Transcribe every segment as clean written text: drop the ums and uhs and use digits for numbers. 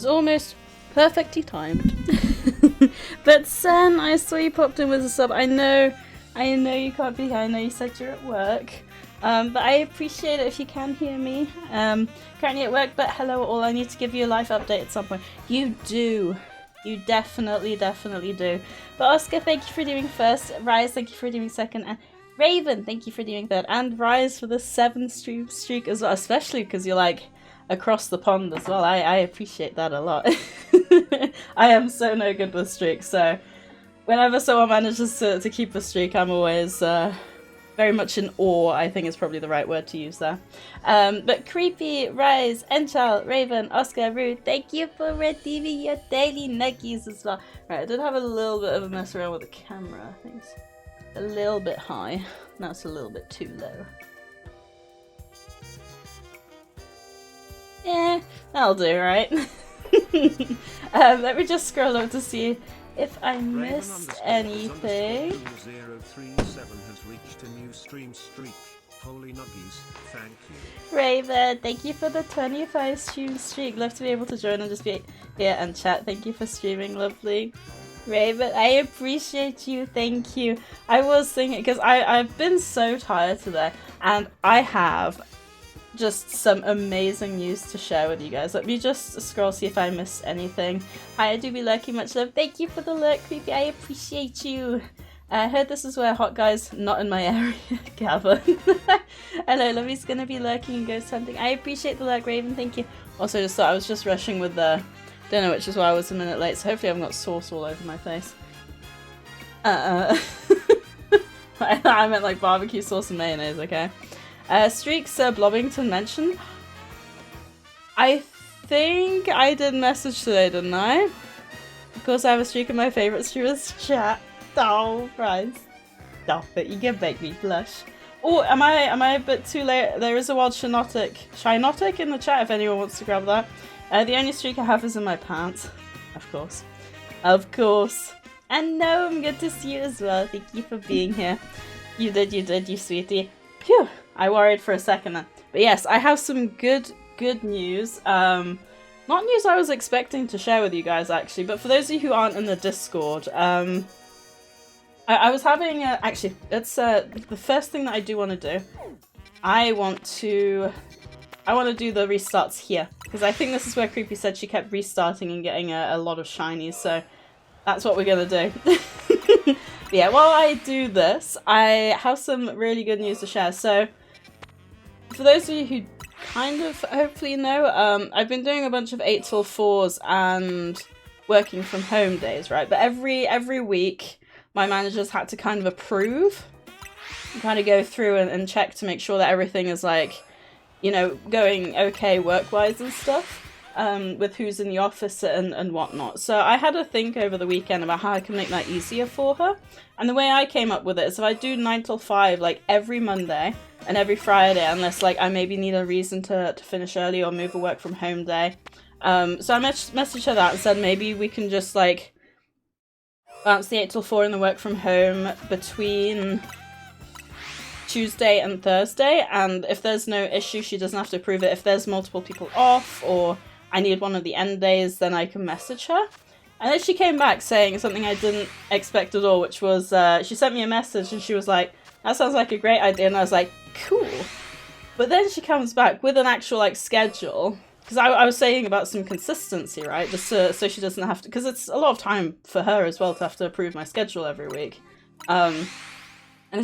was almost perfectly timed. But Sen, I saw you popped in with a sub. I know you can't be here. I know you said you're at work. But I appreciate it if you can hear me. Currently at work, but hello all. I need to give you a life update at some point. You do. You definitely do. But Oscar, thank you for doing first. Rise, thank you for doing second. And Raven, thank you for doing third. And Rise for the 7 streak as well. Especially because you're like across the pond as well. I appreciate that a lot. I am so no good with streaks, so whenever someone manages to keep a streak, I'm always very much in awe, I think is probably the right word to use there. But Creepy, Rise, Enchal, Raven, Oscar, Rude, thank you for redeeming your daily nuggies as well. Right, I did have a little bit of a mess around with the camera. I think it's a little bit high. Now it's a little bit too low. Yeah, that'll do, right? Let me just scroll over to see if I missed anything. 037 has reached a new stream streak. Holy nuggies, thank you. Raven, thank you for the 25 stream streak. Love to be able to join and just be here and chat. Thank you for streaming, lovely. Raven, I appreciate you, thank you. I was thinking, because I've been so tired today, and I have just some amazing news to share with you guys. Let me just scroll, see if I missed anything. Hi, I do be lurking, much love. Thank you for the lurk, Creepy. I appreciate you. I heard this is where hot guys not in my area gather. Hello, Lovey's gonna be lurking and ghost hunting. I appreciate the lurk, Raven. Thank you. Also, just thought I was just rushing with the dinner, which is why I was a minute late. So hopefully, I haven't got sauce all over my face. I meant like barbecue sauce and mayonnaise. Okay. Streaks, Blobbington mentioned. I think I did message today, didn't I? Of course, I have a streak in my favourite streamers chat. Oh, Christ. Stop it, you can make me blush. Oh, am I a bit too late? There is a wild Shinotic in the chat if anyone wants to grab that. The only streak I have is in my pants. Of course. Of course. And Gnome, good to see you as well. Thank you for being here. You did, you sweetie. Phew. I worried for a second then. But yes, I have some good news. Not news I was expecting to share with you guys actually, but for those of you who aren't in the Discord, I was having actually, it's the first thing that I do want to do. I want to do the restarts here, because I think this is where Creepy said she kept restarting and getting a lot of shinies, so that's what we're gonna do. Yeah, while I do this, I have some really good news to share. So, for those of you who kind of hopefully know, I've been doing a bunch of 8 till 4s and working from home days, right? But every week, my managers had to kind of approve, kind of go through and check to make sure that everything is like, you know, going okay work-wise and stuff. With who's in the office and whatnot. So I had a think over the weekend about how I can make that easier for her. And the way I came up with it is if I do 9 till 5, like every Monday and every Friday, unless like I maybe need a reason to finish early or move a work from home day. So I messaged her that and said maybe we can just like bounce the 8 till 4 and the work from home between Tuesday and Thursday. And if there's no issue, she doesn't have to approve it. If there's multiple people off or I need one of the end days, then I can message her. And then she came back saying something I didn't expect at all, which was, she sent me a message and she was like, that sounds like a great idea. And I was like, cool. But then she comes back with an actual, like, schedule. Because I was saying about some consistency, right? Just so she doesn't have to, because it's a lot of time for her as well to have to approve my schedule every week. And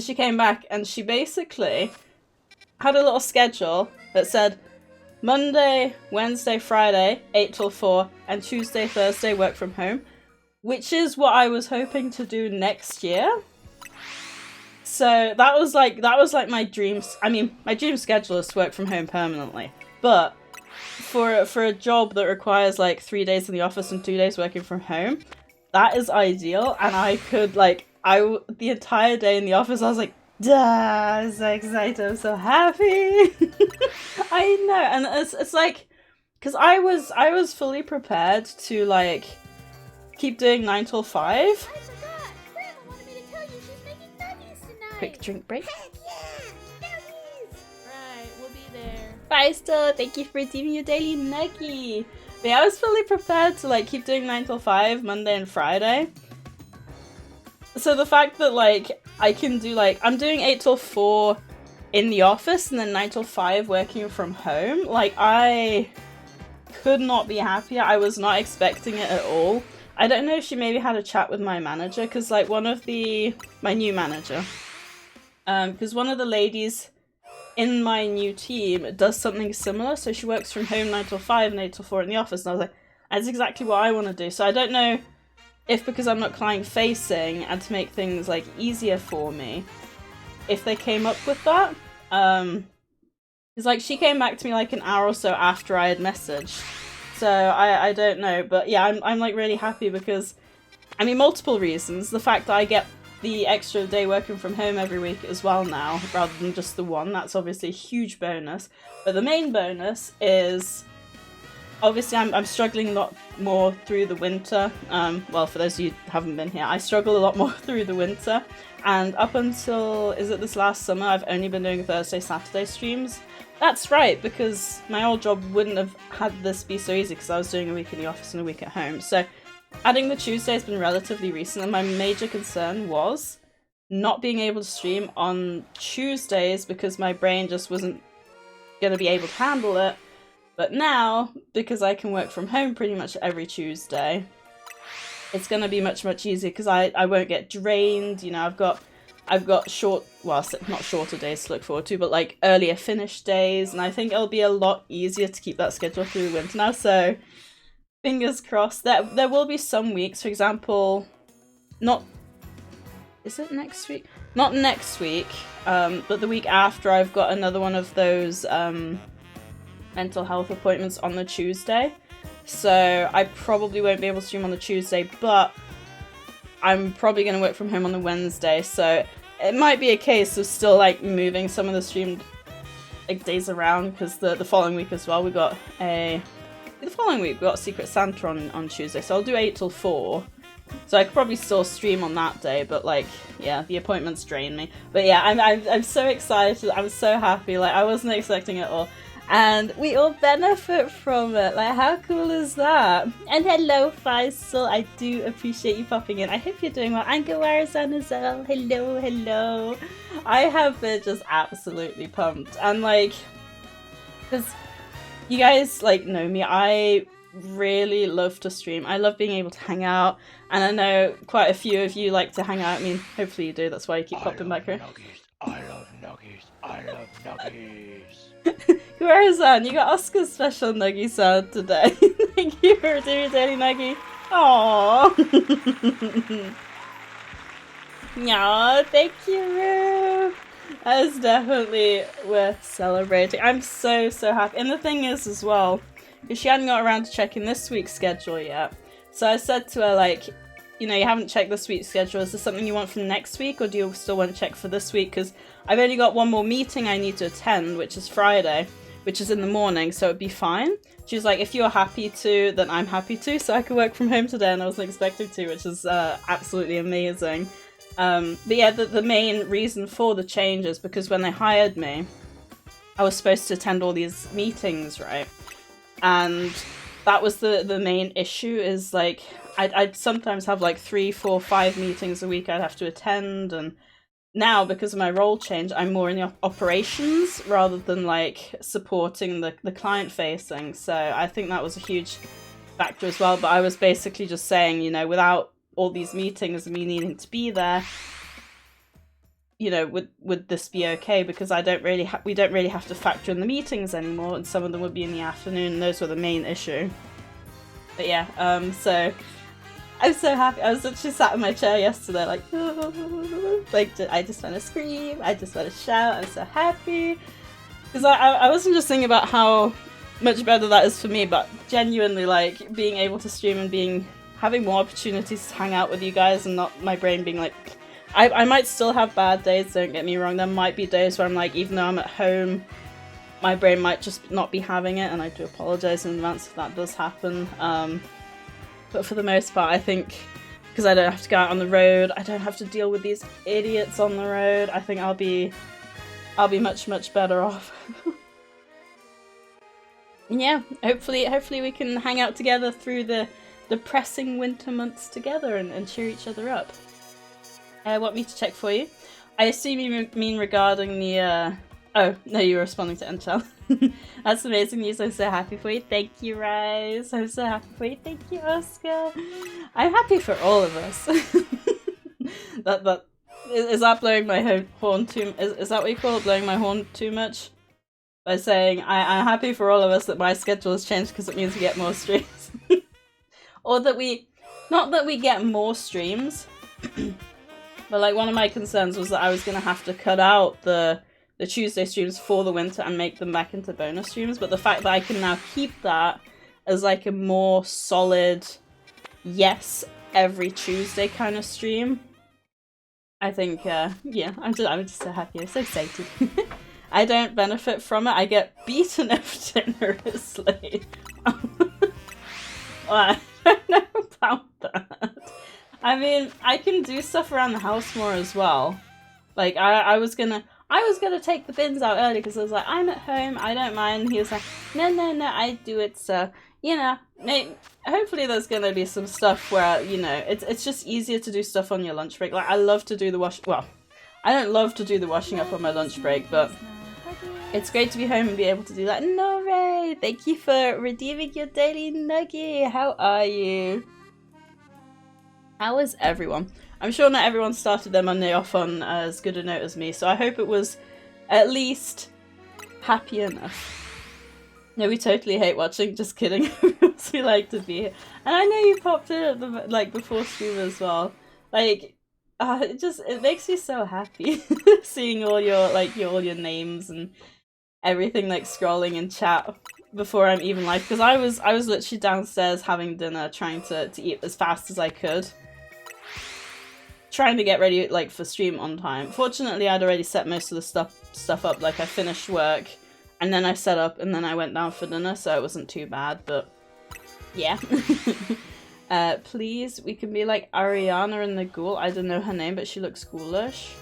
she came back and she basically had a little schedule that said, Monday, Wednesday, Friday, 8 till 4, and Tuesday, Thursday, work from home, which is what I was hoping to do next year. So that was like my dreams. I mean, my dream schedule is to work from home permanently, but for a job that requires like 3 days in the office and 2 days working from home, that is ideal. And I could like, the entire day in the office, I was like, duh, I'm so excited, I'm so happy. I know, and it's like, because I was fully prepared to like keep doing 9 till 5. I forgot. Grandma wanted me to tell you she's making nuggies tonight. Quick drink break. Heck yeah, nuggies. Right, we'll be there. Bye, Stella. Thank you for redeeming your daily nuggie. But yeah, I was fully prepared to like keep doing 9 till 5 Monday and Friday. So the fact that like I can do like I'm doing 8 till 4 in the office and then 9 till 5 working from home, like I could not be happier. I was not expecting it at all. I don't know if she maybe had a chat with my manager, because like my new manager, because one of the ladies in my new team does something similar, so she works from home 9 till 5 and 8 till 4 in the office, and I was like, that's exactly what I want to do. So I don't know if because I'm not client facing and to make things like easier for me, if they came up with that. It's like she came back to me like an hour or so after I had messaged. So I don't know, but yeah, I'm like really happy because, I mean, multiple reasons. The fact that I get the extra day working from home every week as well now, rather than just the one, that's obviously a huge bonus. But the main bonus is, obviously I'm struggling a lot more through the winter. Well, for those of you who haven't been here, I struggle a lot more through the winter. And up until, is it this last summer, I've only been doing Thursday, Saturday streams. That's right, because my old job wouldn't have had this be so easy because I was doing a week in the office and a week at home. So adding the Tuesday has been relatively recent, and my major concern was not being able to stream on Tuesdays because my brain just wasn't going to be able to handle it. But now, because I can work from home pretty much every Tuesday, it's going to be much, much easier because I won't get drained. You know, I've got short, well, not shorter days to look forward to, but like earlier finish days, and I think it'll be a lot easier to keep that schedule through the winter now, so fingers crossed. There will be some weeks, for example, is it next week? Not next week, but the week after I've got another one of those mental health appointments on the Tuesday, so I probably won't be able to stream on the Tuesday, but I'm probably going to work from home on the Wednesday, so it might be a case of still like moving some of the streamed like days around, because the following week as well we got Secret Santa on Tuesday, so I'll do 8 till 4, so I could probably still stream on that day, but like, yeah, the appointments drain me. But yeah, I'm so excited, I'm so happy, like I wasn't expecting it at all. And we all benefit from it. Like, how cool is that? And hello, Faisal. I do appreciate you popping in. I hope you're doing well. And Gawara-san as well. Hello, hello. I have been just absolutely pumped. And, like, because you guys, like, know me. I really love to stream. I love being able to hang out. And I know quite a few of you like to hang out. I mean, hopefully you do. That's why you keep popping back here. I love nuggies. I love nuggies. Gawara-san, you got Oscar's special nuggie sound today. Thank you for doing your daily nuggie. Aww. Yeah, thank you, Rue. That is definitely worth celebrating. I'm so happy. And the thing is as well, because she hadn't got around to checking this week's schedule yet. So I said to her, like, you know, you haven't checked this week's schedule. Is there something you want from next week, or do you still want to check for this week? Because I've only got one more meeting I need to attend, which is Friday, which is in the morning, so it'd be fine. She was like, if you're happy to, then I'm happy to, so I could work from home today, and I wasn't expecting to, which is absolutely amazing. But yeah, the main reason for the change is because when they hired me, I was supposed to attend all these meetings, right? And that was the main issue, is like, I'd sometimes have like 3, 4, 5 meetings a week I'd have to attend, and now, because of my role change, I'm more in the operations rather than like supporting the client facing. So I think that was a huge factor as well. But I was basically just saying, you know, without all these meetings and me needing to be there, you know, would this be okay? Because we don't really have to factor in the meetings anymore, and some of them would be in the afternoon, and those were the main issue. But yeah, so I'm so happy. I was literally sat in my chair yesterday, like, like I just want to scream, I just want to shout. I'm so happy, because I wasn't just thinking about how much better that is for me, but genuinely, like, being able to stream and having more opportunities to hang out with you guys, and not my brain being like, I might still have bad days, don't get me wrong. There might be days where I'm like, even though I'm at home, my brain might just not be having it, and I do apologise in advance if that does happen. But for the most part, I think, because I don't have to go out on the road, I don't have to deal with these idiots on the road, I think I'll be much, much better off. yeah, hopefully we can hang out together through the depressing winter months together and cheer each other up. Want me to check for you? I assume you mean regarding the, oh, no, you were responding to Enchel. That's amazing news, I'm so happy for you. Thank you, Rise. I'm so happy for you. Thank you, Oscar. I'm happy for all of us. Is that blowing my horn too, is that what you call it, blowing my horn too much? By saying, I'm happy for all of us that my schedule has changed because it means we get more streams. Or that not that we get more streams, but like one of my concerns was that I was going to have to cut out the Tuesday streams for the winter and make them back into bonus streams, but the fact that I can now keep that as like a more solid, yes, every Tuesday kind of stream, I think, yeah, I'm just so happy, I'm so excited. I don't benefit from it, I get beaten up generously. Well, I don't know about that. I mean, I can do stuff around the house more as well. Like, I was gonna take the bins out early because I was like, I'm at home, I don't mind. He was like, no, I do it, so, you know, hopefully there's gonna be some stuff where, you know, it's just easier to do stuff on your lunch break. Like, I love to do the I don't love to do the washing up on my lunch break, but it's great to be home and be able to do that. Nore, thank you for redeeming your daily nugget. How are you? How is everyone? I'm sure not everyone started their Monday off on as good a note as me, so I hope it was at least happy enough. No, we totally hate watching, just kidding. We like to be here. And I know you popped in at the, like, before stream as well. Like, it makes me so happy seeing all your, like, all your names and everything, like, scrolling in chat before I'm even live, because I was literally downstairs having dinner, trying to eat as fast as I could. Trying to get ready, like, for stream on time. Fortunately, I'd already set most of the stuff up, like, I finished work, and then I set up, and then I went down for dinner, so it wasn't too bad, but yeah. Please, we can be like Ariana in the Ghoul. I don't know her name, but she looks ghoulish.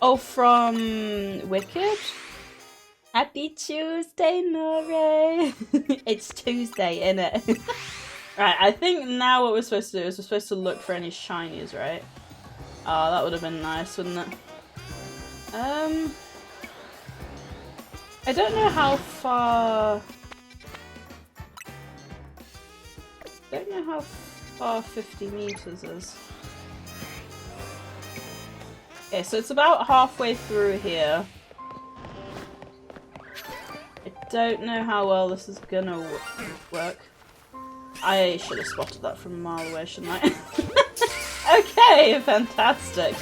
Oh, from Wicked? Happy Tuesday, Nore! It's Tuesday, innit? Right, I think now what we're supposed to do is we're supposed to look for any shinies, right? Oh, that would have been nice, wouldn't it? I don't know how far... I don't know how far 50 meters is. Okay, so it's about halfway through here. I don't know how well this is gonna work. I should have spotted that from a mile away, shouldn't I? Okay, fantastic.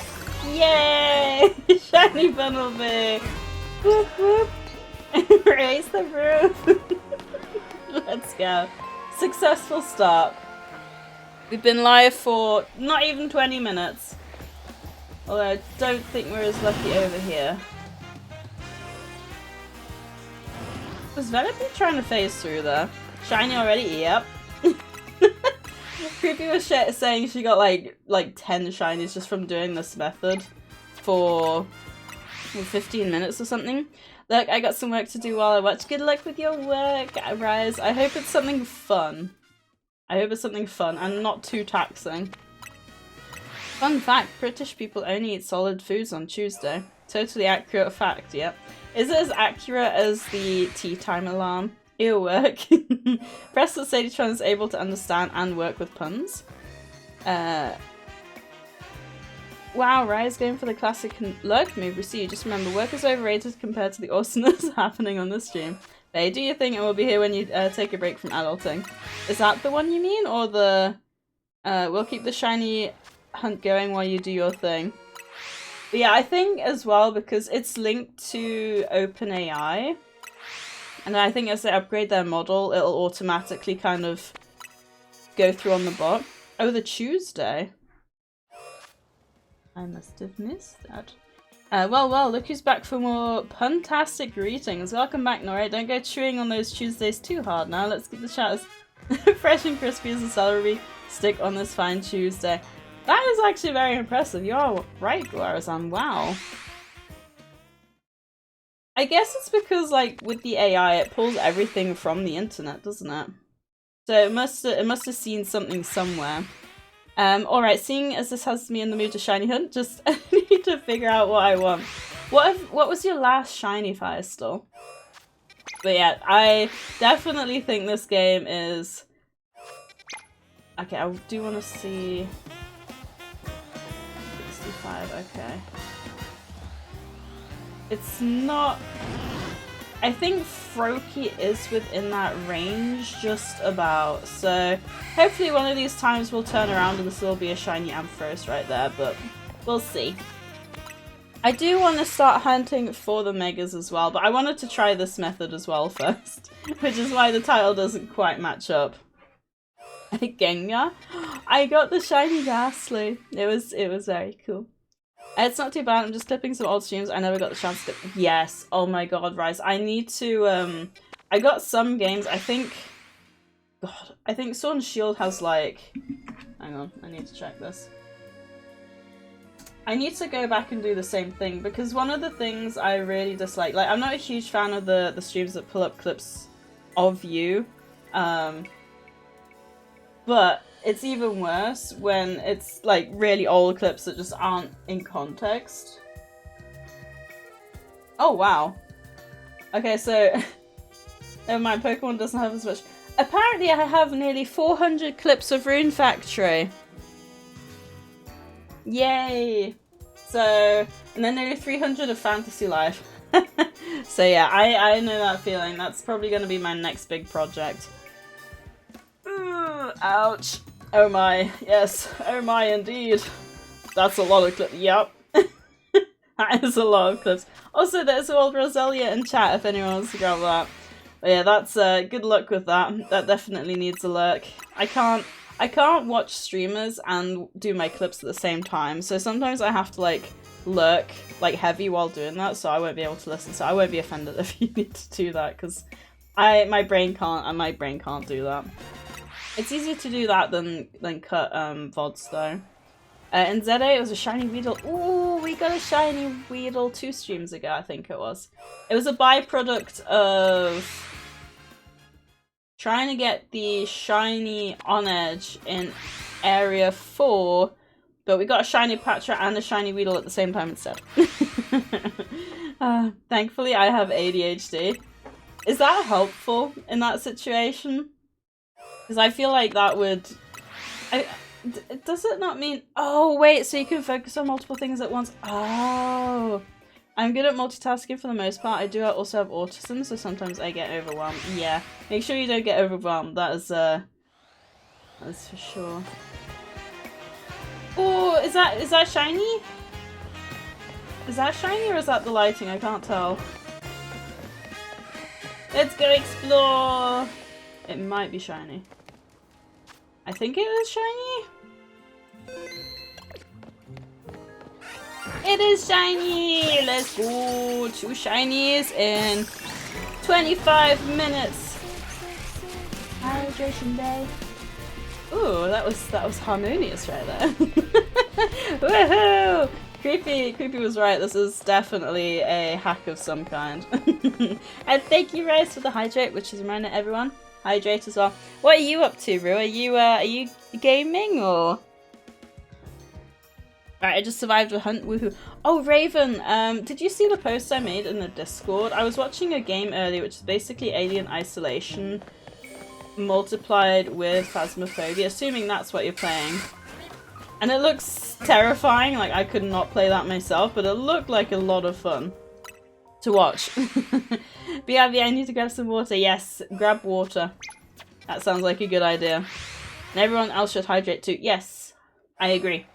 Yay! Shiny Bumblebee! Whoop whoop! Raise the roof! Let's go. Successful start. We've been live for not even 20 minutes. Although I don't think we're as lucky over here. Was Venipede trying to phase through there? Shiny already? Yep. Creepy was saying she got like 10 shinies just from doing this method for 15 minutes or something. Look, I got some work to do while I watch. Good luck with your work, Rise. I hope it's something fun. I hope it's something fun and not too taxing. Fun fact, British people only eat solid foods on Tuesday. Totally accurate fact, yep. Is it as accurate as the tea time alarm? It'll work. Press that SadieSays is able to understand and work with puns. Wow, Rise going for the classic lurk move. We see you. Just remember, work is overrated compared to the awesomeness happening on the stream. Hey, do your thing and we'll be here when you take a break from adulting. Is that the one you mean? Or the... we'll keep the shiny hunt going while you do your thing. But yeah, I think as well, because it's linked to OpenAI, and I think as they upgrade their model, it'll automatically kind of go through on the bot. Oh, the Tuesday. I must have missed that. Well, look who's back for more puntastic greetings. Welcome back, Nora. Don't go chewing on those Tuesdays too hard now. Let's keep the chat as fresh and crispy as a celery stick on this fine Tuesday. That is actually very impressive. You are right, Guarazan. Wow. I guess it's because, like, with the AI, it pulls everything from the internet, doesn't it? So it must have seen something somewhere. Alright, seeing as this has me in the mood to shiny hunt, just I need to figure out what I want. What was your last shiny, Firestall? But yeah, I definitely think this game is... Okay, I do want to see... 65, okay. It's not... I think Froakie is within that range, just about. So hopefully one of these times we'll turn around and this will be a shiny Ampharos right there, but we'll see. I do want to start hunting for the Megas as well, but I wanted to try this method as well first, which is why the title doesn't quite match up. Genya? I got the shiny Ghastly. It was very cool. It's not too bad, I'm just clipping some old streams. I never got the chance to... Yes, oh my god, Rise. I need to, I got some games, I think... God, I think Sword and Shield has, like... Hang on, I need to check this. I need to go back and do the same thing, because one of the things I really dislike... Like, I'm not a huge fan of the streams that pull up clips of you. But... It's even worse when it's like really old clips that just aren't in context. Oh wow. Okay, so never mind, Pokemon doesn't have as much. Apparently I have nearly 400 clips of Rune Factory. Yay! So, and then nearly 300 of Fantasy Life. So yeah, I know that feeling. That's probably going to be my next big project. Ooh, ouch. Oh my, yes, oh my indeed. That's a lot of clips. Yep. That is a lot of clips. Also, there's old Roselia in chat if anyone wants to grab that. But yeah, that's good luck with that. That definitely needs a lurk. I can't watch streamers and do my clips at the same time, so sometimes I have to like lurk like heavy while doing that, so I won't be able to listen. So I won't be offended if you need to do that, because my brain can't do that. It's easier to do that than cut VODs though. In ZA it was a shiny Weedle. Ooh, we got a shiny Weedle 2 streams ago, I think it was. It was a byproduct of trying to get the shiny On-Edge in Area 4, but we got a shiny Patra and a shiny Weedle at the same time instead. Thankfully I have ADHD. Is that helpful in that situation? Because I feel like that would... does it not mean... Oh, wait, so you can focus on multiple things at once. Oh. I'm good at multitasking for the most part. I do also have autism, so sometimes I get overwhelmed. Yeah, make sure you don't get overwhelmed. That is for sure. Oh, is that shiny? Is that shiny or is that the lighting? I can't tell. Let's go explore! It might be shiny. I think it is shiny? It is shiny! Let's go! 2 shinies in 25 minutes! Hydration day. Ooh, that was harmonious right there. Woohoo! Creepy was right. This is definitely a hack of some kind. And thank you, Rice, for the hydrate, which is a reminder to everyone. Hydrate as well. What are you up to, Rue? Are you gaming or? Right, I just survived a hunt. Woohoo! Oh, Raven. Did you see the post I made in the Discord? I was watching a game earlier, which is basically Alien Isolation multiplied with Phasmophobia, assuming that's what you're playing. And it looks terrifying. Like I could not play that myself, but it looked like a lot of fun to watch. BRB, I need to grab some water. Yes, grab water. That sounds like a good idea. And everyone else should hydrate too. Yes, I agree.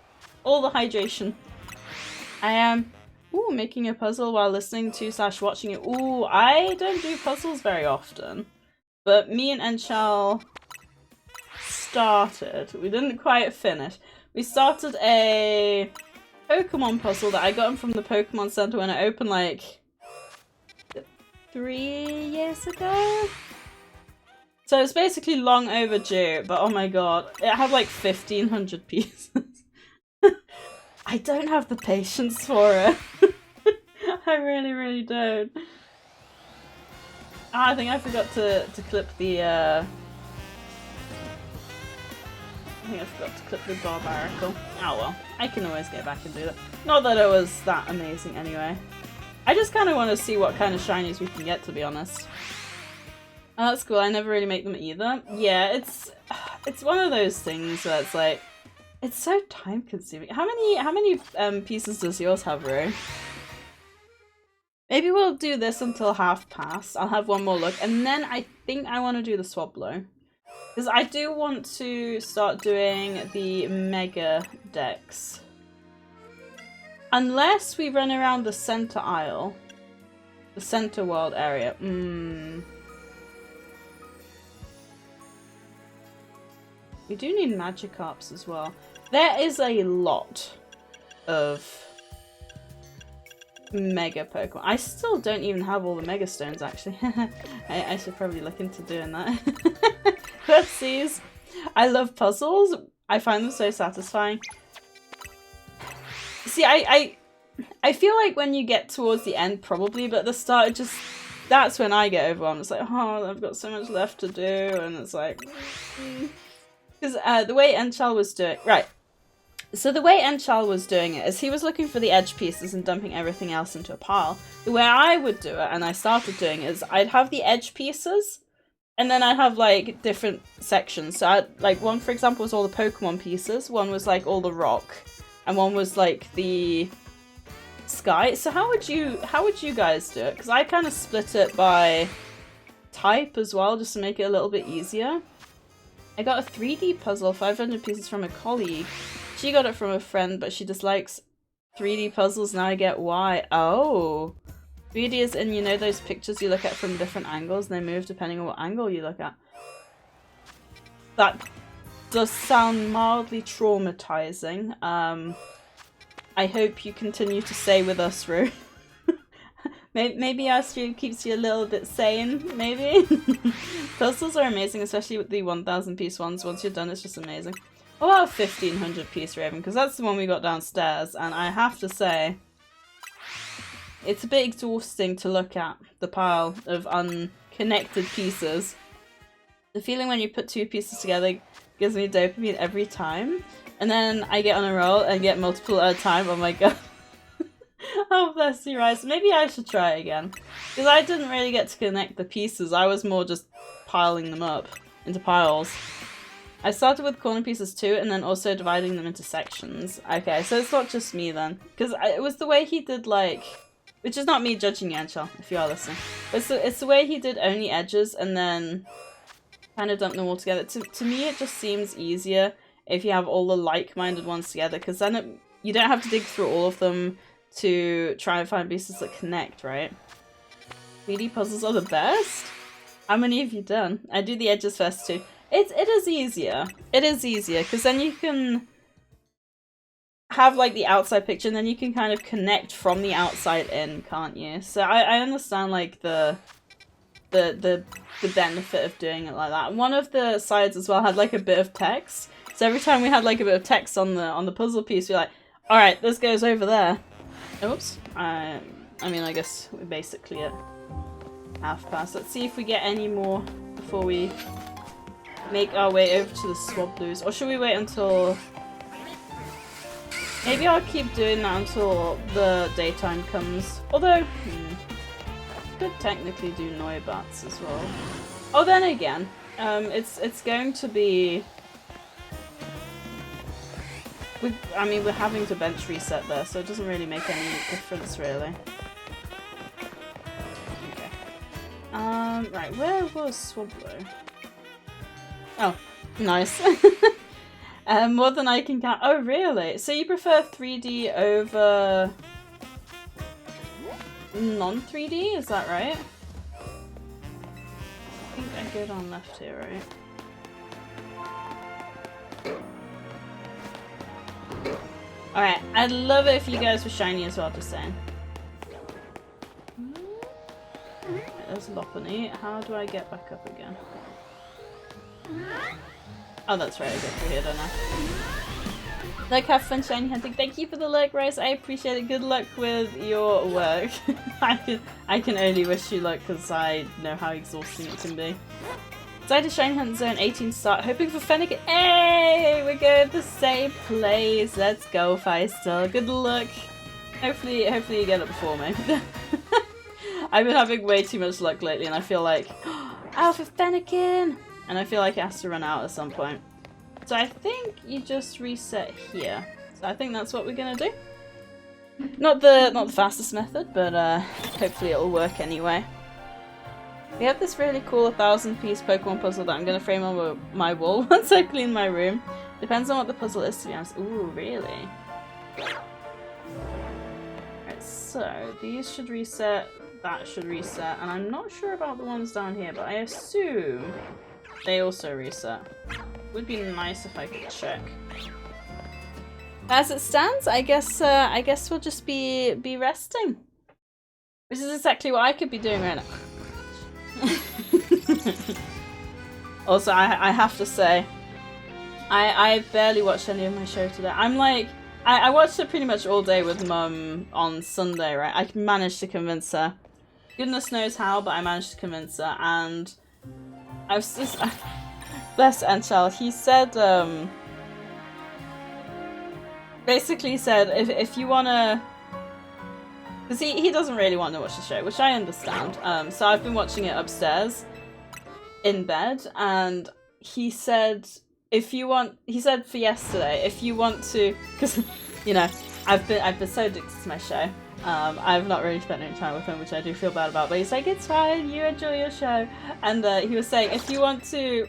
All the hydration. I am making a puzzle while listening to / watching it. Ooh, I don't do puzzles very often. But me and Enchal started. We didn't quite finish. We started a Pokemon puzzle that I got from the Pokemon Center when it opened like 3 years ago. So it's basically long overdue, but oh my god, it had like 1,500 pieces. I don't have the patience for it. I really don't. Ah, I think I forgot to clip the I think I forgot to clip the barbarical. Oh well, I can always go back and do that. Not that it was that amazing anyway. I just kind of want to see what kind of shinies we can get, to be honest. Oh, that's cool. I never really make them either. Yeah, it's one of those things where it's like, it's so time consuming. How many pieces does yours have, Rue? Maybe we'll do this until half past. I'll have one more look, and then I think I want to do the Swablow. Because I do want to start doing the Mega decks. Unless we run around the center aisle. The center world area. We do need Magikarps as well. There is a lot of Mega Pokemon. I still don't even have all the Mega Stones, actually. I should probably look into doing that. Oopsies. I love puzzles. I find them so satisfying. See, I feel like when you get towards the end, probably, but at the start, it just... That's when I get overwhelmed. It's like, oh, I've got so much left to do, and it's like... Because the way Enchal was doing... Right. So the way Enchal was doing it is he was looking for the edge pieces and dumping everything else into a pile. The way I would do it, and I started doing it, is I'd have the edge pieces, and then I'd have, like, different sections. So, like, one, for example, was all the Pokemon pieces. One was, like, all the rock. And one was, like, the sky. So how would you guys do it? Because I kind of split it by type as well, just to make it a little bit easier. I got a 3D puzzle, 500 pieces from a colleague. She got it from a friend, but she dislikes 3D puzzles. Now I get why. Oh. 3D is in, you know, those pictures you look at from different angles, and they move depending on what angle you look at. That does sound mildly traumatizing. I hope you continue to stay with us, Rue. Maybe our stream keeps you a little bit sane, maybe? Puzzles are amazing, especially with the 1,000 piece ones. Once you're done, it's just amazing. What about 1,500 piece Raven? Because that's the one we got downstairs, and I have to say, it's a bit exhausting to look at the pile of unconnected pieces. The feeling when you put two pieces together gives me dopamine every time, and then I get on a roll and get multiple at a time. Oh my god. Oh, bless you, Rice. Maybe I should try again. Because I didn't really get to connect the pieces. I was more just piling them up into piles. I started with corner pieces too, and then also dividing them into sections. Okay, so it's not just me then. Because it was the way he did, like... Which is not me judging you, Anshel, if you are listening. But it's the way he did only edges, and then kind of dumped them all together. To me, it just seems easier if you have all the like-minded ones together, because then you don't have to dig through all of them to try and find pieces that connect, right? 3D puzzles are the best? How many have you done? I do the edges first too. It is easier. It is easier, because then you can have like the outside picture, and then you can kind of connect from the outside in, can't you? So I understand like the benefit of doing it like that. One of the sides as well had like a bit of text. So every time we had like a bit of text on the puzzle piece, we're like, alright, this goes over there. Oops. I mean, I guess we're basically at half past. Let's see if we get any more before we make our way over to the Swabloos. Or should we wait until... Maybe I'll keep doing that until the daytime comes. Although, could technically do Noibats as well. Oh, then again, it's going to be... I mean, we're having to bench reset there, so it doesn't really make any difference, really. Okay. Right, where was Swablow? Oh, nice. More than I can count. Oh, really? So you prefer 3D over non-3D? Is that right? I think I go down left here, right? Alright, I'd love it if you guys were shiny as well, just saying. Right, there's Lopunny. How do I get back up again? Oh, that's right, I go through here, don't I? Like, have fun shiny hunting. Thank you for the luck, Rose. I appreciate it. Good luck with your work. I can only wish you luck because I know how exhausting it can be. Decided Shiny Hunt Zone 18 start. Hoping for Fennekin. Hey! We're going to the same place. Let's go, Feistel. Good luck. Hopefully you get it before me. I've been having way too much luck lately and I feel like... Alpha Fennekin! And I feel like it has to run out at some point. So I think you just reset here. So I think that's what we're gonna do. Not the fastest method, but hopefully it'll work anyway. We have this really cool 1,000-piece Pokemon puzzle that I'm gonna frame on my wall once I clean my room. Depends on what the puzzle is, to be honest. Ooh, really? Alright, so these should reset, that should reset, and I'm not sure about the ones down here, but I assume they also reset. Would be nice if I could check. As it stands, I guess we'll just be resting. Which is exactly what I could be doing right now. Also, I have to say, I barely watched any of my show today. I'm like, I watched it pretty much all day with Mum on Sunday, right? I managed to convince her. Goodness knows how, but I managed to convince her, and I was just... Bless Anchal, he said, basically said, if you wanna... Because he doesn't really want to watch the show, which I understand. So I've been watching it upstairs, in bed, and he said, if you want... He said for yesterday, if you want to... Because, you know, I've been so addicted to my show. I've not really spent any time with him, which I do feel bad about, but he's like, it's fine, you enjoy your show. And he was saying, if you want to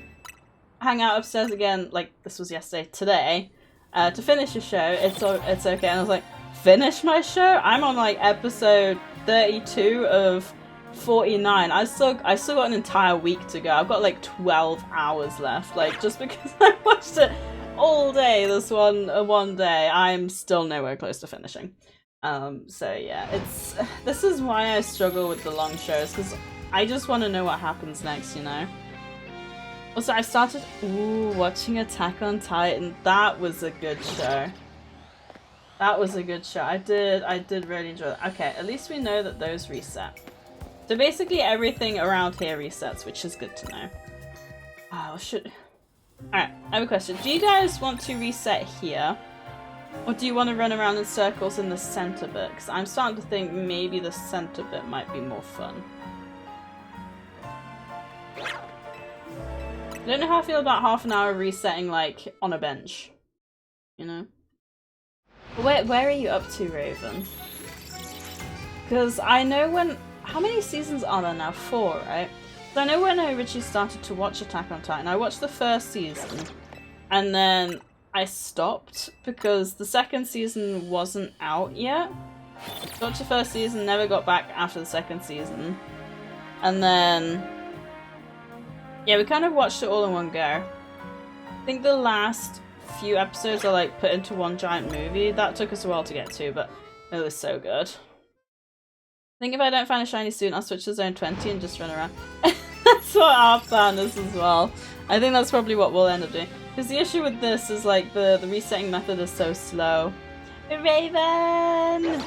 hang out upstairs again, like this was yesterday, today, to finish your show, it's okay. And I was like, finish my show? I'm on like episode 32 of 49. I still got an entire week to go. I've got like 12 hours left. Like, just because I watched it all day this one day, I'm still nowhere close to finishing. So yeah, this is why I struggle with the long shows, because I just want to know what happens next, you know? Also, I started watching Attack on Titan. That was a good show. That was a good show. I did really enjoy it. Okay, at least we know that those reset. So basically everything around here resets, which is good to know. Oh, Alright, I have a question. Do you guys want to reset here? Or do you want to run around in circles in the center bit? Because I'm starting to think maybe the center bit might be more fun. I don't know how I feel about half an hour resetting, like, on a bench. You know? Where are you up to, Raven? Because I know when... How many seasons are there now? 4, right? So I know when I originally started to watch Attack on Titan, I watched the first season. And then I stopped because the second season wasn't out yet. Watched the first season, never got back after the second season. And then... Yeah, we kind of watched it all in one go. I think the last few episodes are like put into one giant movie. That took us a while to get to, but it was so good. I think if I don't find a shiny soon, I'll switch to zone 20 and just run around. That's what our plan is as well. I think that's probably what we'll end up doing. Because the issue with this is like the resetting method is so slow. Raven!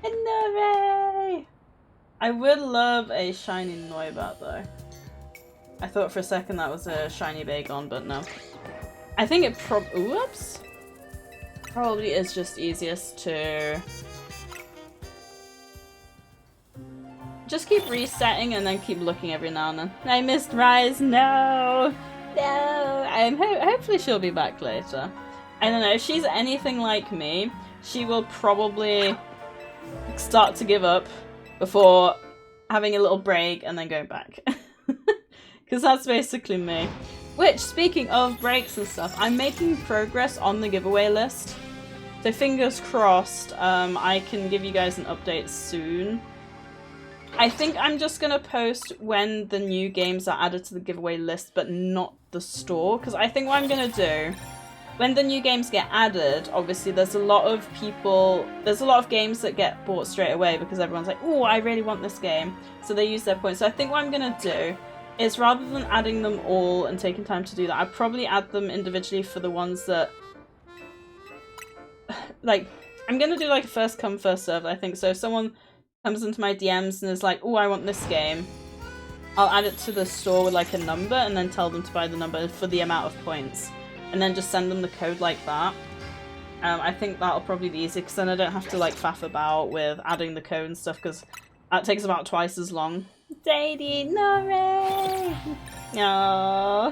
Hooray! I would love a shiny Noibat though. I thought for a second that was a shiny Bagon, but no. I think it probably is just easiest to just keep resetting and then keep looking every now and then. I missed Rise, no! Hopefully she'll be back later. I don't know, if she's anything like me, she will probably start to give up before having a little break and then going back. Because that's basically me. Which, speaking of breaks and stuff, I'm making progress on the giveaway list. So fingers crossed, I can give you guys an update soon. I think I'm just going to post when the new games are added to the giveaway list, but not the store. Because I think what I'm going to do, when the new games get added, obviously there's a lot of games that get bought straight away because everyone's like, oh, I really want this game. So they use their points. So I think what I'm going to do is rather than adding them all and taking time to do that, I'd probably add them individually for the ones that like, I'm gonna do like a first come first serve, I think. So if someone comes into my DMs and is like, oh, I want this game, I'll add it to the store with like a number and then tell them to buy the number for the amount of points. And then just send them the code like that. I think that'll probably be easy because then I don't have to like faff about with adding the code and stuff because that takes about twice as long. Sadie, no. Oh.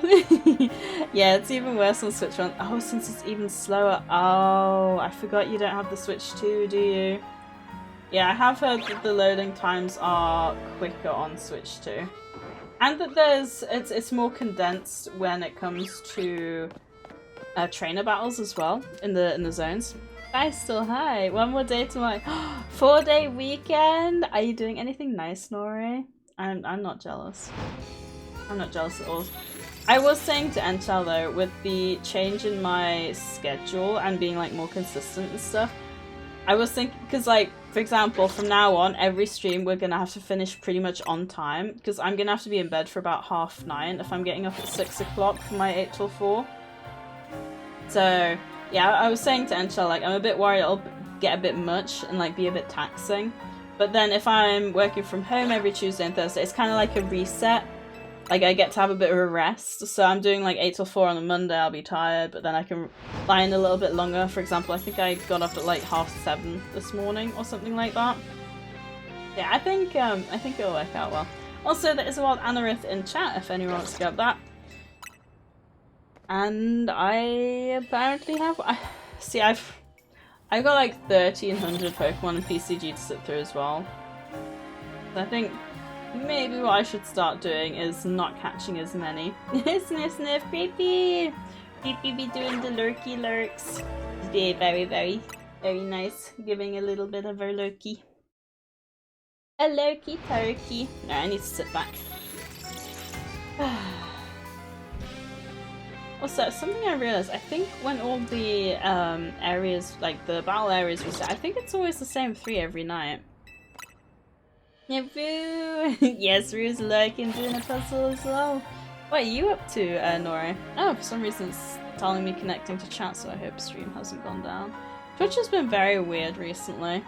Yeah, it's even worse on Switch 1. Oh, since it's even slower. Oh, I forgot you don't have the Switch 2, do you? Yeah, I have heard that the loading times are quicker on Switch 2. And that it's more condensed when it comes to trainer battles as well in the zones. Guys, still hi. One more day to my 4-day weekend. Are you doing anything nice, Nori? I'm not jealous. I'm not jealous at all. I was saying to Enchal though, with the change in my schedule and being like more consistent and stuff, I was thinking, because like, for example, from now on, every stream we're gonna have to finish pretty much on time, because I'm gonna have to be in bed for about 9:30 if I'm getting up at 6 o'clock for my 8 till 4. So, yeah, I was saying to Enchal, like, I'm a bit worried it'll get a bit much and like be a bit taxing. But then if I'm working from home every Tuesday and Thursday, it's kind of like a reset. Like, I get to have a bit of a rest. So I'm doing like 8 till 4 on a Monday, I'll be tired, but then I can lie in a little bit longer. For example, I think I got up at like 7:30 this morning or something like that. Yeah, I think it'll work out well. Also, there is a wild Anorith in chat if anyone wants to get that. And I apparently have... I've got like 1,300 Pokemon and PCG to sit through as well. So I think maybe what I should start doing is not catching as many. Sniff sniff, Creepy! Creepy be doing the lurky lurks. Today, very, very, very nice. Giving a little bit of a lurky. A lurky turkey. No, I need to sit back. Also, something I realized, I think when all the areas, like the battle areas reset, I think it's always the same 3 every night. Yeah, Roo! Yes, Roo's lurking, doing a puzzle as well. What are you up to, Nora? Oh, for some reason it's telling me connecting to chat, so I hope stream hasn't gone down. Twitch has been very weird recently.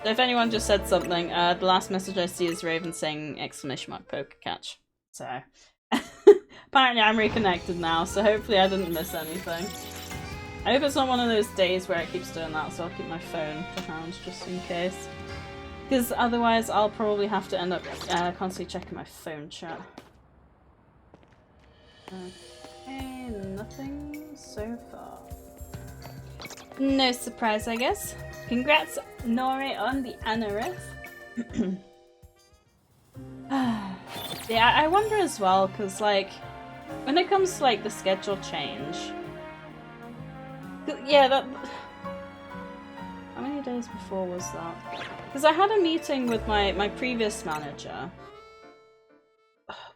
So if anyone just said something, the last message I see is Raven saying exclamation mark poker catch. So... Apparently I'm reconnected now, so hopefully I didn't miss anything. I hope it's not one of those days where it keeps doing that, so I'll keep my phone to hand just in case. Because otherwise I'll probably have to end up constantly checking my phone chat. Okay, nothing so far. No surprise, I guess. Congrats, Nori, on the Anorith. Yeah, I wonder as well, because like, when it comes to like the schedule change, yeah, that... How many days before was that? Because I had a meeting with my previous manager.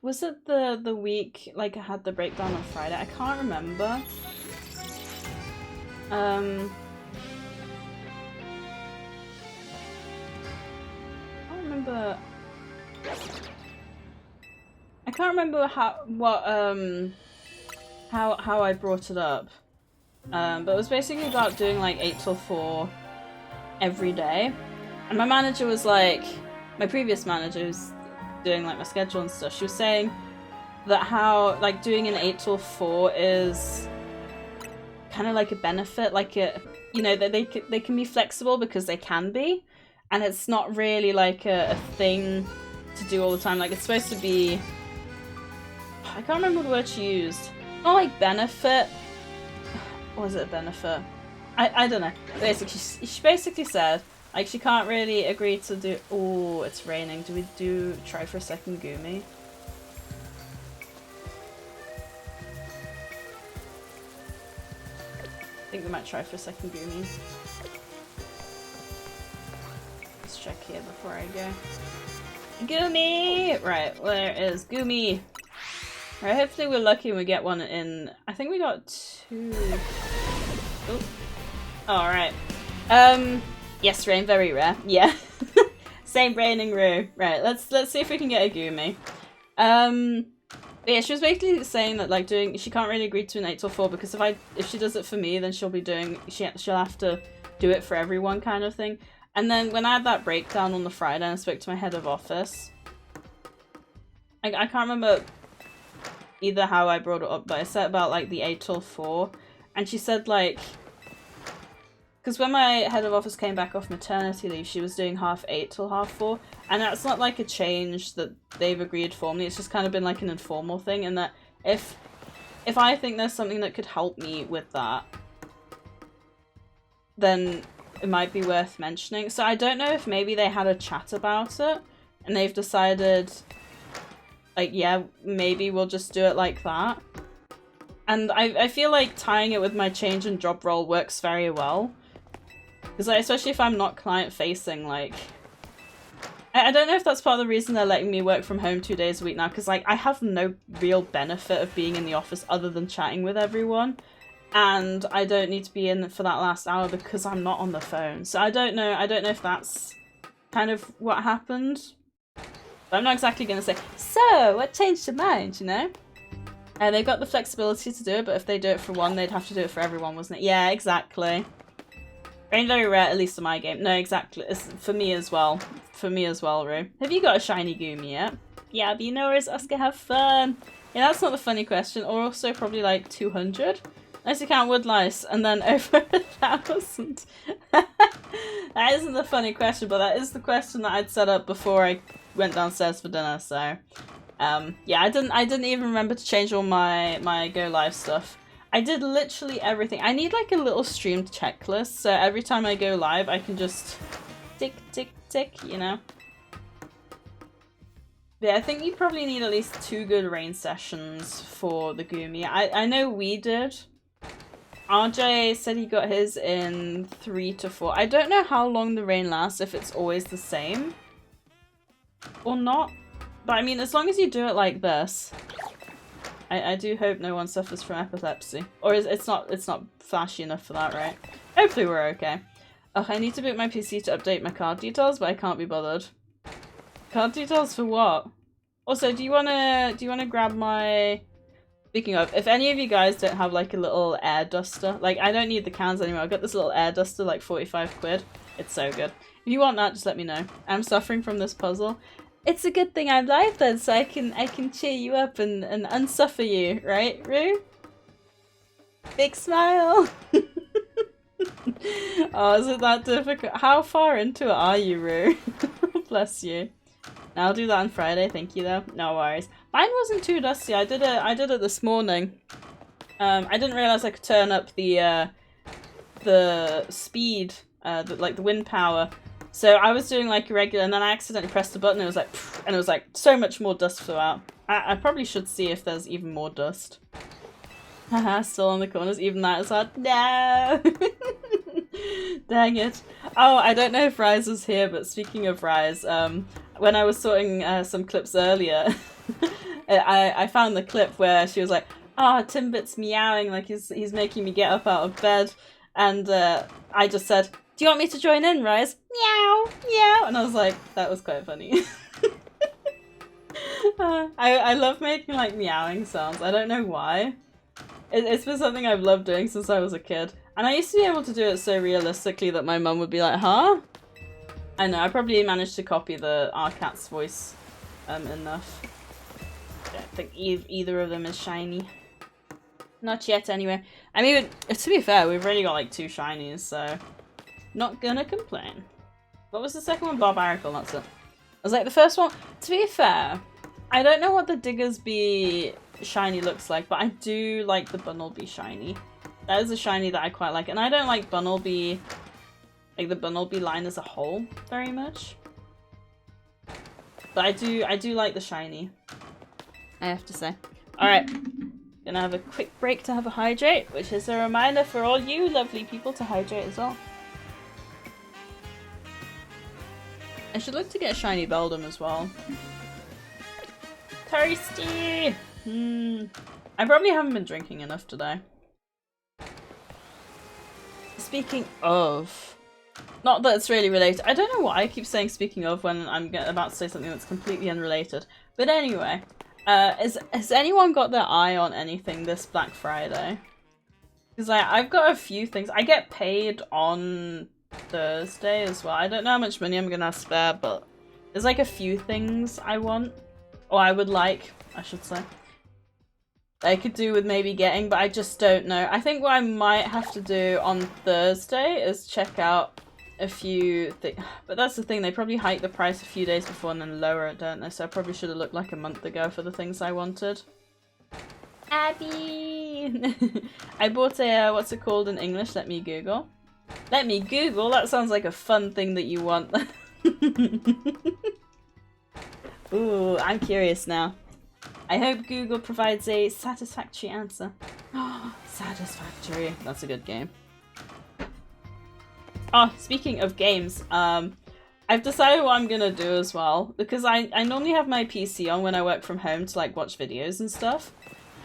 Was it the week, like I had the breakdown on Friday? I can't remember. I can't remember how I brought it up. But it was basically about doing like 8 till 4 every day. And my manager was like, my previous manager who's doing like my schedule and stuff, she was saying that how like doing an 8 till 4 is kind of like a benefit, like you know, that they can be flexible because they can be, and it's not really like a thing to do all the time. Like it's supposed to be, I can't remember the word she used. Not like benefit. Or was it a benefit? I don't know. Basically, she basically said like she can't really agree to do. Oh, it's raining. Do we try for a second Gumi? I think we might try for a second Gumi. Let's check here before I go. Gumi! Right, where is Gumi? Right, hopefully we're lucky and we get one in... I think we got 2... Oh. Alright. Yes, rain, very rare. Yeah. Same raining Roo. Right, let's see if we can get a Gumi. But yeah, she was basically saying that like she can't really agree to an 8 till 4 because if she does it for me, then she'll have to do it for everyone kind of thing. And then when I had that breakdown on the Friday and I spoke to my head of office, I can't remember either how I brought it up, but I said about like the 8 till 4, and she said like, because when my head of office came back off maternity leave, she was doing 8:30 till 4:30, and that's not like a change that they've agreed formally, it's just kind of been like an informal thing, and that if I think there's something that could help me with that, then it might be worth mentioning. So I don't know if maybe they had a chat about it, and they've decided, like, yeah, maybe we'll just do it like that. And I feel like tying it with my change in job role works very well. Because, like, especially if I'm not client-facing, like... I don't know if that's part of the reason they're letting me work from home 2 days a week now, because, like, I have no real benefit of being in the office other than chatting with everyone. And I don't need to be in for that last hour because I'm not on the phone. So I don't know if that's kind of what happened. But I'm not exactly going to say, so, what changed your mind, you know? They've got the flexibility to do it, but if they do it for one, they'd have to do it for everyone, wasn't it? Yeah, exactly. Very, very rare, at least in my game. No, exactly. It's for me as well. For me as well, Rue. Have you got a shiny Goomy yet? Yeah, but you know where's Oscar, have fun. Yeah, that's not the funny question. Or also probably like 200. Unless you count wood lice, and then over 1,000. That isn't the funny question, but that is the question that I'd set up before I went downstairs for dinner, so... yeah, I didn't even remember to change all my go live stuff. I did literally everything. I need like a little stream checklist, so every time I go live I can just tick, tick, tick, you know? But yeah, I think you probably need at least 2 good rain sessions for the Goomy. I know we did. RJ said he got his in 3 to 4. I don't know how long the rain lasts, if it's always the same or not. But I mean, as long as you do it like this, I do hope no one suffers from epilepsy. Or it's not flashy enough for that, right? Hopefully we're okay. Ugh, I need to boot my PC to update my card details, but I can't be bothered. Card details for what? Also, do you wanna grab my... Speaking of, if any of you guys don't have like a little air duster, like I don't need the cans anymore. I've got this little air duster, like 45 quid. It's so good. If you want that, just let me know. I'm suffering from this puzzle. It's a good thing I'm live then, so I can cheer you up and unsuffer you, right, Rue? Big smile! Oh, is it that difficult? How far into it are you, Rue? Bless you. Now I'll do that on Friday, thank you though. No worries. Mine wasn't too dusty, I did it this morning. I didn't realise I could turn up the speed, the wind power. So I was doing like a regular, and then I accidentally pressed the button and it was like, pff, and it was like so much more dust flew out. I probably should see if there's even more dust. Haha, still on the corners, even that is hard. No! Dang it. Oh, I don't know if Rise was here, but speaking of Rise, when I was sorting some clips earlier, I found the clip where she was like, "Ah, Timbit's meowing like he's making me get up out of bed," and I just said, "Do you want me to join in, Rise?" Meow, meow, and I was like, that was quite funny. I love making like meowing sounds. I don't know why. It's been something I've loved doing since I was a kid. And I used to be able to do it so realistically that my mum would be like, huh? I know, I probably managed to copy our cat's voice enough. I don't think either of them is shiny. Not yet, anyway. I mean, to be fair, we've already got like 2 shinies, so... Not gonna complain. What was the second one? Barbarical, that's it. I was like, the first one... To be fair, I don't know what the Diggersby shiny looks like, but I do like the Bunnelby shiny. That is a shiny that I quite like, and I don't like Bunnelby, like the Bunnelby line as a whole, very much. But I do like the shiny, I have to say. Alright, gonna have a quick break to have a hydrate, which is a reminder for all you lovely people to hydrate as well. I should look to get a shiny Beldum as well. Thirsty! I probably haven't been drinking enough today. Speaking of... Not that it's really related. I don't know why I keep saying speaking of when I'm about to say something that's completely unrelated. But anyway, Has anyone got their eye on anything this Black Friday? Because I've got a few things. I get paid on Thursday as well. I don't know how much money I'm gonna spare, but there's like a few things I want. Or I would like, I should say. I could do with maybe getting, but I just don't know. I think what I might have to do on Thursday is check out a few things. But that's the thing, they probably hike the price a few days before and then lower it, don't they? So I probably should have looked like a month ago for the things I wanted. Abby! I bought a, what's it called in English? Let me Google. Let me Google? That sounds like a fun thing that you want. Ooh, I'm curious now. I hope Google provides a satisfactory answer. Satisfactory. That's a good game. Oh, speaking of games, I've decided what I'm gonna do as well, because I normally have my PC on when I work from home to like watch videos and stuff,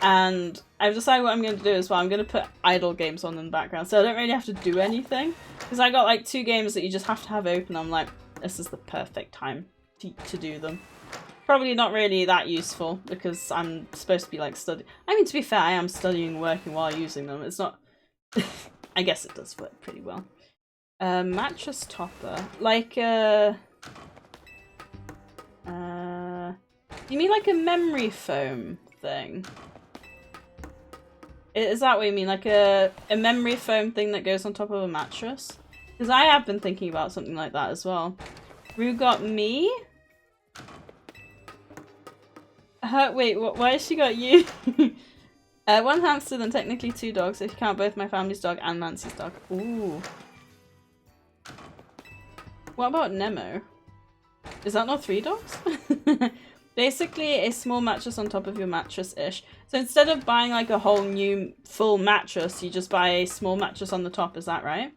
and I've decided what I'm gonna do as well. I'm gonna put idle games on in the background, so I don't really have to do anything, because I got like 2 games that you just have to have open. I'm like, this is the perfect time to do them. Probably not really that useful, because I'm supposed to be like studying. I mean, to be fair, I am studying and working while using them. It's not... I guess it does work pretty well. Mattress topper. Like, you mean like a memory foam thing? Is that what you mean? Like a memory foam thing that goes on top of a mattress? Because I have been thinking about something like that as well. Rue got me? Wait, why has she got you? 1 hamster, then technically 2 dogs if you count both my family's dog and Nancy's dog. Ooh. What about Nemo? Is that not 3 dogs? Basically, a small mattress on top of your mattress-ish. So instead of buying like a whole new full mattress, you just buy a small mattress on the top, is that right?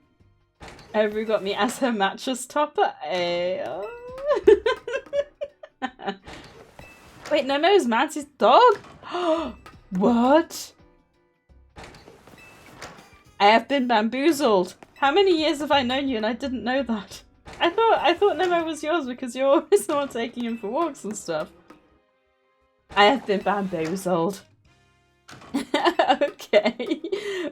Rue got me as her mattress topper. Ayo. Wait, Nemo's Nancy's dog? What? I have been bamboozled. How many years have I known you and I didn't know that? I thought Nemo was yours because you're always the one taking him for walks and stuff. I have been bamboozled. Okay.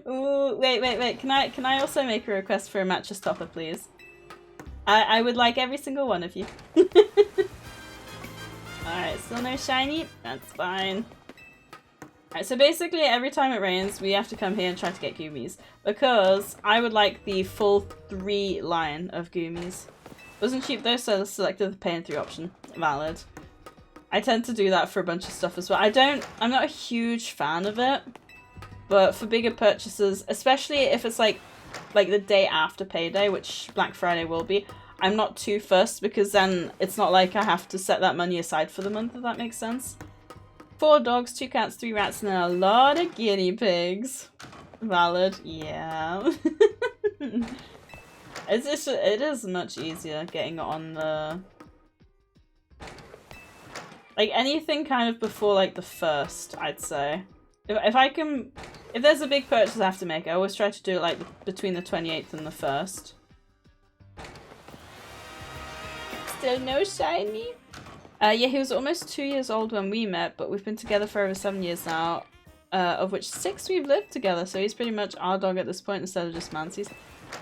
Ooh, wait. Can I also make a request for a mattress topper, please? I would like every single one of you. Alright, still no shiny? That's fine. Alright, so basically every time it rains, we have to come here and try to get Goomies. Because I would like the full 3 line of Goomies. Wasn't cheap though, so I selected the pay in 3 option. Valid. I tend to do that for a bunch of stuff as well. I'm not a huge fan of it. But for bigger purchases, especially if it's like the day after payday, which Black Friday will be, I'm not too fussed because then it's not like I have to set that money aside for the month, if that makes sense. 4 dogs, 2 cats, 3 rats, and then a lot of guinea pigs. Valid, yeah. It is much easier getting it on the... Like anything kind of before like the 1st, I'd say. If there's a big purchase I have to make, I always try to do it like between the 28th and the 1st. Still no shiny? Yeah, he was almost 2 years old when we met, but we've been together for over 7 years now, of which 6 we've lived together, so he's pretty much our dog at this point instead of just Mancy's.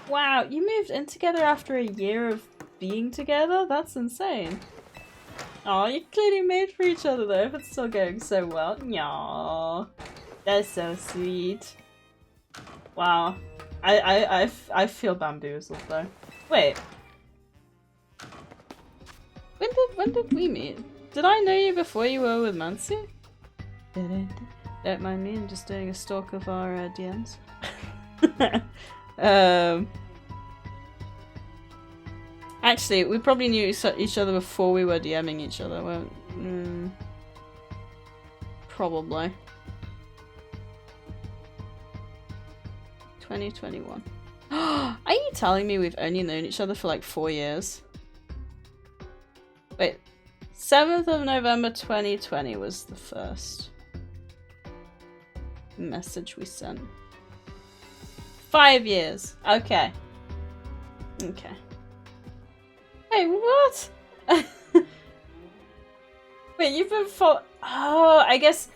Wow, you moved in together after a year of being together? That's insane. Aw, you're clearly made for each other though, if it's still going so well. Aww. That's so sweet. Wow. I feel bamboozled though. Wait. When did we meet? Did I know you before you were with Mancy? Don't mind me, I'm just doing a stalk of our DMs. Actually, we probably knew each other before we were DMing each other, weren't we? Probably. 2021. Are you telling me we've only known each other for like 4 years? Wait, 7th of November 2020 was the first message we sent. 5 years. Okay. Okay. Hey, what? Wait, you've been Oh, I guess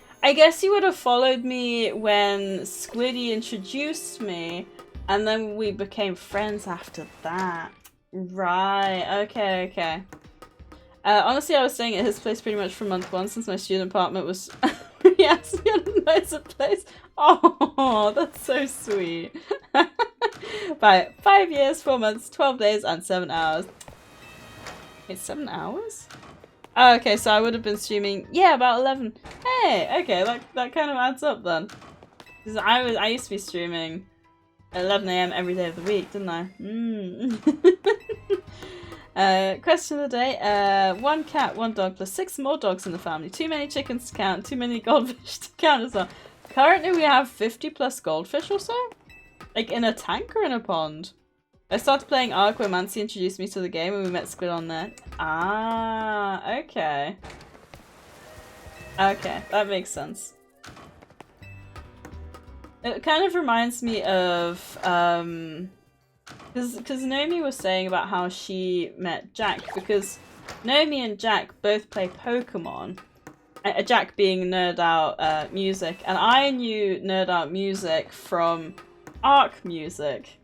you would have followed me when Squiddy introduced me, and then we became friends after that. Right. Okay. Okay. Honestly, I was staying at his place pretty much from month 1 since my student apartment was yes, a nicer place. Oh, that's so sweet. By 5 years, 4 months, 12 days, and 7 hours. Wait, 7 hours? Oh, okay, so I would have been streaming, yeah, about 11. Hey, okay, that kind of adds up then. Because I used to be streaming at 11 AM every day of the week, didn't I? Question of the day. 1 cat, 1 dog, plus 6 more dogs in the family. Too many chickens to count, too many goldfish to count as well. Currently we have 50 plus goldfish or so? Like in a tank or in a pond? I started playing Ark where Mancy introduced me to the game and we met Squid on there. Ah, okay. Okay, that makes sense. It kind of reminds me of, because Naomi was saying about how she met Jack, because Naomi and Jack both play Pokemon. Jack being Nerd Out Music, and I knew Nerd Out Music from Ark Music.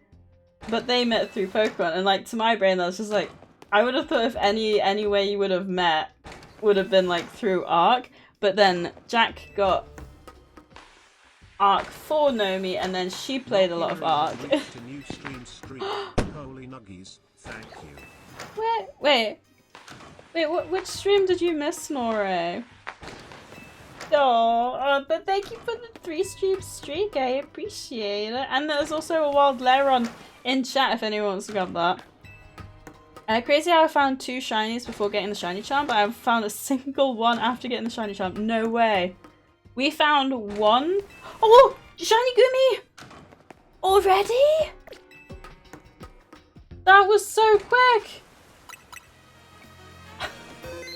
But they met through Pokemon, and like to my brain that was just like, I would have thought if any way you would have met would have been like through Ark, but then Jack got Ark for Nomi, and then she played a lot of Ark. Holy nuggies, thank you. Wait, which stream did you miss, More? Oh, but thank you for the 3 stream streak, I appreciate it. And there's also a Wild Leron in chat if anyone wants to grab that. Crazy how I found 2 shinies before getting the shiny charm, but I found a single one after getting the shiny charm. No way. We found 1. Oh, shiny Gumi! Already? That was so quick.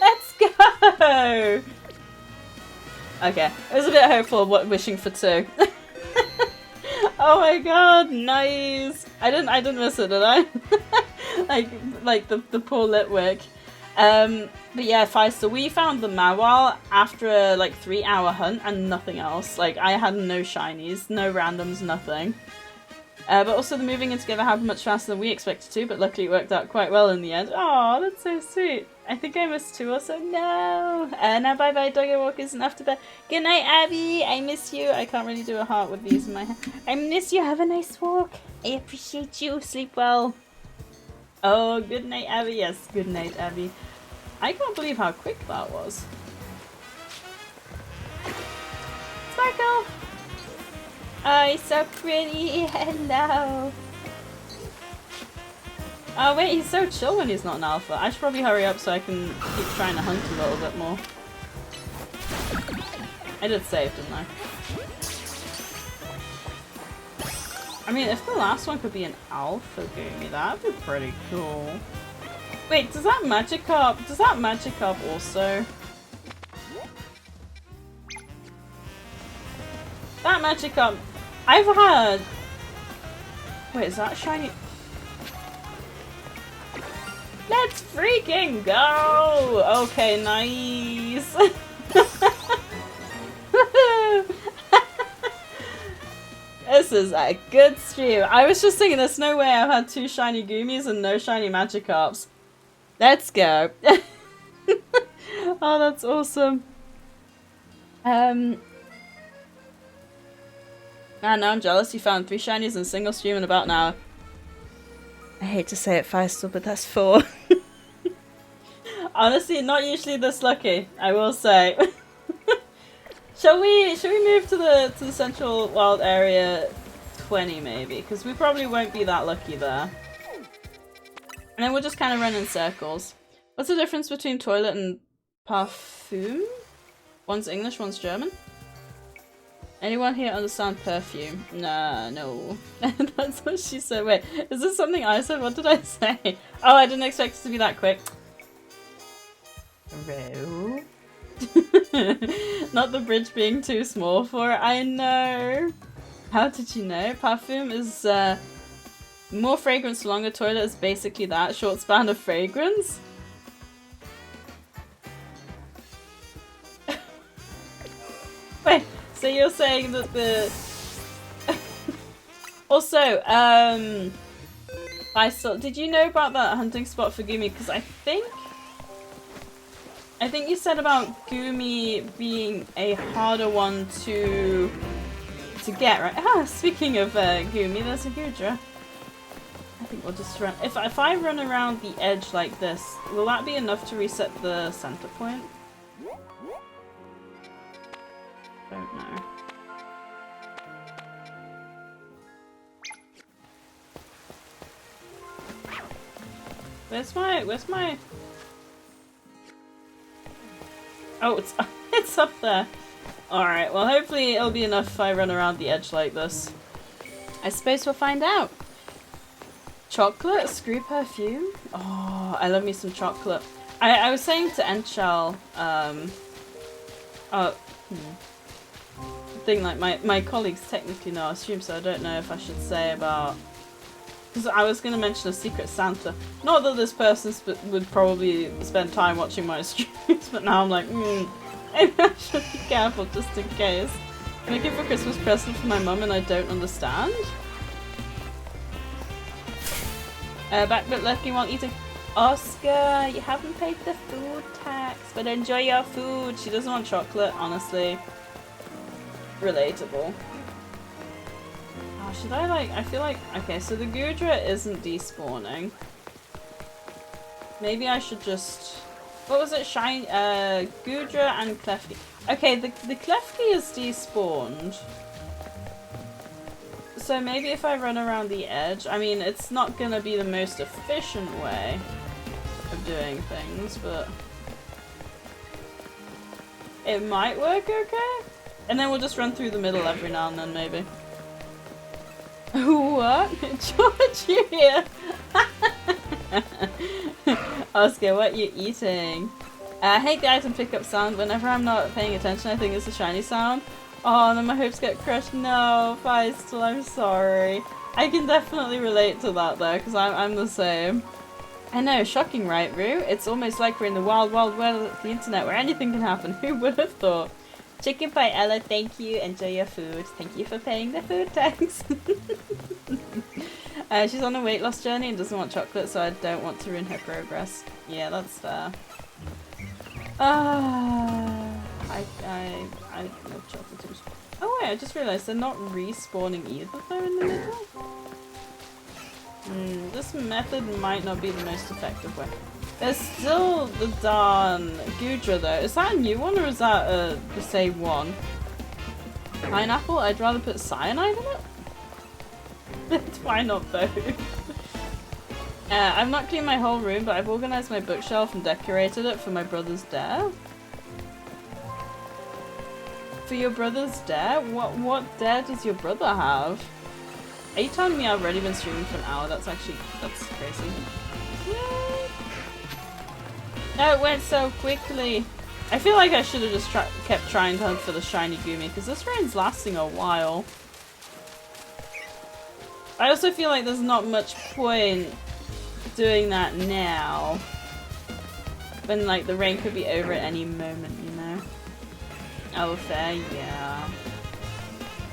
Let's go! Okay, it was a bit hopeful wishing for 2. Oh my god, nice! I didn't miss it, did I? like the poor Litwick. But yeah, Feistel, we found the Mawile after a like 3-hour hunt and nothing else. Like I had no shinies, no randoms, nothing. But also the moving in together happened much faster than we expected to, but luckily it worked out quite well in the end. Oh, that's so sweet. I think I missed 2 or so. No! Now bye bye doggy walkers and after bed. Good night, Abby! I miss you. I can't really do a heart with these in my hand. I miss you. Have a nice walk. I appreciate you. Sleep well. Oh, good night, Abby. Yes, good night, Abby. I can't believe how quick that was. Sparkle! Oh, he's so pretty. Hello. Oh wait, he's so chill when he's not an alpha. I should probably hurry up so I can keep trying to hunt a little bit more. I did save, didn't I? I mean, if the last one could be an alpha Gumi, that'd be pretty cool. Wait, does that Magikarp also? That Magikarp, I've had... Wait, is that shiny? Let's freaking go! Okay, nice! This is a good stream. I was just thinking there's no way I've had 2 shiny Goomies and no shiny Magikarps. Let's go! Oh, that's awesome. Now I'm jealous. You found 3 shinies in a single stream in about an hour. I hate to say it, Feistel, but that's 4. Honestly, not usually this lucky, I will say. Shall we move to the central wild area 20 maybe? Because we probably won't be that lucky there. And then we'll just kind of run in circles. What's the difference between toilet and parfum? One's English, one's German. Anyone here understand perfume? Nah, no. That's what she said. Wait, is this something I said? What did I say? Oh, I didn't expect it to be that quick. Ro? Not the bridge being too small for it. I know. How did you know? Parfum is more fragrance, longer. Toilet is basically that. Short span of fragrance. So you're saying that the... Also, did you know about that hunting spot for Gumi? Because I think you said about Gumi being a harder one to get, right? Ah, speaking of Gumi, there's a Gudra. I think we'll just run. If I run around the edge like this, will that be enough to reset the center point? Don't know. Where's my... Oh, it's up there. Alright, well hopefully it'll be enough if I run around the edge like this. I suppose we'll find out. Chocolate? Screw perfume? Oh, I love me some chocolate. I was saying to Enchal, thing like my colleagues technically know our stream, so I don't know if I should say about... Because I was going to mention a Secret Santa. Not that this person would probably spend time watching my streams, but now I'm like, maybe I should be careful just in case. Looking for Christmas present for my mum and I don't understand? Backbit lurking while eating. Oscar, you haven't paid the food tax, but enjoy your food. She doesn't want chocolate, honestly. Relatable. Oh, should I like... I feel like... Okay, so the Gudra isn't despawning. Maybe I should just... What was it? Gudra and Klefki. Okay, the Klefki is despawned. So maybe if I run around the edge... I mean, it's not gonna be the most efficient way of doing things, but... It might work okay? And then we'll just run through the middle every now and then, maybe. What? George, you here? Oscar, what you eating? I hate the item pickup sound. Whenever I'm not paying attention, I think it's a shiny sound. Oh, and then my hopes get crushed. No, Feistel, I'm sorry. I can definitely relate to that though, because I'm the same. I know, shocking, right, Rue? It's almost like we're in the wild, wild world of the internet where anything can happen. Who would have thought? Chicken pie Ella, thank you. Enjoy your food. Thank you for paying the food tax. She's on a weight loss journey and doesn't want chocolate, so I don't want to ruin her progress. Yeah, that's fair. I love chocolate too much. Oh wait, I just realised they're not respawning either though in the middle. This method might not be the most effective way. There's still the darn Gudra though. Is that a new one or is that the same one? Pineapple? I'd rather put cyanide in it? Why not both? I've not cleaned my whole room, but I've organised my bookshelf and decorated it for my brother's dare. For your brother's dare? What dare does your brother have? Are you telling me I've already been streaming for an hour? That's crazy. Yay! Oh, it went so quickly. I feel like I should have just kept trying to hunt for the shiny Gumi, because this rain's lasting a while. I also feel like there's not much point doing that now. When, like, the rain could be over at any moment, you know? Oh, fair, yeah.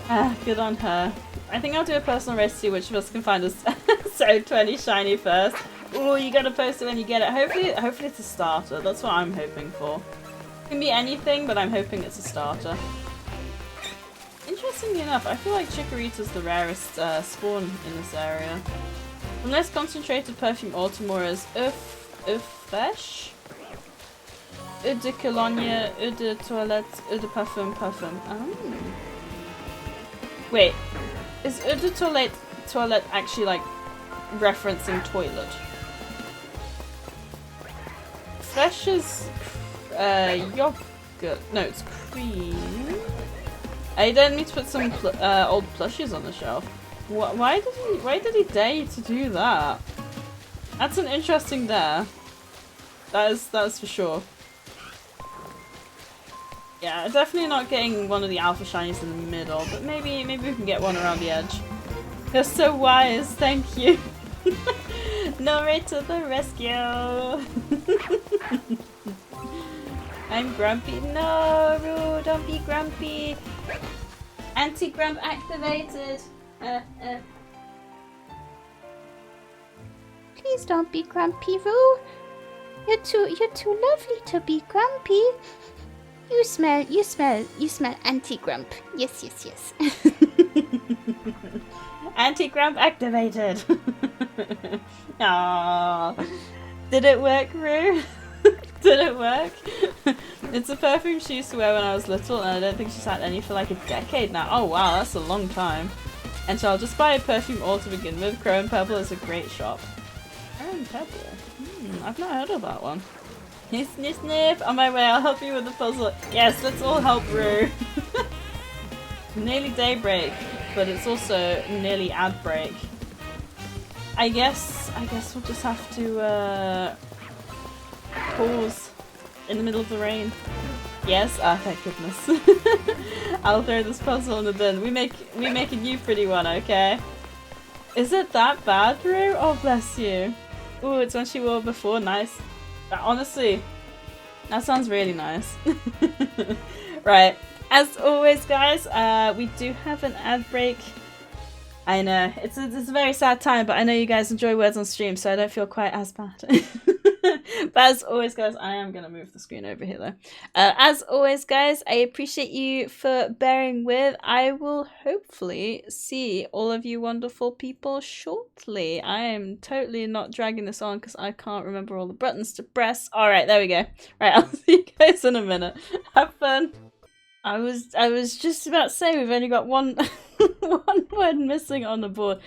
Ah, good on her. I think I'll do a personal race to see which of us can find us so 20 shiny first. Ooh, you gotta post it when you get it. Hopefully it's a starter. That's what I'm hoping for. It can be anything, but I'm hoping it's a starter. Interestingly enough, I feel like Chikorita's the rarest spawn in this area. Unless concentrated perfume Altimore is Fesh? Eau de cologne, eau de toilette, eau de parfum. Oh. Wait, is eau de toilette actually like referencing toilet? Fresh is yogurt. No, it's cream. I then need to put some old plushies on the shelf. Why did he dare you to do that? That's an interesting dare. That's for sure. Yeah, definitely not getting one of the alpha shinies in the middle, but maybe we can get one around the edge. You're so wise, thank you. Nore to the rescue. I'm grumpy. No, Rue, don't be grumpy. Anti-grump activated. Please don't be grumpy, Roo. You're too lovely to be grumpy. You smell anti-grump. Yes. Anti-grump activated. Aww. Did it work, Rue? Did it work? It's a perfume she used to wear when I was little, and I don't think she's had any for like a decade now. Oh wow, that's a long time. And so I'll just buy a perfume all to begin with. Crow and Pebble is a great shop. Crow and Pebble? I've not heard of that one. Sniff, on my way, I'll help you with the puzzle. Yes, let's all help Rue. Nearly daybreak, but it's also nearly ad break. I guess we'll just have to pause in the middle of the rain. Yes, thank goodness. I'll throw this puzzle in the bin. We make a new pretty one, okay? Is it that bad, Rue? Oh, bless you. Ooh, it's when she wore before. Nice. Honestly, that sounds really nice. Right. As always, guys, we do have an ad break. I know, it's a very sad time, but I know you guys enjoy words on stream, so I don't feel quite as bad. But as always, guys, I am going to move the screen over here, though. As always, guys, I appreciate you for bearing with. I will hopefully see all of you wonderful people shortly. I am totally not dragging this on because I can't remember all the buttons to press. All right, there we go. Right, I'll see you guys in a minute. Have fun. I was just about to say we've only got one one word missing on the board,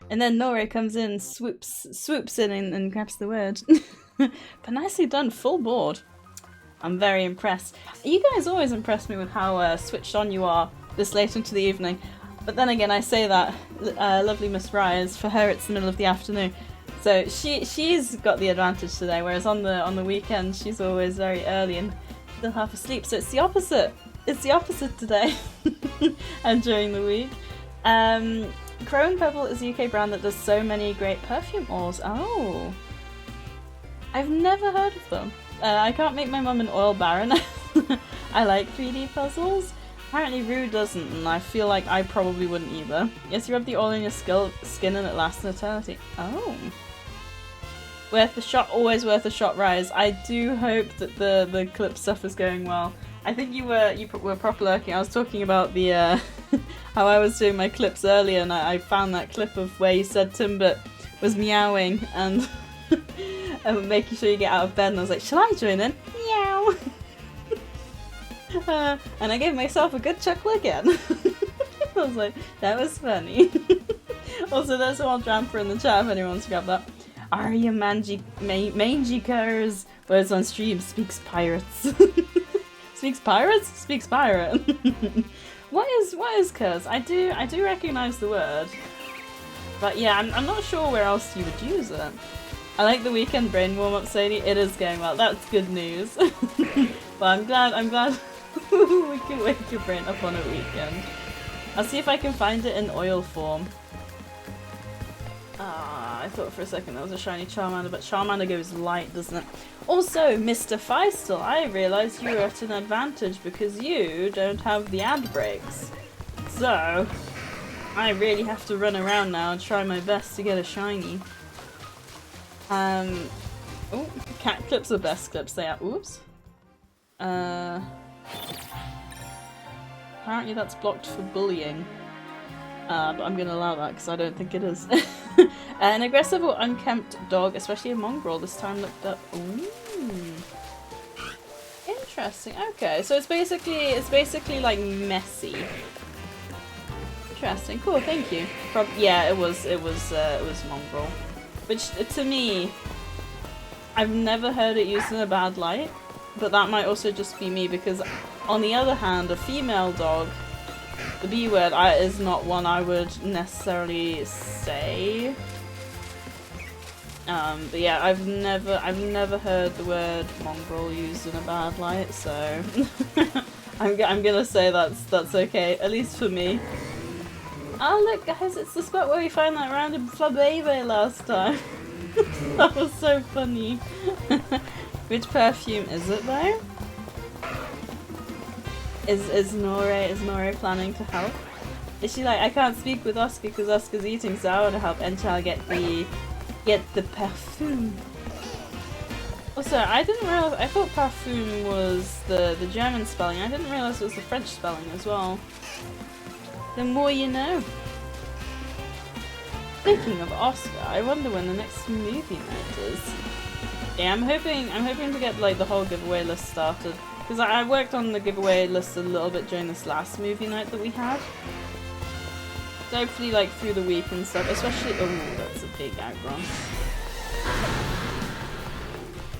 and then Nore comes in, swoops in and grabs the word. But nicely done, full board. I'm very impressed. You guys always impress me with how switched on you are this late into the evening. But then again, I say that lovely Miss Rise, for her it's the middle of the afternoon, so she's got the advantage today. Whereas on the weekend she's always very early and still half asleep. So it's the opposite. It's the opposite today and during the week. Crow and Pebble is a UK brand that does so many great perfume oils. Oh, I've never heard of them. I can't make my mum an oil baron. I like 3D puzzles. Apparently Rue doesn't, and I feel like I probably wouldn't either. Yes, you rub the oil in your skin and it lasts an eternity. Oh. Worth a shot, always worth a shot, Rise. I do hope that the clip stuff is going well. I think you were proper lurking. I was talking about the how I was doing my clips earlier, and I found that clip of where you said Timbit was meowing and making sure you get out of bed, and I was like, shall I join in? Meow. And I gave myself a good chuckle again. I was like, that was funny. Also, there's a old Jamper in the chat if anyone wants to grab that. Are you mangy curs? Words on stream speaks pirates. Speaks pirates? Speaks pirate. What is curs? I do recognise the word. But yeah, I'm not sure where else you would use it. I like the weekend brain warm-up, Sadie. It is going well. That's good news. But I'm glad we can wake your brain up on a weekend. I'll see if I can find it in oil form. I thought for a second that was a shiny Charmander, but Charmander goes light, doesn't it? Also, Mr. Feistel, I realised you're at an advantage because you don't have the ad breaks. So, I really have to run around now and try my best to get a shiny. Oh, cat clips are best clips, they are. Oops. Apparently that's blocked for bullying. But I'm going to allow that because I don't think it is. An aggressive or unkempt dog, especially a mongrel, this time looked up. Ooh. Interesting. Okay, so it's basically like messy. Interesting. Cool. Thank you. Yeah, it was mongrel, which to me, I've never heard it used in a bad light. But that might also just be me because, on the other hand, a female dog. The B word is not one I would necessarily say. But yeah, I've never heard the word mongrel used in a bad light, so I'm gonna say that's okay, at least for me. Oh look, guys, it's the spot where we found that random Flabebe last time. That was so funny. Which perfume is it though? Is Nore planning to help? Is she like, I can't speak with Oscar because Oscar's eating, so I want to help Enchal get the perfume. Also, I didn't realize, I thought parfum was the German spelling. I didn't realize it was the French spelling as well. The more you know. Speaking of Oscar, I wonder when the next movie night is. Yeah, I'm hoping to get like the whole giveaway list started. Because I worked on the giveaway list a little bit during this last movie night that we had. So hopefully like through the week and stuff, especially, oh, that's a big outrun.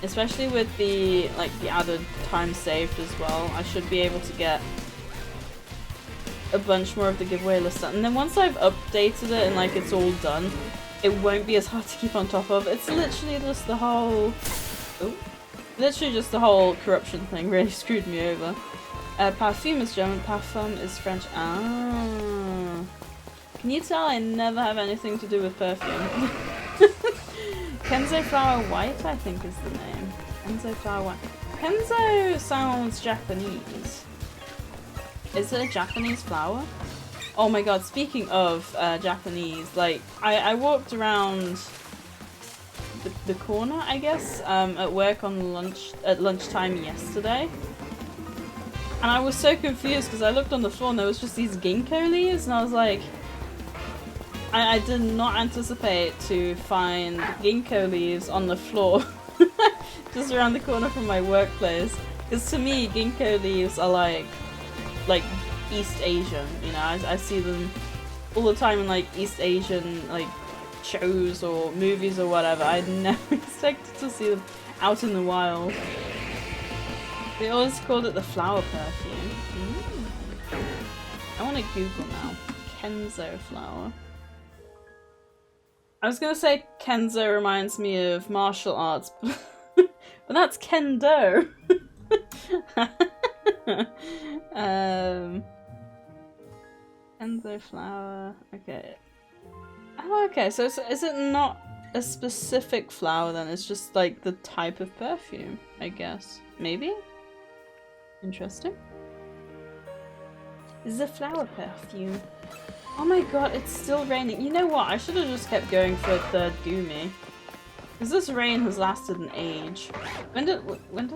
Especially with the added time saved as well, I should be able to get a bunch more of the giveaway list done. And then once I've updated it and like it's all done, it won't be as hard to keep on top of. It's literally just the whole... Oh. Literally just the whole corruption thing really screwed me over. Parfum is German, parfum is French. Ah. Can you tell I never have anything to do with perfume? Kenzo Flower White, I think is the name. Kenzo Flower White. Kenzo sounds Japanese. Is it a Japanese flower? Oh my god, speaking of Japanese, like, I walked around the corner, I guess, at work on lunchtime yesterday. And I was so confused because I looked on the floor and there was just these ginkgo leaves and I was like, I did not anticipate to find ginkgo leaves on the floor just around the corner from my workplace. Because to me, ginkgo leaves are like East Asian, you know, I see them all the time in like East Asian like shows or movies or whatever. I'd never expected to see them out in the wild. They always called it the flower perfume. I want to Google now. Kenzo flower. I was gonna say Kenzo reminds me of martial arts, but that's Kendo. Kenzo flower. Okay. Oh, okay. So is it not a specific flower then? It's just like the type of perfume, I guess. Maybe? Interesting. This is a flower perfume. Oh my god, it's still raining. You know what? I should have just kept going for a third Goomy. Because this rain has lasted an age. When did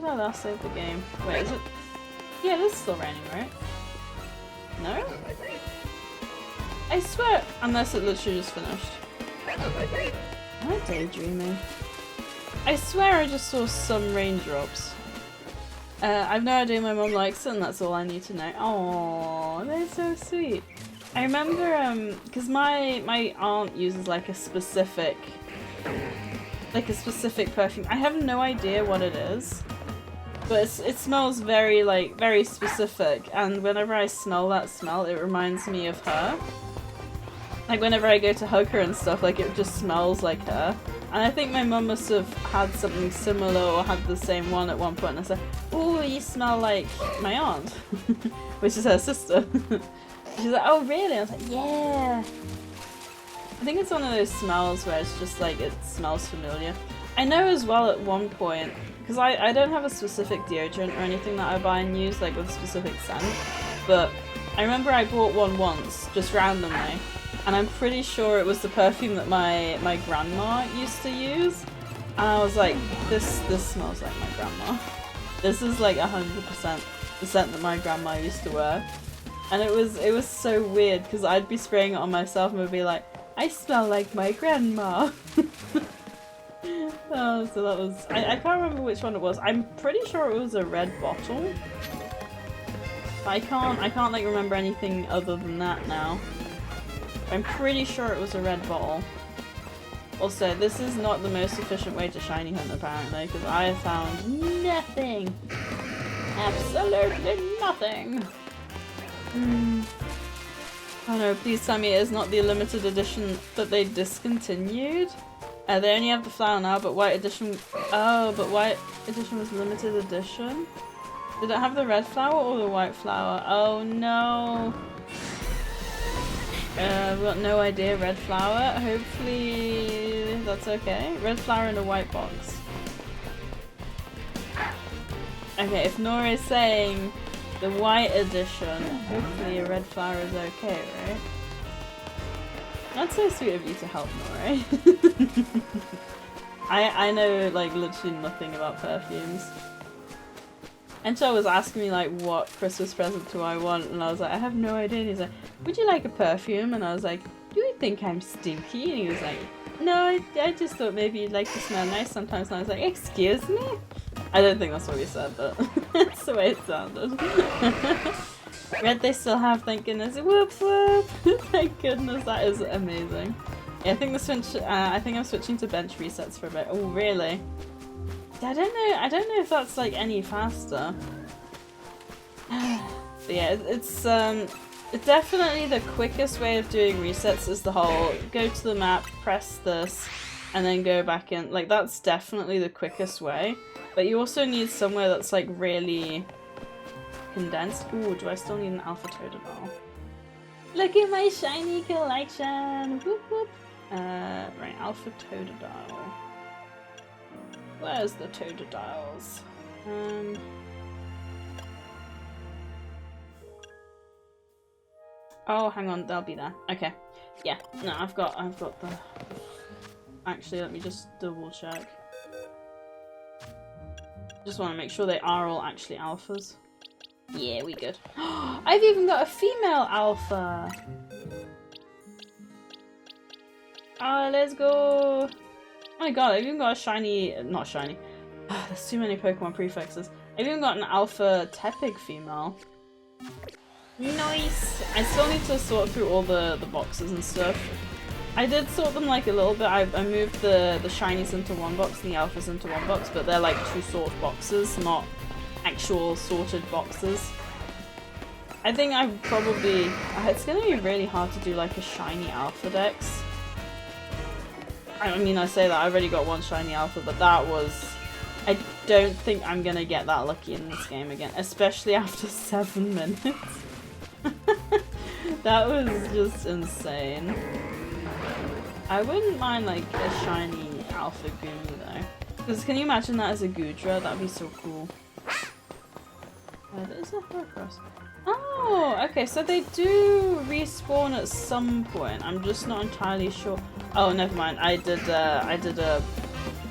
I last save the game? Wait, is it? Yeah, it is still raining, right? No? I swear, unless it literally just finished. Am I daydreaming? I swear I just saw some raindrops. I've no idea my mum likes it and that's all I need to know. Aww, they're so sweet. I remember, because my aunt uses like a specific perfume. I have no idea what it is, but it smells very specific, and whenever I smell that smell, it reminds me of her. Like whenever I go to hug her and stuff, like it just smells like her. And I think my mum must have had something similar or had the same one at one point, and I said, "Oh, you smell like my aunt," which is her sister. She's like, "Oh really?" I was like, "Yeah." I think it's one of those smells where it's just like, it smells familiar. I know as well at one point, because I don't have a specific deodorant or anything that I buy and use, like with a specific scent, but I remember I bought one once, just randomly, and I'm pretty sure it was the perfume that my grandma used to use, and I was like, this smells like my grandma. This is like 100% the scent that my grandma used to wear. And it was so weird because I'd be spraying it on myself and would be like, I smell like my grandma. Oh, so that was, I can't remember which one it was. I'm pretty sure it was a red bottle. But I can't like remember anything other than that now. I'm pretty sure it was a red bottle. Also, this is not the most efficient way to shiny hunt apparently, because I have found nothing. Absolutely nothing. Oh no, please tell me it is not the limited edition that they discontinued. They only have the flower now, but white edition... Oh, but white edition was limited edition? Did it have the red flower or the white flower? Oh no. I've got no idea. Red flower. Hopefully that's okay. Red flower in a white box. Okay, if Nora is saying the white edition, hopefully a red flower is okay, right? That's so sweet of you to help me, right? I know like literally nothing about perfumes. Encho was asking me like what Christmas present do I want, and I was like, I have no idea. And he's like, would you like a perfume? And I was like, do you think I'm stinky? And he was like, no, I just thought maybe you'd like to smell nice sometimes. And I was like, excuse me? I don't think that's what he said, but that's the way it sounded. Red they still have, thank goodness. Whoop whoop! Thank goodness, that is amazing. Yeah, I think the switch. I think I'm switching to bench resets for a bit. Oh, really? I don't know if that's like any faster. But yeah, it's definitely the quickest way of doing resets is the whole go to the map, press this, and then go back in. Like that's definitely the quickest way. But you also need somewhere that's like really condensed. Ooh, do I still need an alpha Totodile? Look at my shiny collection! Whoop whoop! Right, alpha Totodile. Where's the Totodiles? Oh, hang on, they'll be there. Okay. Yeah, no, I've got the... Actually, let me just double check. Just want to make sure they are all actually alphas. Yeah, we good. I've even got a female alpha! Oh, let's go! Oh my god, I've even got a shiny... Not shiny. There's too many Pokemon prefixes. I've even got an alpha Tepig female. Nice! I still need to sort through all the boxes and stuff. I did sort them like a little bit. I moved the shinies into one box and the alphas into one box, but they're like two sort boxes, not actual sorted boxes. I think I probably... it's gonna be really hard to do like a shiny alpha dex. I mean, I say that, I already got one shiny alpha, but that was... I don't think I'm gonna get that lucky in this game again, especially after 7 minutes. That was just insane. I wouldn't mind like a shiny alpha Goomy though. Because can you imagine that as a Goodra? That'd be so cool. There's a Heracross. Oh, okay, so they do respawn at some point. I'm just not entirely sure. Oh, never mind. I did a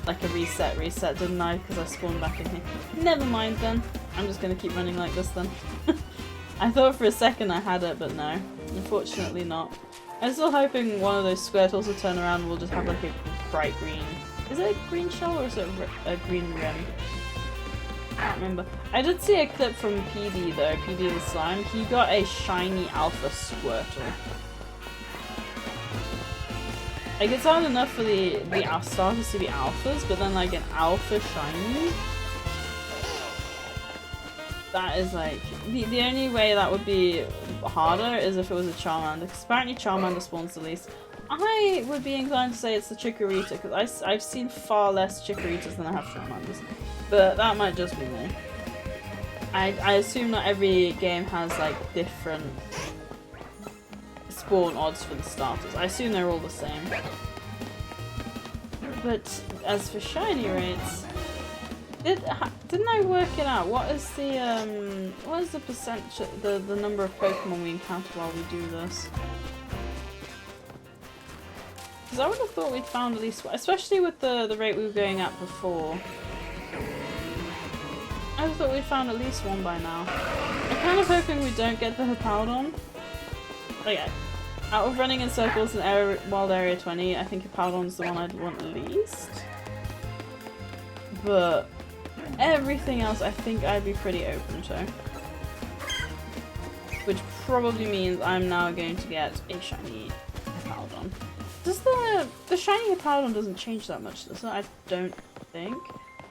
like a reset, didn't I? Because I spawned back in here. Never mind then. I'm just gonna keep running like this then. I thought for a second I had it, but no. Unfortunately not. I'm still hoping one of those Squirtles will turn around and we'll just have like a bright green. Is it a green shell or is it a green rim? I can't remember. I did see a clip from PD though, PD the Slime. He got a shiny alpha Squirtle. Like it's hard enough for the starters to be alphas, but then like an alpha shiny? That is like, the only way that would be harder is if it was a Charmander, because apparently Charmander spawns the least. I would be inclined to say it's the Chikorita, because I've seen far less Chikoritas than I have Charmanders. But that might just be me. I assume not every game has like different spawn odds for the starters. I assume they're all the same. But as for shiny rates, didn't I work it out? What is the percentage, the number of Pokemon we encounter while we do this? Because I would have thought we'd found at least one, especially with the rate we were going at before. I would have thought we'd found at least one by now. I'm kind of hoping we don't get the Hippowdon. Okay. Out of running in circles in Wild Area 20, I think Hippowdon's the one I'd want least. But everything else I think I'd be pretty open to. Which probably means I'm now going to get a shiny Hippowdon. Does the shiny Hippowdon doesn't change that much, does it? I don't think.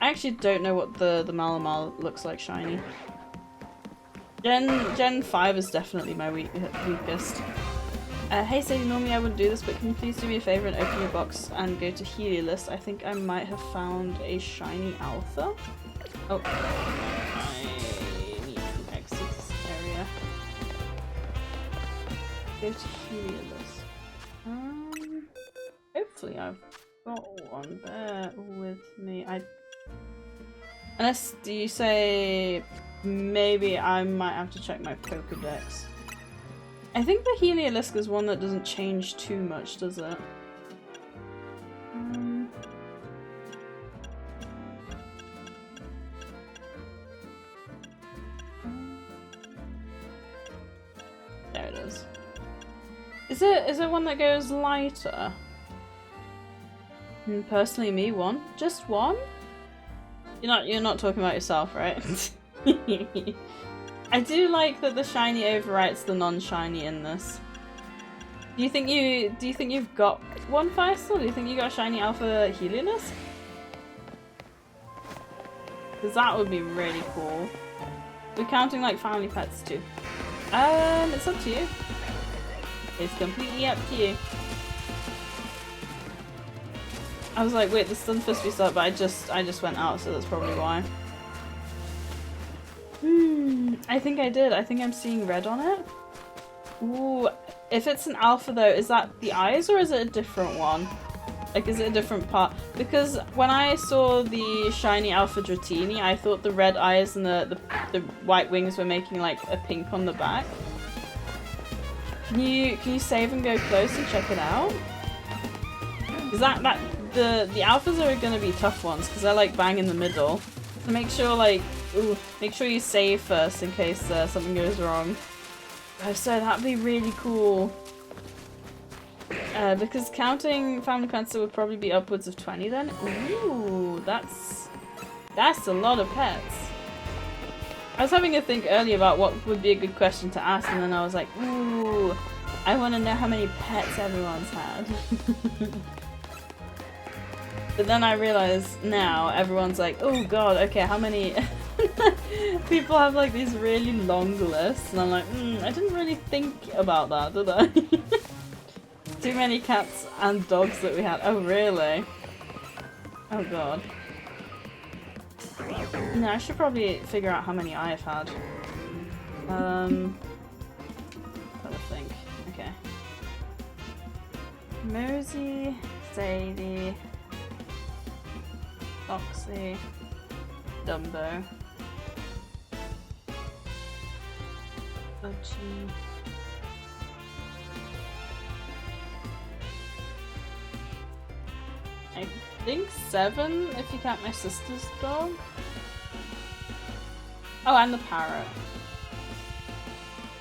I actually don't know what the Malamar looks like shiny. Gen 5 is definitely my weakest. Hey Sadie, normally I wouldn't do this, but can you please do me a favour and open your box and go to Heliolist? I think I might have found a shiny alpha. Oh, I need to exit this area. Go to Heliolist. Hopefully I've got one there with me. Unless, do you say maybe I might have to check my Pokedex? I think the Heliolisk is one that doesn't change too much, does it? There it is. Is it one that goes lighter? Personally, me, one. Just one? You're not talking about yourself, right? I do like that the shiny overwrites the non-shiny in this. Do you think you've got one Feistel? Do you think you got a shiny Alpha Heliolisk? Because that would be really cool. We're counting like family pets too. It's up to you. It's completely up to you. I was like, wait, the sun's supposed to be set, but I just went out, so that's probably why. I think I did. I think I'm seeing red on it. Ooh, if it's an alpha though, is that the eyes or is it a different one? Like, is it a different part? Because when I saw the shiny Alpha Dratini, I thought the red eyes and the white wings were making like a pink on the back. Can you save and go close and check it out? Is the alphas are gonna be tough ones because they're like bang in the middle. So make sure you save first in case something goes wrong. Oh, so that'd be really cool. Because counting family pets would probably be upwards of 20 then. Ooh, that's a lot of pets. I was having a think earlier about what would be a good question to ask, and then I was like, ooh, I want to know how many pets everyone's had. But then I realize now everyone's like, oh god, okay, how many people have like these really long lists, and I'm like, I didn't really think about that, did I? Too many cats and dogs that we had. Oh really? Oh god. No, I should probably figure out how many I've had. Let me think. Okay. Mosey, Sadie, Foxy, Dumbo, Budgie, I think 7 if you count my sister's dog. Oh, and the parrot.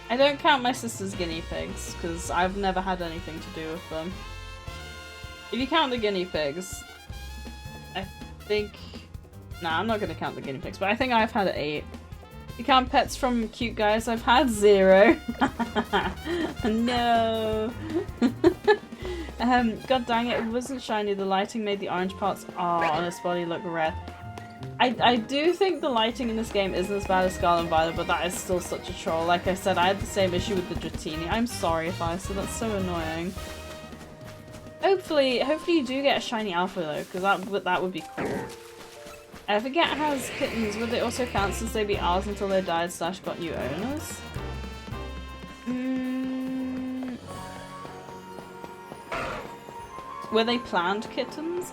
I don't count my sister's guinea pigs because I've never had anything to do with them. If you count the guinea pigs, I think... Nah, I'm not going to count the guinea pigs, but I think I've had 8. If you count pets from cute guys, I've had 0. No. God dang it wasn't shiny. The lighting made the orange parts on its body look red. I do think the lighting in this game isn't as bad as Scarlet and Violet, but that is still such a troll. Like I said, I had the same issue with the Dratini. I'm sorry if I said that's so annoying. Hopefully you do get a shiny alpha though, because that would be cool. I forget it has kittens. Would they also count since they'd be ours until they died / got new owners? Were they planned kittens?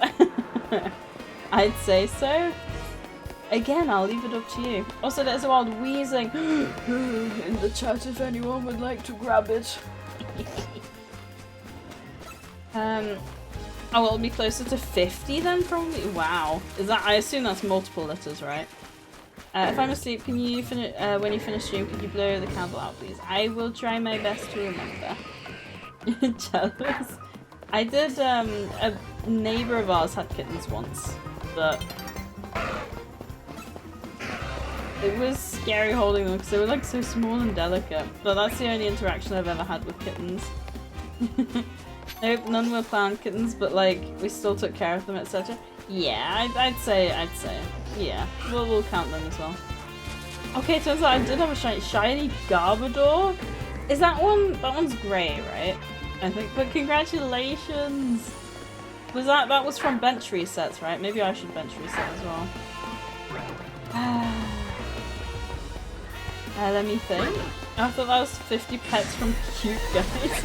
I'd say so. Again, I'll leave it up to you. Also, there's a wild wheezing in the chat if anyone would like to grab it. Oh, well, it'll be closer to 50 then, probably. Wow, is that? I assume that's multiple litters, right? If I'm asleep, can you finish? When you finish stream, could you blow the candle out, please? I will try my best to remember. Jealous. I did. A neighbor of ours had kittens once, but it was scary holding them because they were like so small and delicate. But that's the only interaction I've ever had with kittens. Nope, none were planned kittens, but like we still took care of them, etc. Yeah, I'd say, yeah, we'll count them as well. Okay, turns out I did have a shiny Garbodor. Is that one? That one's grey, right? I think. But congratulations. That was from bench resets, right? Maybe I should bench reset as well. Let me think. I thought that was 50 pets from cute guys.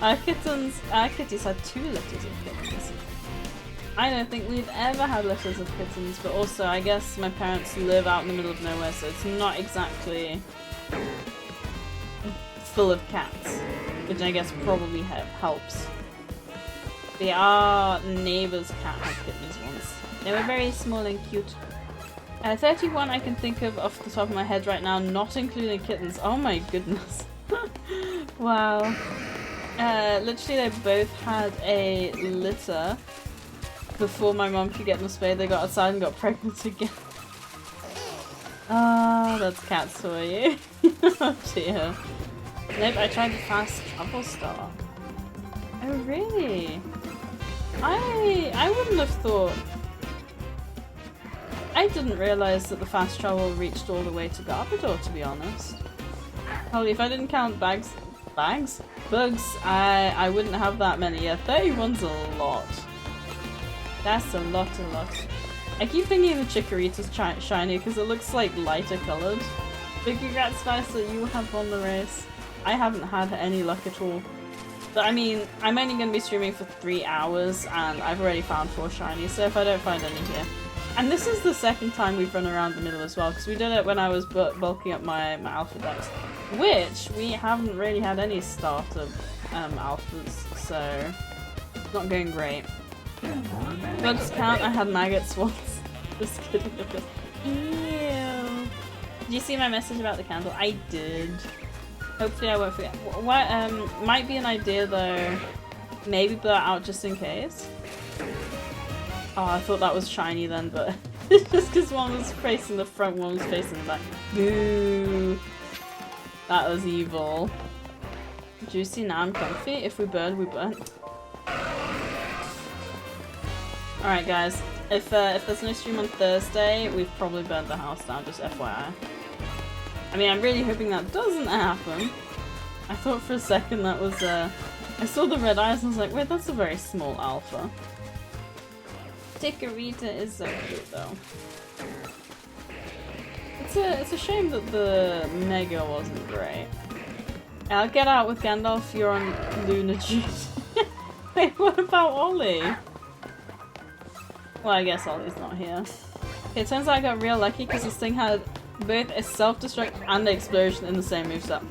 Our kitties had 2 litters of kittens. I don't think we've ever had litters of kittens, but also I guess my parents live out in the middle of nowhere, so it's not exactly full of cats, which I guess probably helps. Our neighbour's cat had kittens once. They were very small and cute. 31 I can think of off the top of my head right now, not including kittens. Oh my goodness. Wow. Literally they both had a litter before my mom could get them spayed. They got outside and got pregnant again. Ah, that's cats for you. Oh dear. Nope, I tried the fast travel star. Oh really? I wouldn't have thought. I didn't realise that the fast travel reached all the way to Garbodor, to be honest. Holy, if I didn't count bugs, I wouldn't have that many. Yeah, 31's a lot. That's a lot. I keep thinking the Chikorita's shiny because it looks like lighter coloured. Big congrats, Spice, that you have won the race. I haven't had any luck at all. But I mean, I'm only going to be streaming for 3 hours and I've already found 4 shinies, so if I don't find any here. And this is the second time we've run around the middle as well, because we did it when I was bulking up my alpha decks, which we haven't really had any starter alphas, so it's not going great. Bugs count, I had maggots once. Just kidding. Ew. Did you see my message about the candle? I did. Hopefully I won't forget. What, might be an idea though, maybe blur it out just in case. Oh, I thought that was shiny then, but it's just because one was facing the front, one was facing the back. Boo! That was evil. Juicy, now I'm comfy. If we burn, we burn. Alright guys, if there's no stream on Thursday, we've probably burned the house down, just FYI. I mean, I'm really hoping that doesn't happen. I thought for a second that was, I saw the red eyes and I was like, wait, that's a very small alpha. Chikorita is so cute though. It's a shame that the Mega wasn't great. I'll get out with Gandalf, you're on Luna Juice. Wait, what about Ollie? Well, I guess Ollie's not here. Okay, it turns out I got real lucky because this thing had both a self-destruct and an explosion in the same moveset.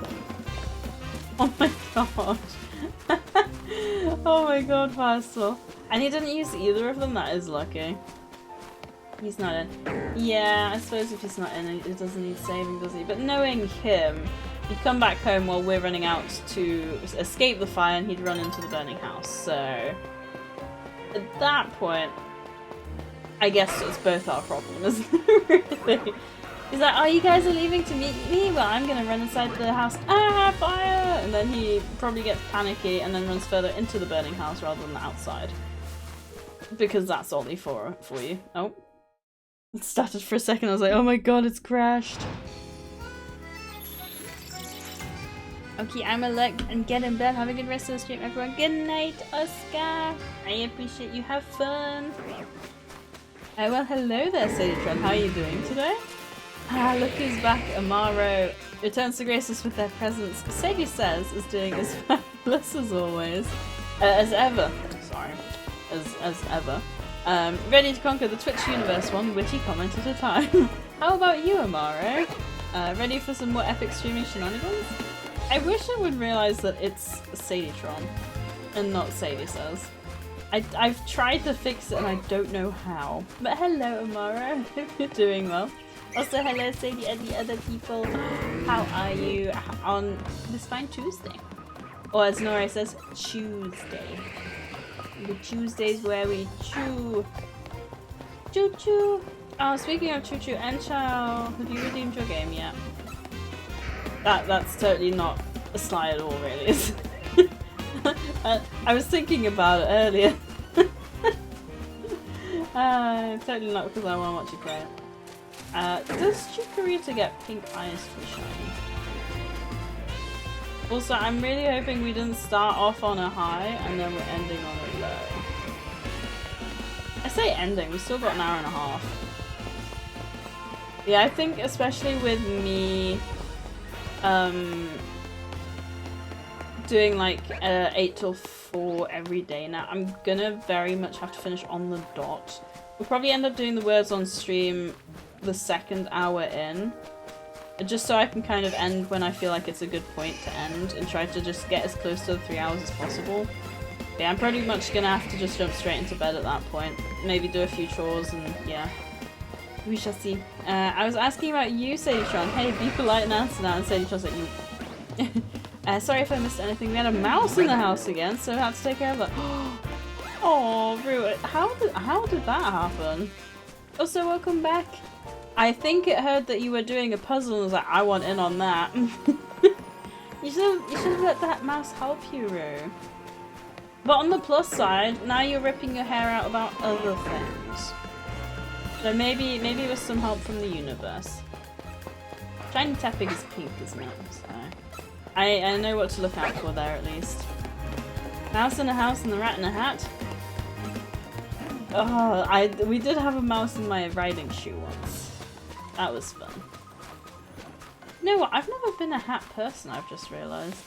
Oh my god. Oh my god, Faisal. And he didn't use either of them, that is lucky. He's not in. Yeah, I suppose if he's not in, it doesn't need saving, does he? But knowing him, he'd come back home while we're running out to escape the fire and he'd run into the burning house, so... At that point, I guess it's both our problem, isn't it, really? He's like, oh, you guys are leaving to meet me? Well, I'm gonna run inside the house. Ah, fire! And then he probably gets panicky and then runs further into the burning house rather than the outside. Because that's Ollie for you. Oh. It started for a second, I was like, oh my god, it's crashed. Okay, I'm alert and get in bed. Have a good rest of the stream, everyone. Good night, Oscar. I appreciate you. Have fun. Oh, well, hello there, SadieSays. How are you doing today? Ah, look who's back. Amaro returns to grace us with their presence. SadieSays is doing as fabulous as always. As ever. Sorry. As ever. Ready to conquer the Twitch universe one witty comment at a time. How about you, Amaro? Ready for some more epic streaming shenanigans? I wish I would realise that it's Sadietron and not SadieSays. I've tried to fix it and I don't know how. But hello, Amaro. Hope you're doing well. Also, hello, Sadie and the other people. How are you on this fine Tuesday? Or as Nora says, Tuesday. The Tuesdays where we chew. Choo choo. Oh, speaking of choo choo and chow, have you redeemed your game yet? That's totally not a sly at all, really. Is it? I was thinking about it earlier. Totally not because I want to watch you play it. Does Chikorita get pink eyes for shiny? Also, I'm really hoping we didn't start off on a high and then we're ending on a low. I say ending, we've still got an hour and a half. Yeah, I think especially with me doing like 8 till 4 every day now, I'm gonna very much have to finish on the dot. We'll probably end up doing the words on stream the second hour in. Just so I can kind of end when I feel like it's a good point to end and try to just get as close to the 3 hours as possible. But yeah, I'm pretty much gonna have to just jump straight into bed at that point. Maybe do a few chores and yeah. We shall see. I was asking about you, SadieSays. Hey, be polite and answer now. And SadieSays like you. Sorry if I missed anything. We had a mouse in the house again, so I had to take care of that. Oh, Rue, how did that happen? Also, welcome back. I think it heard that you were doing a puzzle and was like, I want in on that. You should have let that mouse help you, Rue. But on the plus side, now you're ripping your hair out about other things. So maybe with some help from the universe. Shiny Tapping is pink, isn't it? So I know what to look out for there at least. Mouse in a house and the rat in a hat. Oh, we did have a mouse in my riding shoe once. That was fun. You know what? I've never been a hat person, I've just realised.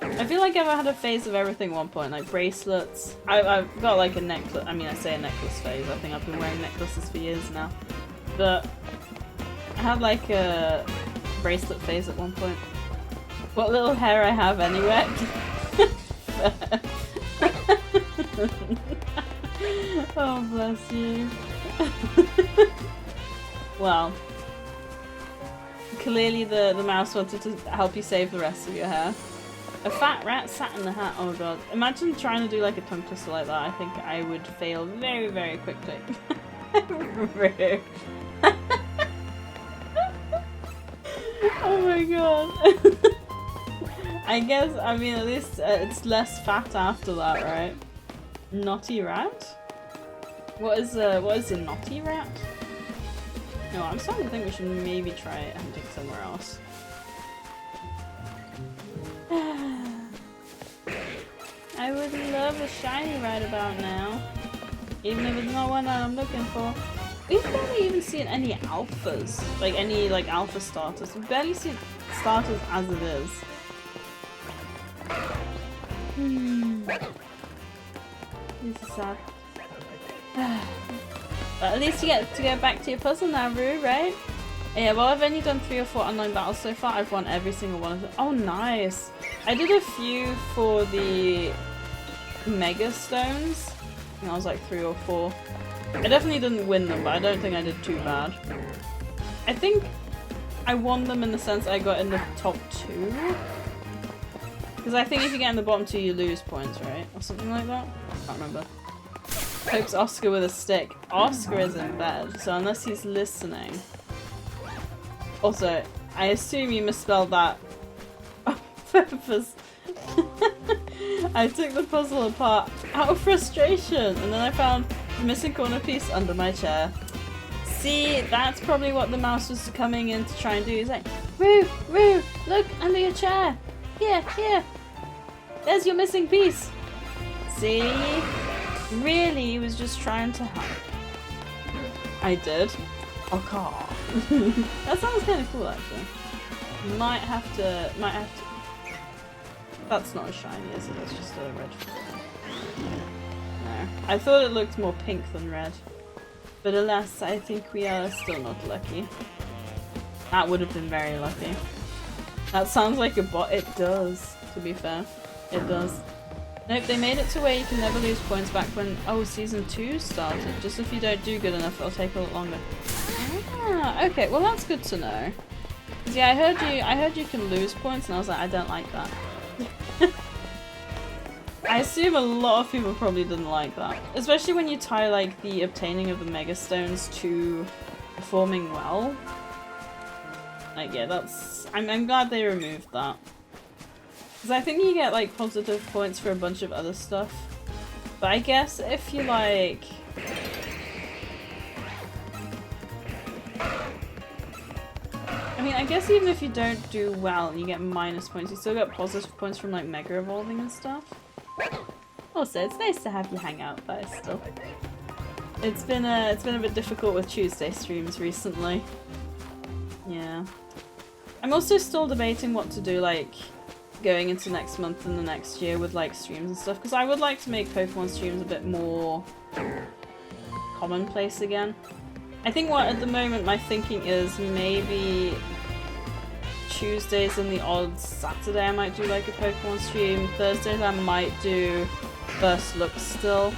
I feel like I've had a phase of everything at one point, like bracelets. I've got like a necklace. I mean, I say a necklace phase. I think I've been wearing necklaces for years now. But I had like a bracelet phase at one point. What little hair I have anyway. Oh, bless you. Well, clearly the mouse wanted to help you save the rest of your hair. A fat rat sat in the hat. Oh god. Imagine trying to do like a tongue twister like that. I think I would fail very, very quickly. Oh my god. I guess, I mean, at least it's less fat after that, right? Naughty rat? What is a naughty rat? No, I'm starting to think we should maybe try hunting somewhere else. I would love a shiny right about now. Even if it's not one that I'm looking for. We've barely even seen any alphas. Like any like alpha starters. We've barely seen starters as it is. This is sad. But at least you get to go back to your puzzle now, Rue, right? Yeah, well, I've only done 3 or 4 online battles so far. I've won every single one of them. Oh, nice. I did a few for the Mega Stones. I think I was like 3 or 4. I definitely didn't win them, but I don't think I did too bad. I think I won them in the sense I got in the top 2. Because I think if you get in the bottom 2, you lose points, right? Or something like that? I can't remember. Pokes Oscar with a stick. Oscar is in bed, so unless he's listening. Also, I assume you misspelled that on purpose. I took the puzzle apart out of frustration, and then I found the missing corner piece under my chair. See, that's probably what the mouse was coming in to try and do. He's like, Roo, Roo, look under your chair. Here, here. There's your missing piece. See? Really, he was just trying to help. I did. Oh god. That sounds kind of cool actually. Might have to. That's not a shiny, is it? It's just a red. No. I thought it looked more pink than red. But alas, I think we are still not lucky. That would have been very lucky. That sounds like a bot. It does, to be fair. It does. Nope, they made it to where you can never lose points back when, oh, season 2 started. Just if you don't do good enough, it'll take a lot longer. Ah, okay, well that's good to know. 'Cause yeah, I heard you can lose points, and I was like, I don't like that. I assume a lot of people probably didn't like that. Especially when you tie, like, the obtaining of the Mega Stones to performing well. Like, yeah, that's... I'm glad they removed that. Because I think you get, like, positive points for a bunch of other stuff. But I guess if you, like... I mean, I guess even if you don't do well and you get minus points, you still get positive points from, like, Mega Evolving and stuff. Also, it's nice to have you hang out, guys, still. It's been a bit difficult with Tuesday streams recently. Yeah. I'm also still debating what to do, like, going into next month and the next year with, like, streams and stuff, because I would like to make Pokemon streams a bit more commonplace again. I think what, at the moment, my thinking is maybe Tuesdays and the odd Saturday I might do like a Pokemon stream. Thursdays I might do First Look still.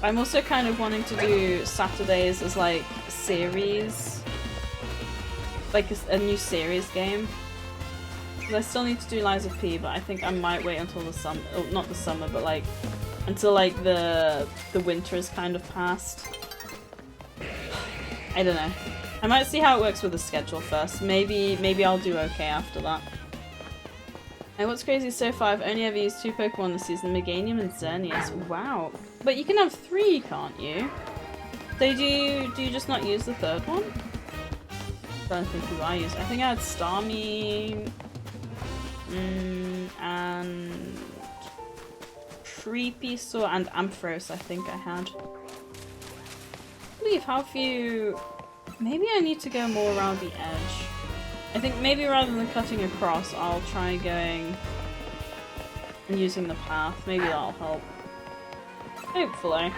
I'm also kind of wanting to do Saturdays as like series, like a new series game. Because I still need to do Lies of P, but I think I might wait until the summer, oh, not the summer, but like until like the winter is kind of past. I don't know. I might see how it works with the schedule first. Maybe I'll do okay after that. And what's crazy so far, I've only ever used 2 Pokemon this season, Meganium and Xerneas. Wow. But you can have 3, can't you? So do you just not use the 3rd one? I'm trying to think who I used. I think I had Starmie and Treepisaur and Ampharos, I think I had. I believe how few. Maybe I need to go more around the edge. I think maybe rather than cutting across, I'll try going and using the path. Maybe that'll help. Hopefully.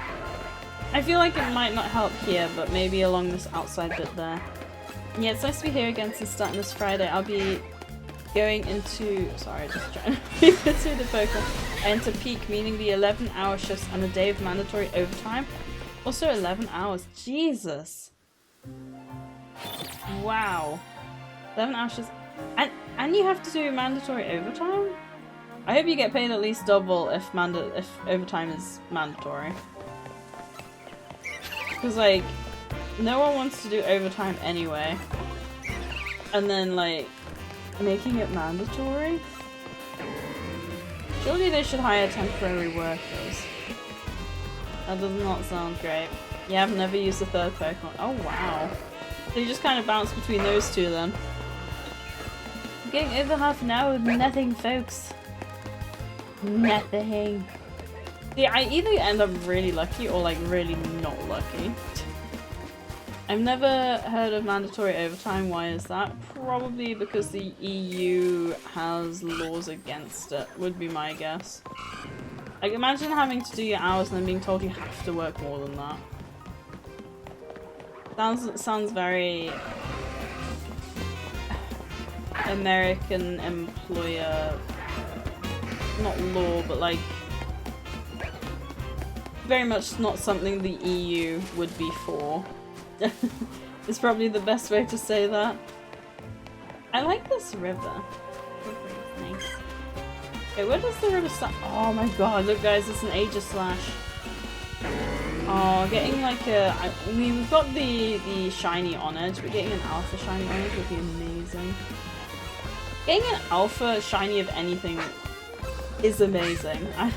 I feel like it might not help here, but maybe along this outside bit there. Yeah, it's nice to be here again since starting this Friday. I'll be going into... Sorry, just trying to keep it to the Pokemon. Into peak, meaning the 11-hour shifts and a day of mandatory overtime. Also 11 hours. Jesus. Wow. 11 hours. And you have to do mandatory overtime? I hope you get paid at least double if overtime is mandatory. Because like, no one wants to do overtime anyway. And then like, making it mandatory? Surely they should hire temporary workers. That does not sound great. Yeah, I've never used the 3rd Pokemon. Oh wow. So you just kind of bounce between those 2 then. I'm getting over half an hour with nothing, folks. Nothing. See, I either end up really lucky or like really not lucky. I've never heard of mandatory overtime. Why is that? Probably because the EU has laws against it, would be my guess. Like, imagine having to do your hours and then being told you have to work more than that. Sounds very American employer, not law, but like very much not something the EU would be for. It's probably the best way to say that. I like this river. It's nice. Okay, where does the river start? Oh my god, look guys, it's an Aegislash. Oh, getting like a... I mean, we've got the shiny on edge, but getting an alpha shiny on edge would be amazing. Getting an alpha shiny of anything is amazing. I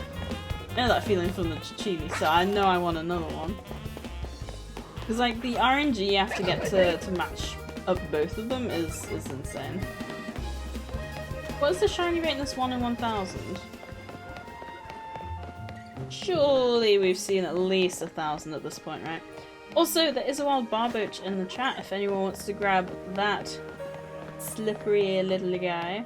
know that feeling from the Chichili, so I know I want another one. Because like the RNG you have to get to match up both of them is insane. What is the shiny rate in this 1 in 1,000? Surely we've seen at least 1,000 at this point, right? Also, there is a wild barboach in the chat if anyone wants to grab that slippery little guy.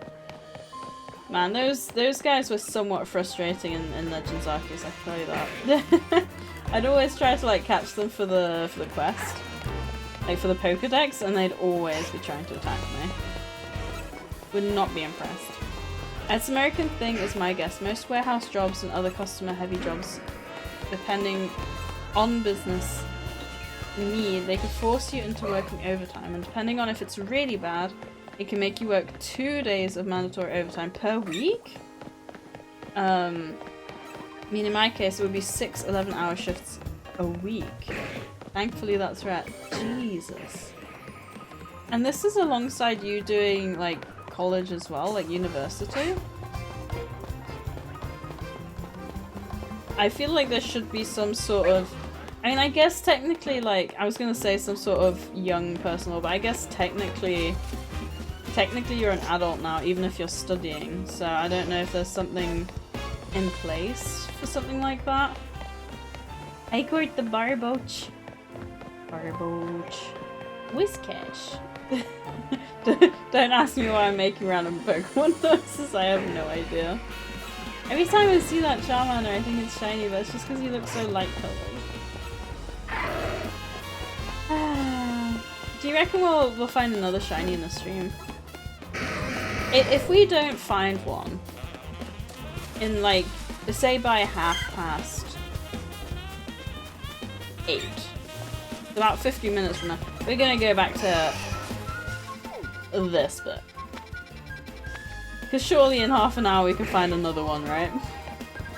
Man, those guys were somewhat frustrating in Legends Arceus, I can tell you that. I'd always try to like catch them for the quest, like for the Pokedex, and they'd always be trying to attack me. Would not be impressed. It's an American thing is my guess. Most warehouse jobs and other customer heavy jobs, depending on business need, they could force you into working overtime, and depending on if it's really bad, it can make you work 2 days of mandatory overtime per week. I mean, in my case, it would be 6 11-hour shifts a week. Thankfully, that's right. Jesus. And this is alongside you doing, like, college as well, like university. I feel like there should be some sort of... I mean, I guess technically, like, I was gonna say some sort of young person, but I guess technically you're an adult now, even if you're studying, so I don't know if there's something in place for something like that. I caught the barboach. Barboach. Whiscash. Don't ask me why I'm making random Pokemon noises, I have no idea. Every time I see that Charmander, I think it's shiny, but it's just because he looks so light colored. Do you reckon we'll find another shiny in the stream? If we don't find one in like, say by 8:30, about 50 minutes from now, we're gonna go back to this bit. Because surely in half an hour we can find another one, right?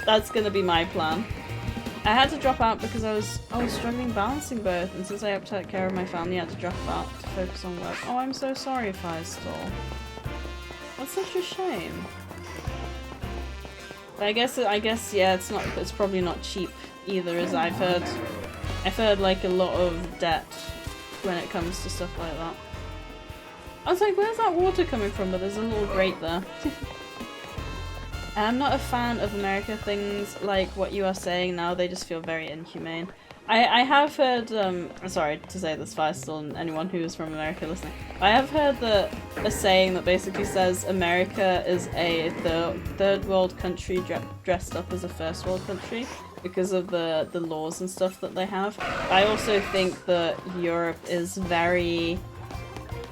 That's gonna be my plan. I had to drop out because I was struggling balancing both, and since I have to take care of my family, I had to drop out to focus on work. Oh, I'm so sorry, Firestall. That's such a shame. But I guess yeah, it's probably not cheap either, as I've heard like a lot of debt when it comes to stuff like that. I was like, where's that water coming from? But there's a little grate there. I'm not a fan of America things like what you are saying now, they just feel very inhumane. I have heard, I'm sorry to say this, Firestall, and anyone who is from America listening, I have heard a saying that basically says America is a third world country dressed up as a first world country because of the laws and stuff that they have. I also think that Europe is very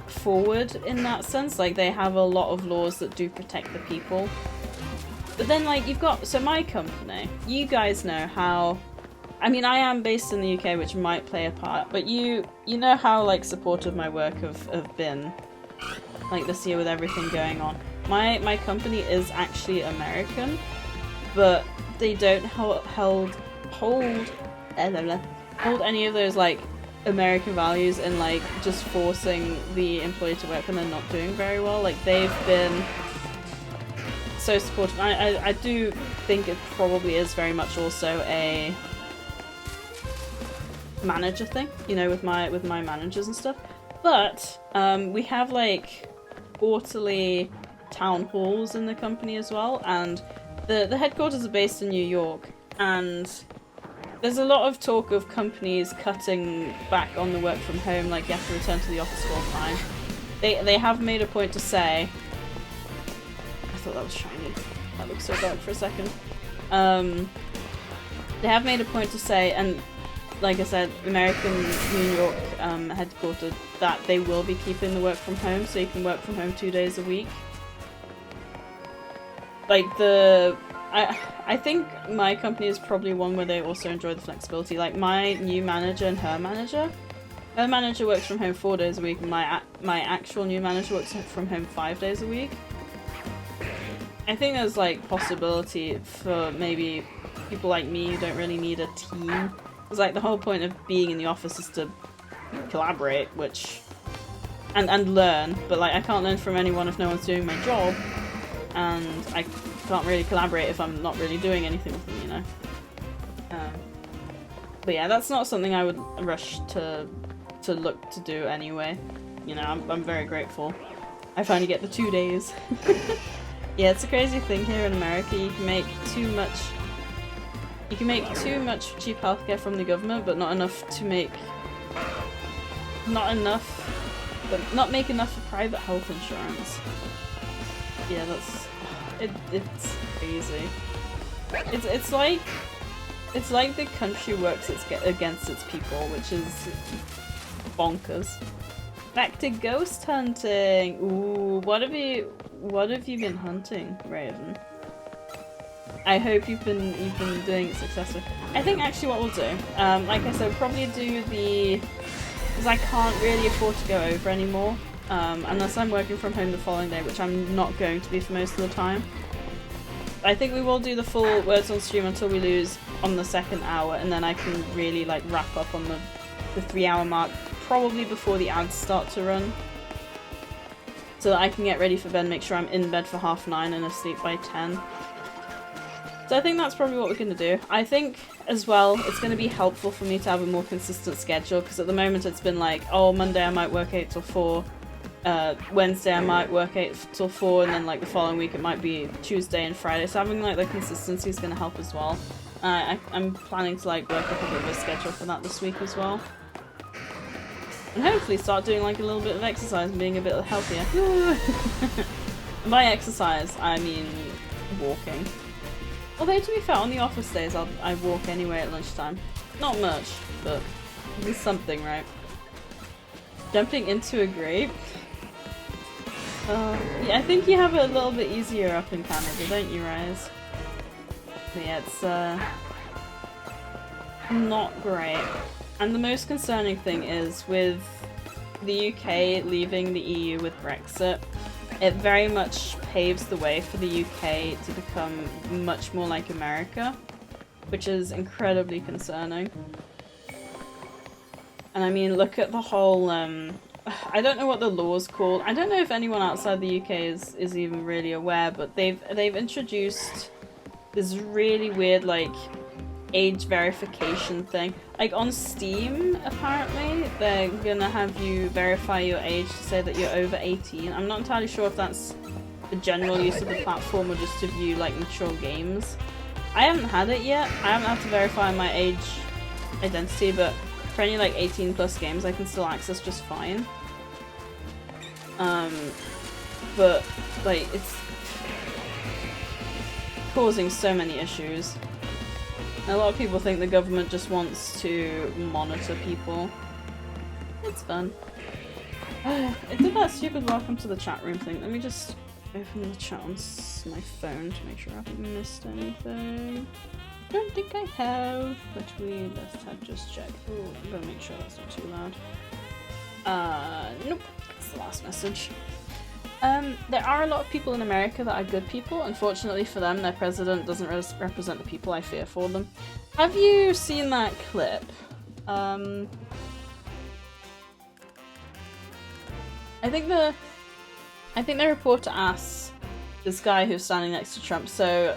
forward in that sense, like they have a lot of laws that do protect the people. But then like you've got, so my company, you guys know how, I mean I am based in the UK, which might play a part, but you know how like supportive my work have been like this year with everything going on. My company is actually American, but they don't hold any of those like American values and like just forcing the employee to work when they're not doing very well. Like they've been so supportive. I do think it probably is very much also a manager thing, you know, with my managers and stuff. But we have like quarterly town halls in the company as well, and the headquarters are based in New York, and there's a lot of talk of companies cutting back on the work from home, like you have to return to the office full time. They have made a point to say, I thought that was shiny. That looks so dark for a second. They have made a point to say, and like I said, American New York headquartered, that they will be keeping the work from home, so you can work from home 2 days a week. Like I think my company is probably one where they also enjoy the flexibility. Like my new manager and her manager works from home 4 days a week, and my actual new manager works from home 5 days a week. I think there's like possibility for maybe people like me who don't really need a team. It's like the whole point of being in the office is to collaborate, which and learn, but like I can't learn from anyone if no one's doing my job, and I can't really collaborate if I'm not really doing anything with them, you know. But yeah, that's not something I would rush to look to do anyway. You know, I'm very grateful I finally get the 2 days. Yeah, it's a crazy thing here in America. You can make too much cheap healthcare from the government, but not make enough for private health insurance. Yeah, it's crazy. It's like the country works against its people, which is bonkers. Back to ghost hunting. Ooh, what have you been hunting, Raven? I hope you've been doing it successfully. I think actually what we'll do, like I said, we'll probably do because I can't really afford to go over anymore, unless I'm working from home the following day, which I'm not going to be for most of the time. I think we will do the full words on stream until we lose on the second hour, and then I can really like wrap up on the 3 hour mark, probably before the ads start to run, so that I can get ready for bed, make sure I'm in bed for 9:30 and asleep by 10. So I think that's probably what we're going to do. I think as well it's going to be helpful for me to have a more consistent schedule, because at the moment it's been like, oh, Monday I might work 8 till 4, Wednesday I might work 8 till 4, and then like the following week it might be Tuesday and Friday. So having like the consistency is going to help as well. I'm planning to like work up a bit of a schedule for that this week as well. And hopefully start doing like a little bit of exercise and being a bit healthier. And by exercise, I mean walking. Although to be fair, on the office days I walk anyway at lunchtime. Not much, but at least something, right? Jumping into a grave? Yeah, I think you have it a little bit easier up in Canada, don't you, Rise? But yeah, it's not great. And the most concerning thing is with the UK leaving the EU with Brexit, it very much paves the way for the UK to become much more like America, which is incredibly concerning. And I mean, look at the whole, I don't know what the law's called. I don't know if anyone outside the UK is even really aware, but they've introduced this really weird, like, age verification thing. Like, on Steam, apparently, they're gonna have you verify your age to say that you're over 18. I'm not entirely sure if that's the general use of the platform or just to view, like, mature games. I haven't had it yet. I haven't had to verify my age identity, but for any, like, 18 plus games I can still access just fine. But, like, it's causing so many issues. A lot of people think the government just wants to monitor people. It's fun. It did that stupid welcome to the chat room thing. Let me just open the chat on my phone to make sure I haven't missed anything. I don't think I have, but let's just check. Oh, I'm gonna make sure that's not too loud. Nope, that's the last message. There are a lot of people in America that are good people. Unfortunately for them, their president doesn't represent the people I fear for them. Have you seen that clip? I think the reporter asks this guy who's standing next to Trump, so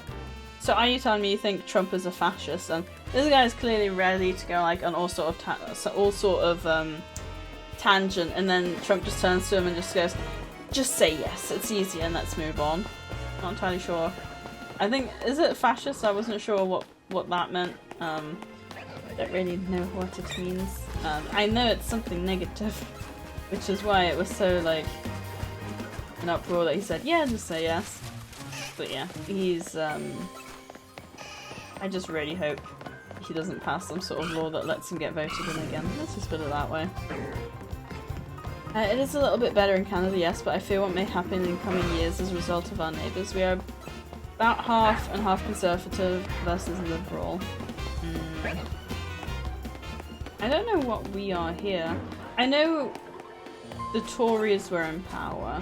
are you telling me you think Trump is a fascist? And this guy is clearly ready to go like on all sort of tangent, and then Trump just turns to him and just goes, "Just say yes, it's easier and let's move on." Not entirely sure. I think, is it fascist? I wasn't sure what that meant. I don't really know what it means. I know it's something negative, which is why it was so like an uproar that he said, yeah, just say yes. But yeah, he's I just really hope he doesn't pass some sort of law that lets him get voted in again. Let's just put it that way. It is a little bit better in Canada, yes, but I fear what may happen in coming years as a result of our neighbours. We are about half and half conservative versus liberal. I don't know what we are here. I know the Tories were in power.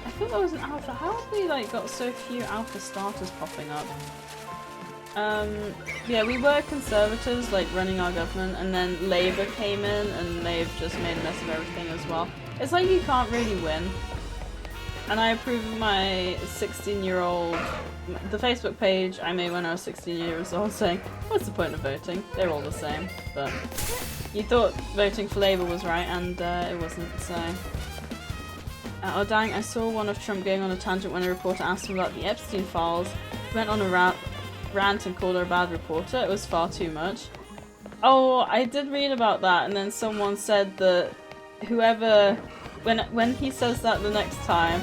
I thought there was an alpha. How have we like got so few alpha starters popping up? Yeah, we were conservatives, like running our government, and then Labour came in and they've just made a mess of everything as well. It's like you can't really win. And I approve of my 16-year-old, the Facebook page I made when I was 16 years old, saying, what's the point of voting? They're all the same. But you thought voting for Labour was right, and it wasn't, so. Oh dang, I saw one of Trump going on a tangent when a reporter asked him about the Epstein files. He went on a rant and called her a bad reporter. It was far too much. Oh, I did read about that, and then someone said that whoever, when he says that the next time,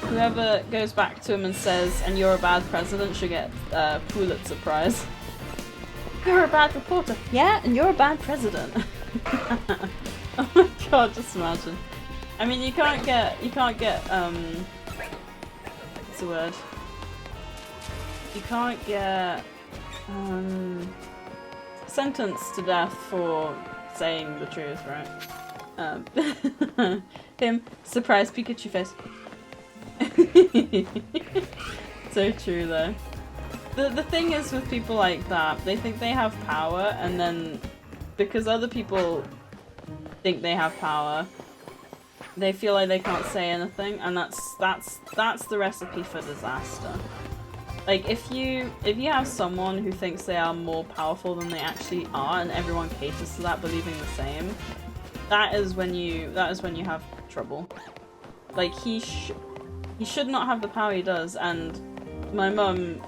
whoever goes back to him and says, and you're a bad president, should get a Pulitzer Prize. You're a bad reporter. Yeah, and you're a bad president. Oh my god, just imagine. I mean, you can't get, what's the word? You can't get, sentenced to death for saying the truth, right? Him, surprise Pikachu face. So true though. The thing is with people like that, they think they have power, and then because other people think they have power, they feel like they can't say anything, and that's the recipe for disaster. Like if you have someone who thinks they are more powerful than they actually are, and everyone caters to that, believing the same, that is when you have trouble. Like he should not have the power he does, and my mum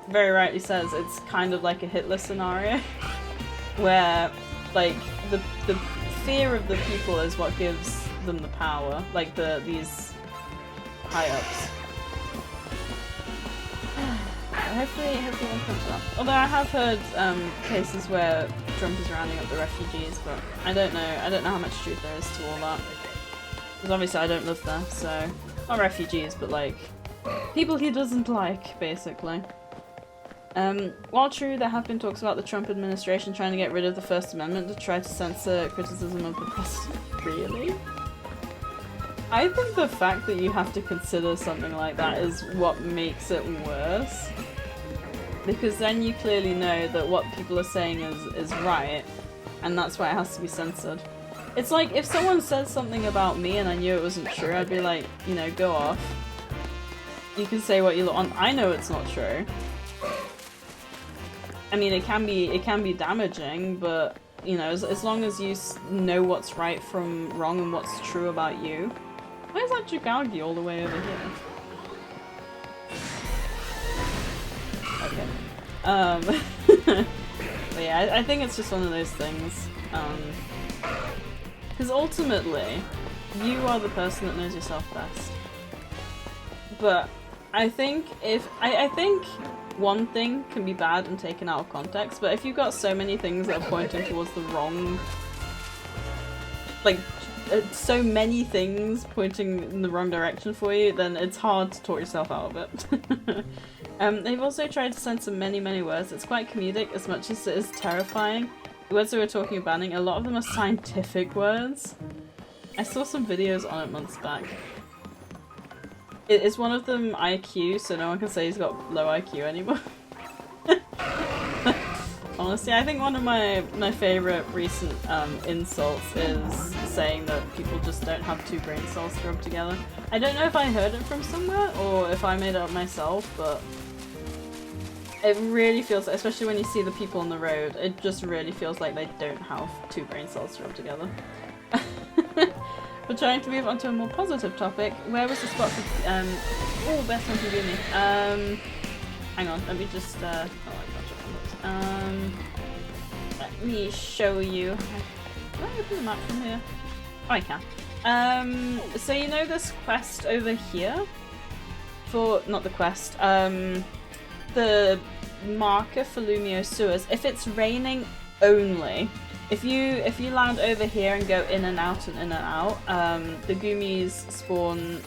very rightly says it's kind of like a Hitler scenario, where like the fear of the people is what gives them the power, like these high ups. Hopefully it comes up. Although I have heard cases where Trump is rounding up the refugees, but I don't know how much truth there is to all that. Because obviously I don't live there, so... Not refugees, but like... people he doesn't like, basically. While true, there have been talks about the Trump administration trying to get rid of the First Amendment to try to censor criticism of the president. Really? I think the fact that you have to consider something like that is what makes it worse. Because then you clearly know that what people are saying is right, and that's why it has to be censored. It's like, if someone says something about me and I knew it wasn't true, I'd be like, you know, go off. You can say what you want. I know it's not true. I mean, it can be damaging, but, you know, as long as you know what's right from wrong and what's true about you. Why is that Jugalgi all the way over here? Okay. But yeah, I think it's just one of those things. Because ultimately, you are the person that knows yourself best. But I think I think one thing can be bad and taken out of context, but if you've got so many things that are pointing towards the wrong, like, so many things pointing in the wrong direction for you, then it's hard to talk yourself out of it. They've also tried to censor many words. It's quite comedic as much as it is terrifying. The words that we're talking about banning, a lot of them are scientific words. I saw some videos on it months back. Is one of them IQ, so no one can say he's got low IQ anymore? Honestly, I think one of my favorite recent insults is saying that people just don't have two brain cells to rub together. I don't know if I heard it from somewhere or if I made it up myself, but it really feels, especially when you see the people on the road, it just really feels like they don't have two brain cells to rub together. We're trying to move on to a more positive topic. Where was the spot for oh, best one for me. Hang on, let me just oh, I got it. Let me show you. Can I open the map from here? Oh, I can. So you know this quest over here? For not the quest, the marker for Lumio sewers. If it's raining only. If you land over here and go in and out and in and out, the Goomies spawn.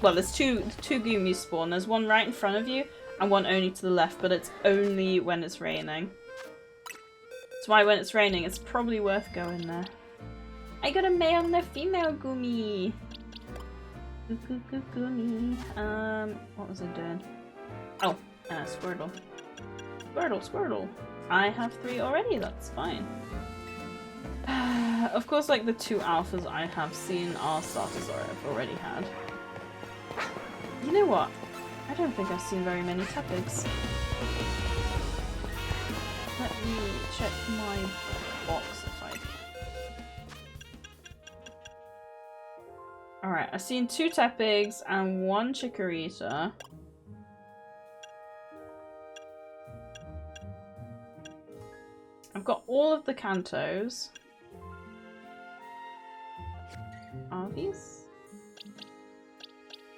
Well, there's two Goomies spawn. There's one right in front of you and one only to the left, but it's only when it's raining. That's why when it's raining, it's probably worth going there. I got a male and a female Goomy. Goomy. What was I doing? Oh, Squirtle. Squirtle. I have 3 already. That's fine. Of course, like the 2 alphas I have seen are starters I've already had. You know what? I don't think I've seen very many Tepigs. Let me check my box if I can. Alright, I've seen 2 Tepigs and 1 Chikorita. I've got all of the Kantos. Are these?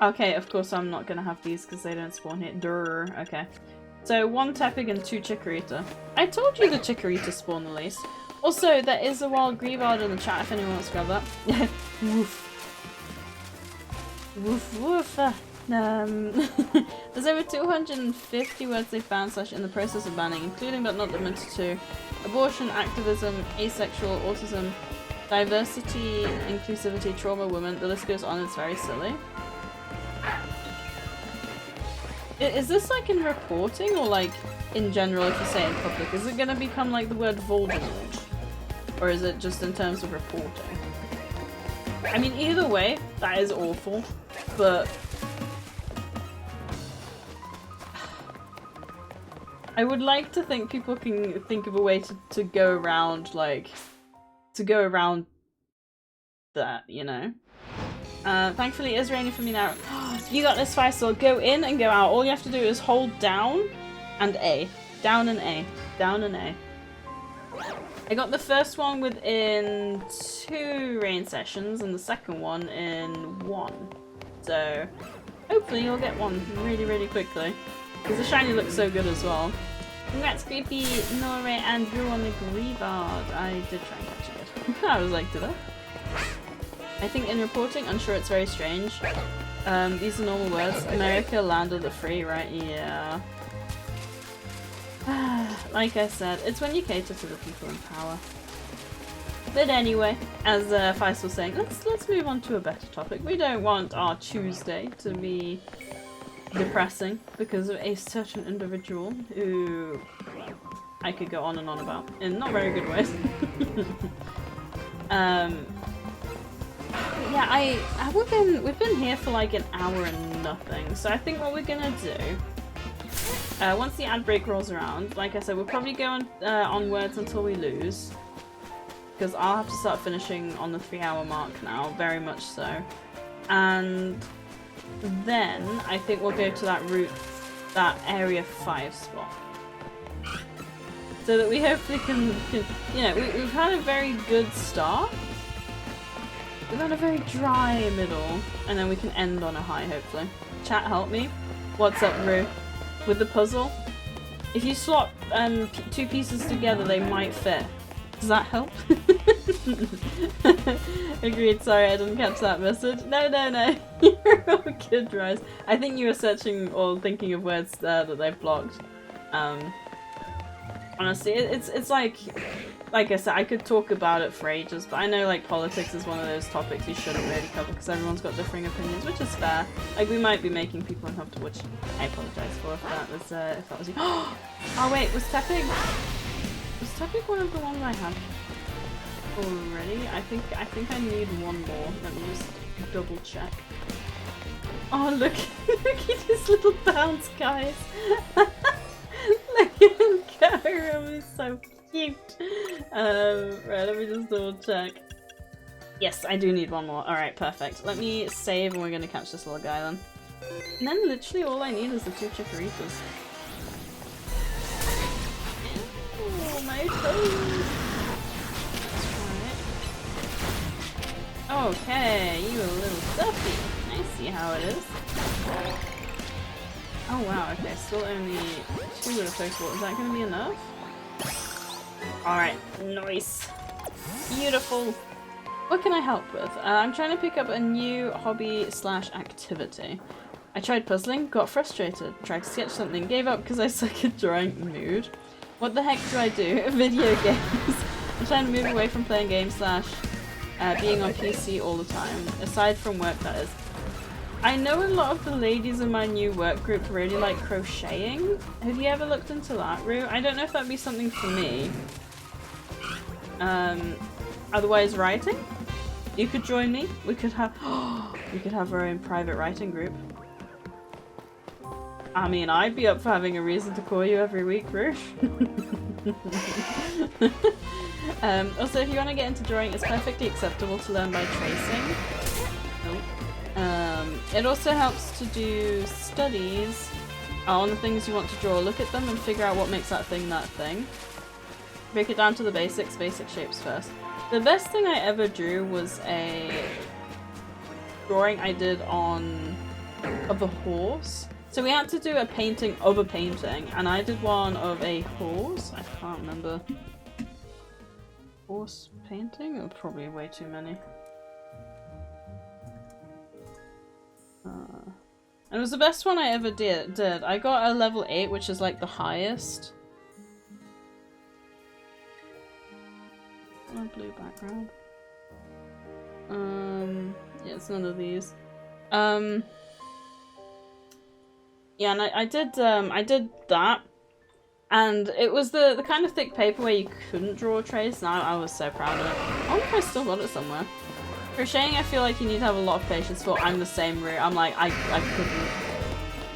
Okay, of course I'm not gonna have these because they don't spawn here. Durr. Okay. So 1 Tepig and 2 Chikorita. I told you the Chikorita spawn the least. Also, there is a wild Greavard in the chat if anyone wants to grab that. Woof. Woof woof. There's over 250 words they banned / in the process of banning, including but not limited to abortion, activism, asexual, autism, diversity, inclusivity, trauma, women. The list goes on. It's very silly. Is this like in reporting or like in general if you say it in public? Is it going to become like the word Voldemort? Or is it just in terms of reporting? I mean, either way, that is awful, but I would like to think people can think of a way to go around, like, that, you know? Thankfully it is raining for me now. You got this, Faisal. Go in and go out. All you have to do is hold down and A. Down and A. Down and A. I got the first one within 2 rain sessions and the second one in 1. So hopefully you'll get one really quickly. Because the shiny looks so good as well. Congrats, Creepy, Nore, and Drew on the Greavard. I did try and catch it. I was like, did I? I think in reporting, unsure, it's very strange. These are normal words. America, land of the free, right? Yeah. Like I said, it's when you cater to the people in power. But anyway, as Feist was saying, let's move on to a better topic. We don't want our Tuesday to be depressing because of a certain individual who I could go on and on about in not very good ways. Yeah, we've been here for like an hour and nothing, so I think what we're gonna do, once the ad break rolls around, like I said, we'll probably go on onwards until we lose, because I'll have to start finishing on the 3-hour mark now, very much so, and then I think we'll go to that area 5 spot, so that we hopefully can you know, we've had a very good start. We've had a very dry middle, and then we can end on a high, hopefully. Chat, help me. What's up, Rue? With the puzzle? If you swap 2 pieces together, they might fit. Does that help? Agreed, sorry, I didn't catch that message. No. You're all good, Rise. I think you were searching or thinking of words that they've blocked. Honestly, it's like I said, I could talk about it for ages, but I know like politics is one of those topics you shouldn't really cover because everyone's got differing opinions, which is fair. Like we might be making people uncomfortable, which I apologise for if that was you. Oh wait, was Tepig one of the ones I had already? I think I need one more. Let me just double check. Oh look at his little bounce, guys. Look at him go, he's so cute. Right, let me just double check. Yes, I do need one more. Alright, perfect. Let me save and we're gonna catch this little guy then. And then literally all I need is the 2 chickoritas. Oh, my toes! Let's try it. Okay, you a little stuffy. I see how it is. Oh wow, okay, still only 2 with a Pokeball. Is that gonna be enough? Alright, nice. Beautiful. What can I help with? I'm trying to pick up a new hobby/activity. I tried puzzling, got frustrated, tried to sketch something, gave up because I suck at drawing. Mood. What the heck do I do? Video games. I'm trying to move away from playing games / being on PC all the time. Aside from work, that is. I know a lot of the ladies in my new work group really like crocheting. Have you ever looked into that, Rue? I don't know if that'd be something for me. Otherwise, writing? You could join me. We could have our own private writing group. I mean, I'd be up for having a reason to call you every week, Rue. Also, if you want to get into drawing, it's perfectly acceptable to learn by tracing. It also helps to do studies on the things you want to draw. Look at them and figure out what makes that thing. Break it down to the basic shapes first. The best thing I ever drew was a drawing I did of a horse. So we had to do a painting of a painting, and I did one of a horse. I can't remember. Horse painting? Or probably way too many. And it was the best one I ever did. I got a level 8, which is like the highest. A blue background. Yeah, it's none of these. Yeah, and I did that, and it was the kind of thick paper where you couldn't draw a trace, and I was so proud of it. I wonder if I still got it somewhere. Crocheting, I feel like you need to have a lot of patience for. I'm the same route. I'm like, I couldn't.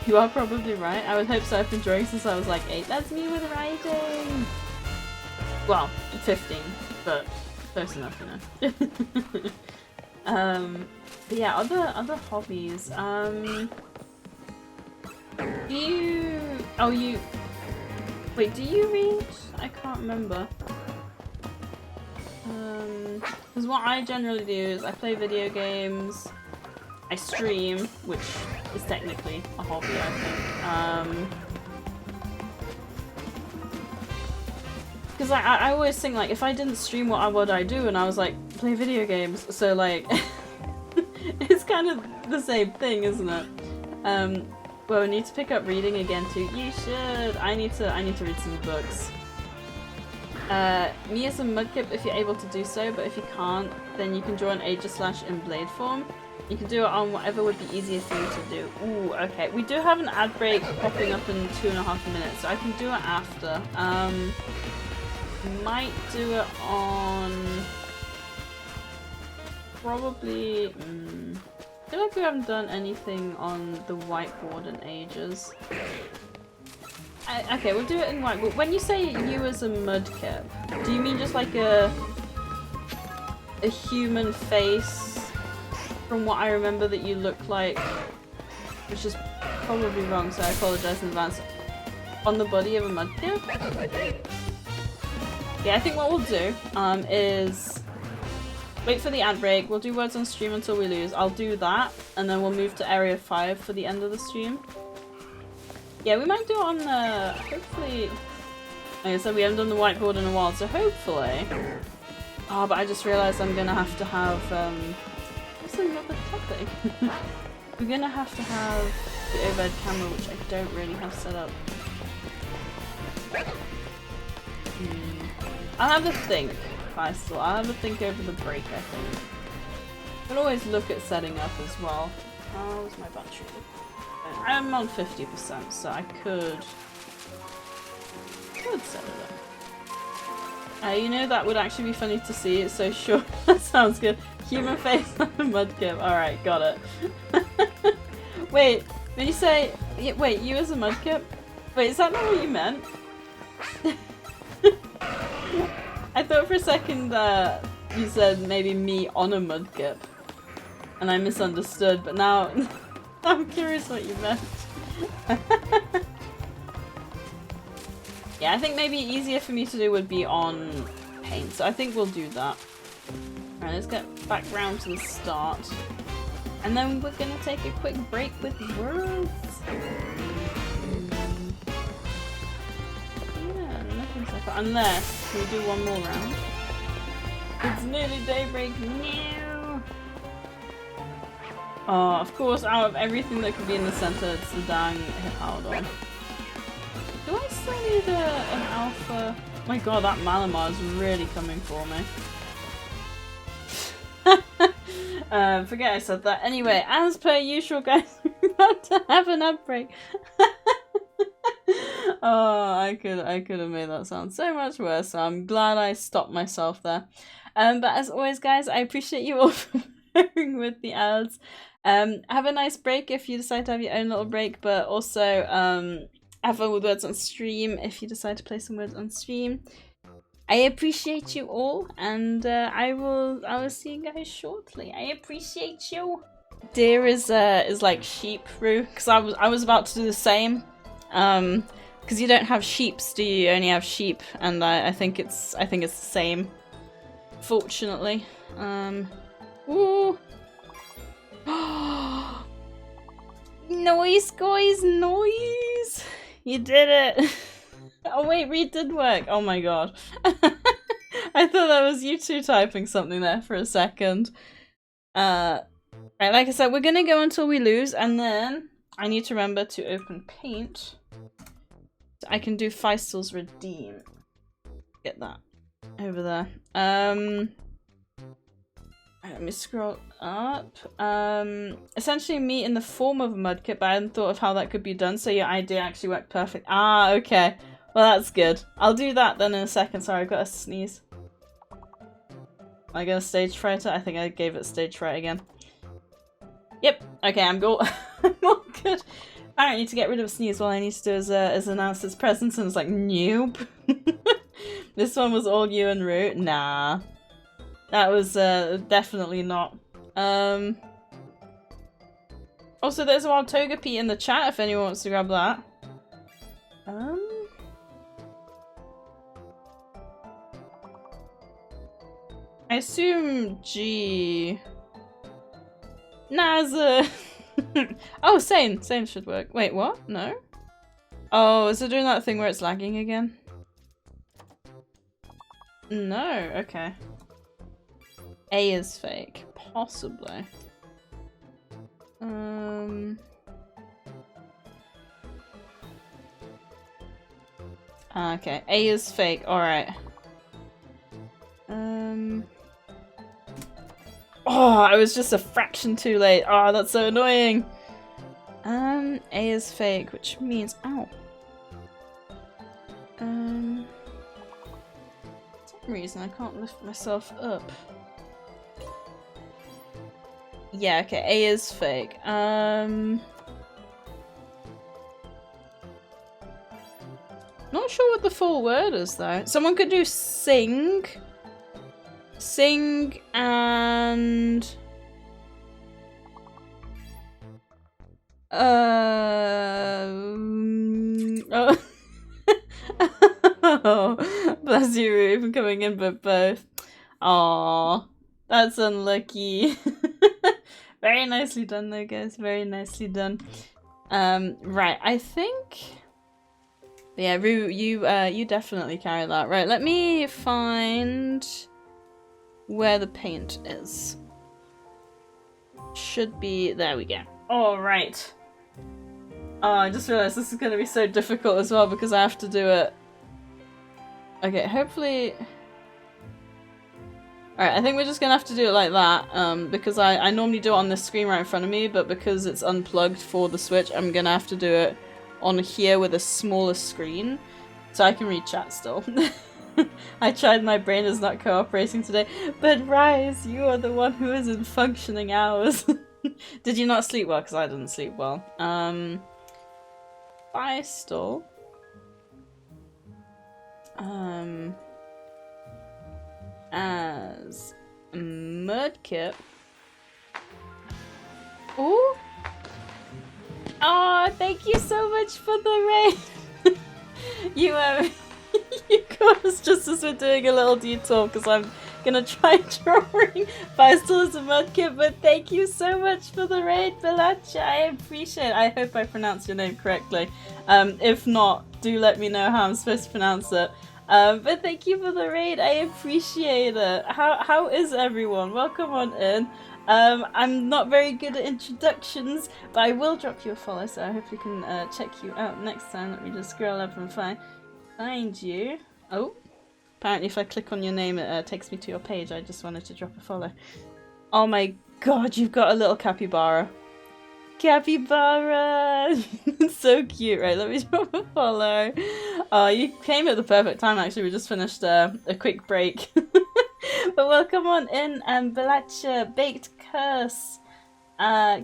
You are probably right. I would hope so. I've been drawing since I was like 8. That's me with writing! Well, 15, but close enough, you know. But yeah, other hobbies. Wait, do you read? I can't remember. Because what I generally do is I play video games, I stream, which is technically a hobby, I think. Because I always think, like, if I didn't stream, what would I do? And I was like, play video games. So, like, It's kind of the same thing, isn't it? Well, we need to pick up reading again too. You should. I need to read some books. Me as a mudkip if you're able to do so, but if you can't, then you can draw an Aegis in blade form. You can do it on whatever would be easier for you to do. Ooh, okay. We do have an ad break popping up in 2.5 minutes, so I can do it after. Might do it on... Probably... I feel like we haven't done anything on the whiteboard in ages. Okay, we'll do it in whiteboard. When you say you as a mudkip, do you mean just like a human face? From what I remember that you look like, which is probably wrong, so I apologize in advance. On the body of a mudkip? Yeah, I think what we'll do is wait for the ad break. We'll do words on stream until we lose. I'll do that, and then we'll move to area 5 for the end of the stream. Yeah, we might do it on hopefully. Like I said, we haven't done the whiteboard in a while, so hopefully. Oh, but I just realised I'm gonna have to have what's another topic? We're gonna have to have the overhead camera, which I don't really have set up. I'll have a think, Faisal. I'll have a think over the break, I think. I'll always look at setting up as well. How's my battery? I'm on 50%, so I could set it up. You know, that would actually be funny to see. It's so short. That sounds good. Human face on a mudkip. Alright, got it. Wait, when you say... Wait, you as a mudkip? Wait, is that not what you meant? I thought for a second that you said maybe me on a mudkip. And I misunderstood, but now I'm curious what you meant. Yeah, I think maybe easier for me to do would be on paint, so I think we'll do that. Alright, let's get back round to the start. And then we're gonna take a quick break with words. Yeah, nothing's like that. Unless, can we do one more round? It's nearly daybreak now! Oh, of course, out of everything that could be in the center, it's the dang Hippowdon. Do I still need an alpha? My god, that Malamar is really coming for me. Forget I said that. Anyway, as per usual, guys, we're about to have an outbreak. Oh, I could have made that sound so much worse, so I'm glad I stopped myself there. But as always, guys, I appreciate you all for bearing with the ads. Have a nice break if you decide to have your own little break, but also have fun with words on stream if you decide to play some words on stream. I appreciate you all, and I will see you guys shortly. I appreciate you. Deer is like sheep, Rue, because I was about to do the same. Because you don't have sheeps, do you? You only have sheep, and I think it's the same. Fortunately, ooh. Noise, guys, noise! You did it! Oh wait, read did work. Oh my god. I thought that was you two typing something there for a second. Right, like I said, we're gonna go until we lose, and then I need to remember to open paint. So I can do Feisal's Redeem. Get that over there. Let me scroll up. Essentially me in the form of a mudkip, but I hadn't thought of how that could be done, so your idea actually worked perfect. Ah, okay. Well, that's good. I'll do that then in a second. Sorry, I've got a sneeze. Am I gonna stage fright it? I think I gave it stage fright again. Yep. Okay, I'm all good. I don't need to get rid of a sneeze. All I need to do is announce its presence, and it's like, nope. This one was all you and Rue. Nah. That was definitely not. Also, there's a wild Togepi in the chat if anyone wants to grab that. I assume G. Nah, oh, Sane. Sane should work. Wait, what? No? Oh, is it doing that thing where it's lagging again? No, okay. A is fake. Possibly. Okay, A is fake. Alright. Oh, I was just a fraction too late. Oh, that's so annoying. A is fake, which means ow. For some reason I can't lift myself up. Yeah, okay, A is fake. Not sure what the full word is though. Someone could do sing. Sing and oh. Oh, bless you, Rue, for coming in but both. Aww, that's unlucky. Very nicely done though, guys. Very nicely done. Right, I think. Yeah, Rue, you definitely carry that. Right, let me find where the paint is. Should be, there we go. Alright. Oh, I just realized this is going to be so difficult as well because I have to do it. Okay, hopefully... Alright, I think we're just going to have to do it like that because I normally do it on this screen right in front of me, but because it's unplugged for the Switch, I'm going to have to do it on here with a smaller screen so I can read chat still. I tried, my brain is not cooperating today. But Rise, you are the one who is in functioning hours. Did you not sleep well? Because I didn't sleep well. Firestall. As Mudkip. Ooh. Oh, thank you so much for the raid. You you caught us just as we're doing a little detour because I'm gonna try drawing Firestall as a Mudkip, but thank you so much for the raid, Belacha. I appreciate it. I hope I pronounced your name correctly. If not, do let me know how I'm supposed to pronounce it. But thank you for the raid. I appreciate it. How is everyone? Welcome on in. I'm not very good at introductions, but I will drop you a follow, so I hope we can check you out next time. Let me just scroll up and find you. Oh, apparently if I click on your name it takes me to your page. I just wanted to drop a follow. Oh my god, you've got a little capybara. Capybara! So cute, right? Let me drop a follow. Oh, you came at the perfect time actually. We just finished a quick break. But welcome on in, Belacha, Baked Curse,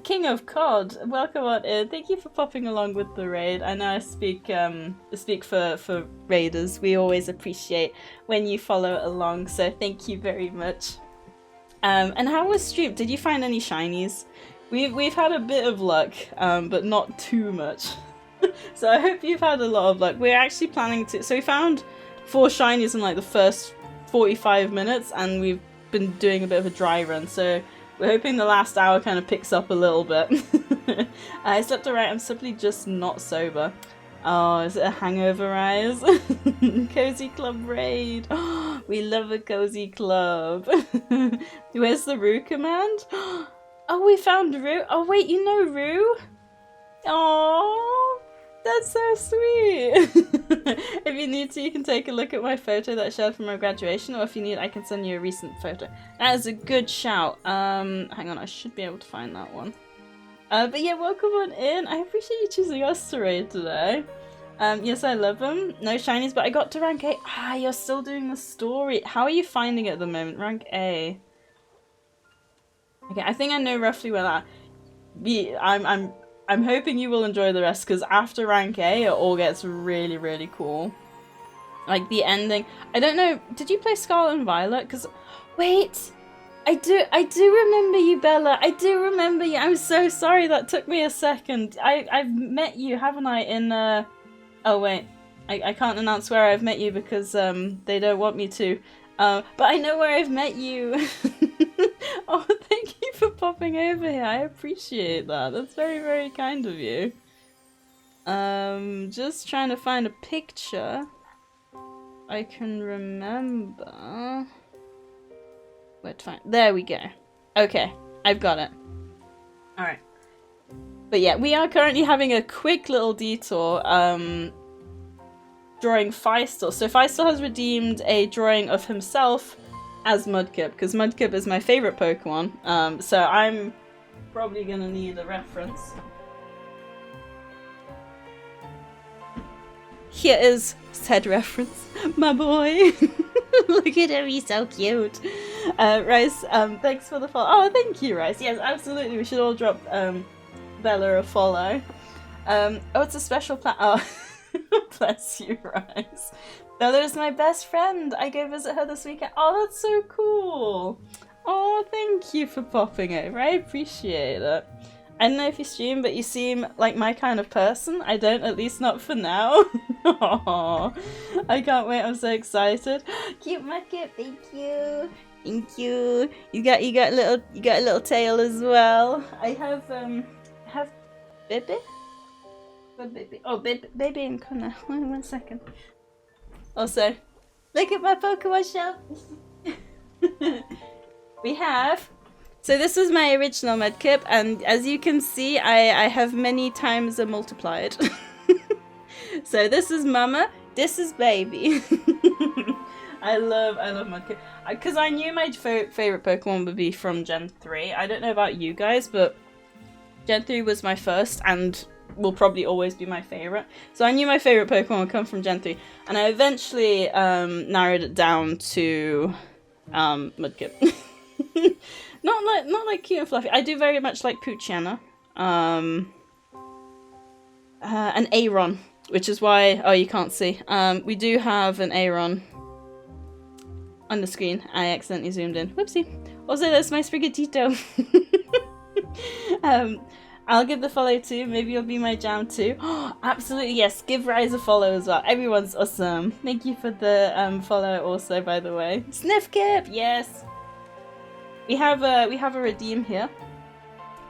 King of Cod, welcome on in. Thank you for popping along with the raid. I know I speak for raiders. We always appreciate when you follow along, so thank you very much. And how was stream? Did you find any shinies? We've had a bit of luck, but not too much. So I hope you've had a lot of luck. We're actually planning to. So we found 4 shinies in like the first 45 minutes, and we've been doing a bit of a dry run. So we're hoping the last hour kind of picks up a little bit. I slept alright. I'm simply just not sober. Oh, is it a hangover, Rise? Cozy Club raid. Oh, we love a cozy club. Where's the Rue command? Oh, we found Rue. Oh, wait, you know Rue? Oh, that's so sweet. If you need to, you can take a look at my photo that I shared from my graduation, or if you need, I can send you a recent photo. That is a good shout. Hang on, I should be able to find that one. But yeah, welcome on in. I appreciate you choosing us to raid today. Yes, I love them. No shinies, but I got to rank A. Ah, you're still doing the story. How are you finding it at the moment? Rank A. Okay, I think I know roughly where that. I'm hoping you will enjoy the rest, because after rank A, it all gets really, really cool. Like the ending. I don't know. Did you play Scarlet and Violet? Because wait. I do remember you, Bella. I do remember you. I'm so sorry that took me a second. I've met you, haven't I, in oh wait. I can't announce where I've met you because they don't want me to. But I know where I've met you. Oh, thank you for popping over here. I appreciate that. That's very, very kind of you. Just trying to find a picture I can remember. Where to find? There we go. Okay, I've got it. Alright. But yeah, we are currently having a quick little detour drawing Feistel. So Feistel has redeemed a drawing of himself as Mudkip, because Mudkip is my favorite Pokemon. So I'm probably gonna need a reference. Here is said reference, my boy. Look at him, he's so cute. Rice, thanks for the follow. Oh, thank you, Rice. Yes, absolutely. We should all drop Bella a follow. Oh, it's a special plan. Oh, bless you, Rice. Bella is my best friend. I go visit her this weekend. Oh, that's so cool. Oh, thank you for popping over. I appreciate it. I don't know if you stream, but you seem like my kind of person. I don't, at least not for now. Aww. I can't wait. I'm so excited. Cute Mudkip, thank you. Thank you. You got a little tail as well. I have Baby? What Baby? Oh, Baby and Connor. One second. Also, look at my Pokemon shop. We have. So this is my original Mudkip, and as you can see, I have many times multiplied. So this is Mama, this is Baby. I love Mudkip. Because I knew my favorite Pokemon would be from Gen 3. I don't know about you guys, but Gen 3 was my first and will probably always be my favorite. So I knew my favorite Pokemon would come from Gen 3, and I eventually narrowed it down to Mudkip. Not like cute and fluffy. I do very much like Poochyena. And Aeron, which is why... Oh, you can't see. We do have an Aeron on the screen. I accidentally zoomed in. Whoopsie. Also, that's my Sprigatito. I'll give the follow too. Maybe you'll be my jam too. Absolutely, yes. Give Rise a follow as well. Everyone's awesome. Thank you for the follow also, by the way. Sniffkip, yes. We have a redeem here.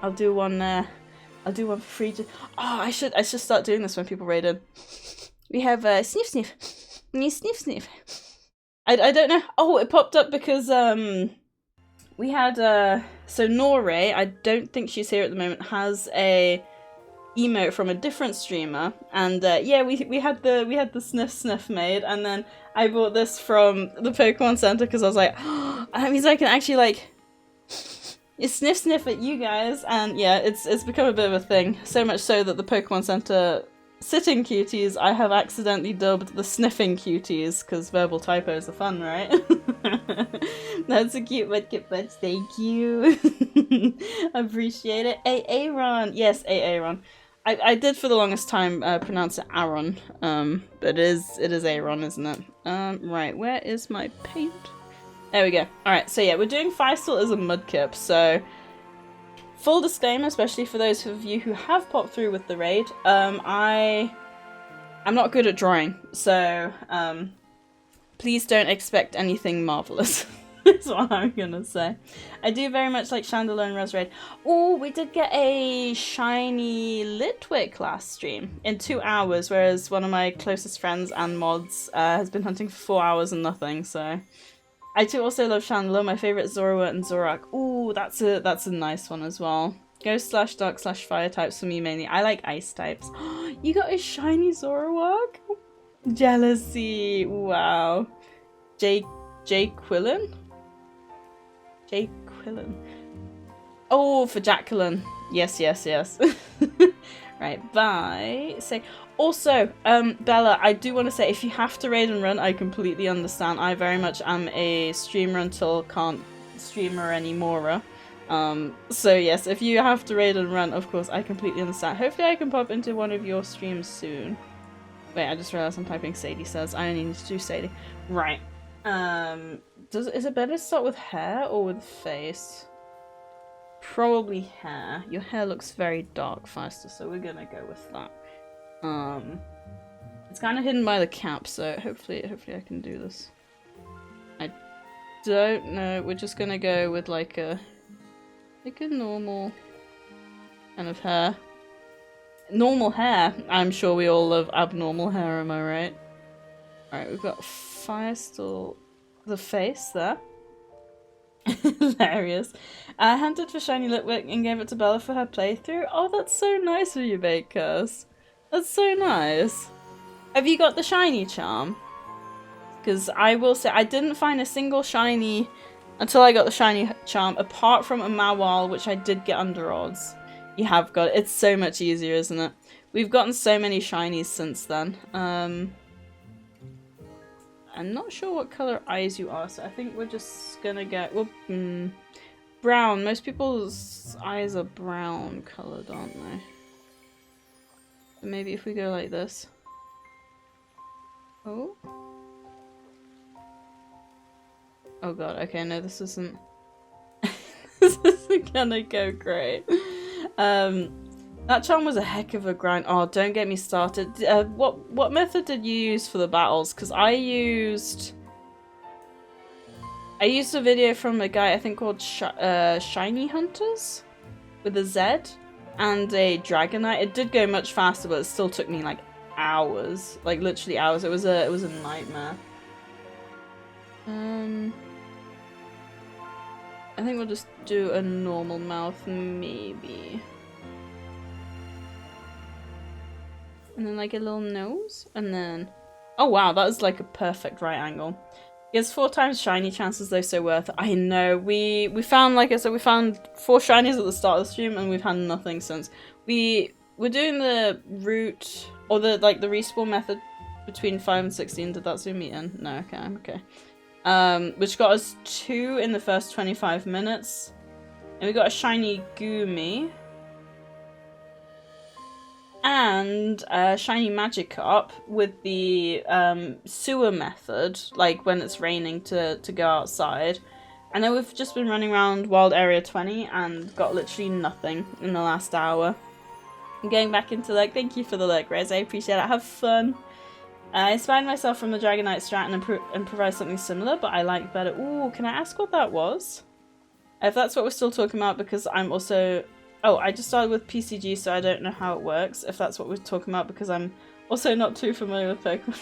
I'll do one for free. I should start doing this when people raid in. We have Sniff Sniff. Sniff Sniff. I don't know. Oh, it popped up because we had so Norray, I don't think she's here at the moment, has a emote from a different streamer, and yeah, we had the Sniff Sniff made, and then I bought this from the Pokemon Center because I was like, oh, that means I can actually like sniff sniff at you guys, and yeah, it's become a bit of a thing. So much so that the Pokemon Center sitting cuties I have accidentally dubbed the sniffing cuties, because verbal typos are fun, right? That's a cute Mudkip Budge, thank you. Appreciate it. Aaron, yes, Aaron. I did for the longest time pronounce it Aaron, but it is Aaron, isn't it? Right, where is my paint? There we go. Alright, so yeah, we're doing Feistel as a Mudkip, so full disclaimer, especially for those of you who have popped through with the raid, I'm not good at drawing, so please don't expect anything marvellous. That's what I'm gonna say. I do very much like Chandelure and Roserade. Oh, we did get a shiny Litwick last stream in 2 hours, whereas one of my closest friends and mods has been hunting for 4 hours and nothing, so... I too also love Chandelure, my favourite Zorua and Zorak. Ooh, that's a nice one as well. Ghost/Dark/Fire types for me mainly. I like ice types. You got a shiny Zoroark? Jealousy. Wow. Jay Quillen? Jay Quillen. Oh, for Jacqueline. Yes. Right, bye. Say... Also, Bella, I do want to say, if you have to raid and run, I completely understand. I very much am a streamer until can't streamer anymore. So yes, if you have to raid and run, of course, I completely understand. Hopefully I can pop into one of your streams soon. Wait, I just realized I'm typing SadieSays. I only need to do Sadie. Right. Is it better to start with hair or with face? Probably hair. Your hair looks very dark, Faster, so we're gonna go with that. It's kind of hidden by the cap, so hopefully I can do this. I don't know. We're just gonna go with like a normal kind of hair. Normal hair. I'm sure we all love abnormal hair. Am I right? All right, we've got Feistel, the face there. Hilarious. I hunted for shiny Litwick and gave it to Bella for her playthrough. Oh, that's so nice of you, Bakers. That's so nice. Have you got the shiny charm? Because I will say, I didn't find a single shiny until I got the shiny charm, apart from a Mawile, which I did get under odds. You have got it. It's so much easier, isn't it? We've gotten so many shinies since then. I'm not sure what color eyes you are, so I think we're just gonna get, well, brown. Most people's eyes are brown colored, aren't they? So maybe if we go like this. Oh. Oh god, okay, no, this isn't... this isn't gonna go great. That charm was a heck of a grind. Oh, don't get me started. What method did you use for the battles? Because I used a video from a guy I think called Shiny Hunters with a Z and a Dragonite. It did go much faster, but it still took me like hours, like literally hours. It was a nightmare. I think we'll just do a normal mouth, maybe. And then like a little nose, and then... Oh wow, that was like a perfect right angle. He has 4 times shiny chances though, so worth it. I know, we found, like I said, we found 4 shinies at the start of the stream, and we've had nothing since. We're doing the route, or the respawn method between 5 and 16. Did that zoom me in? No, okay. Which got us 2 in the first 25 minutes. And we got a shiny Goomy. And a shiny Magikarp with the sewer method, like when it's raining to go outside. And then we've just been running around Wild Area 20 and got literally nothing in the last hour. I'm going back into like, thank you for the lurk, Rez, I appreciate it, have fun. I inspired myself from the Dragonite strat and improvised something similar, but I like better. Ooh, can I ask what that was? If that's what we're still talking about, because I'm also... Oh, I just started with PCG, so I don't know how it works, if that's what we're talking about, because I'm also not too familiar with Pokemon.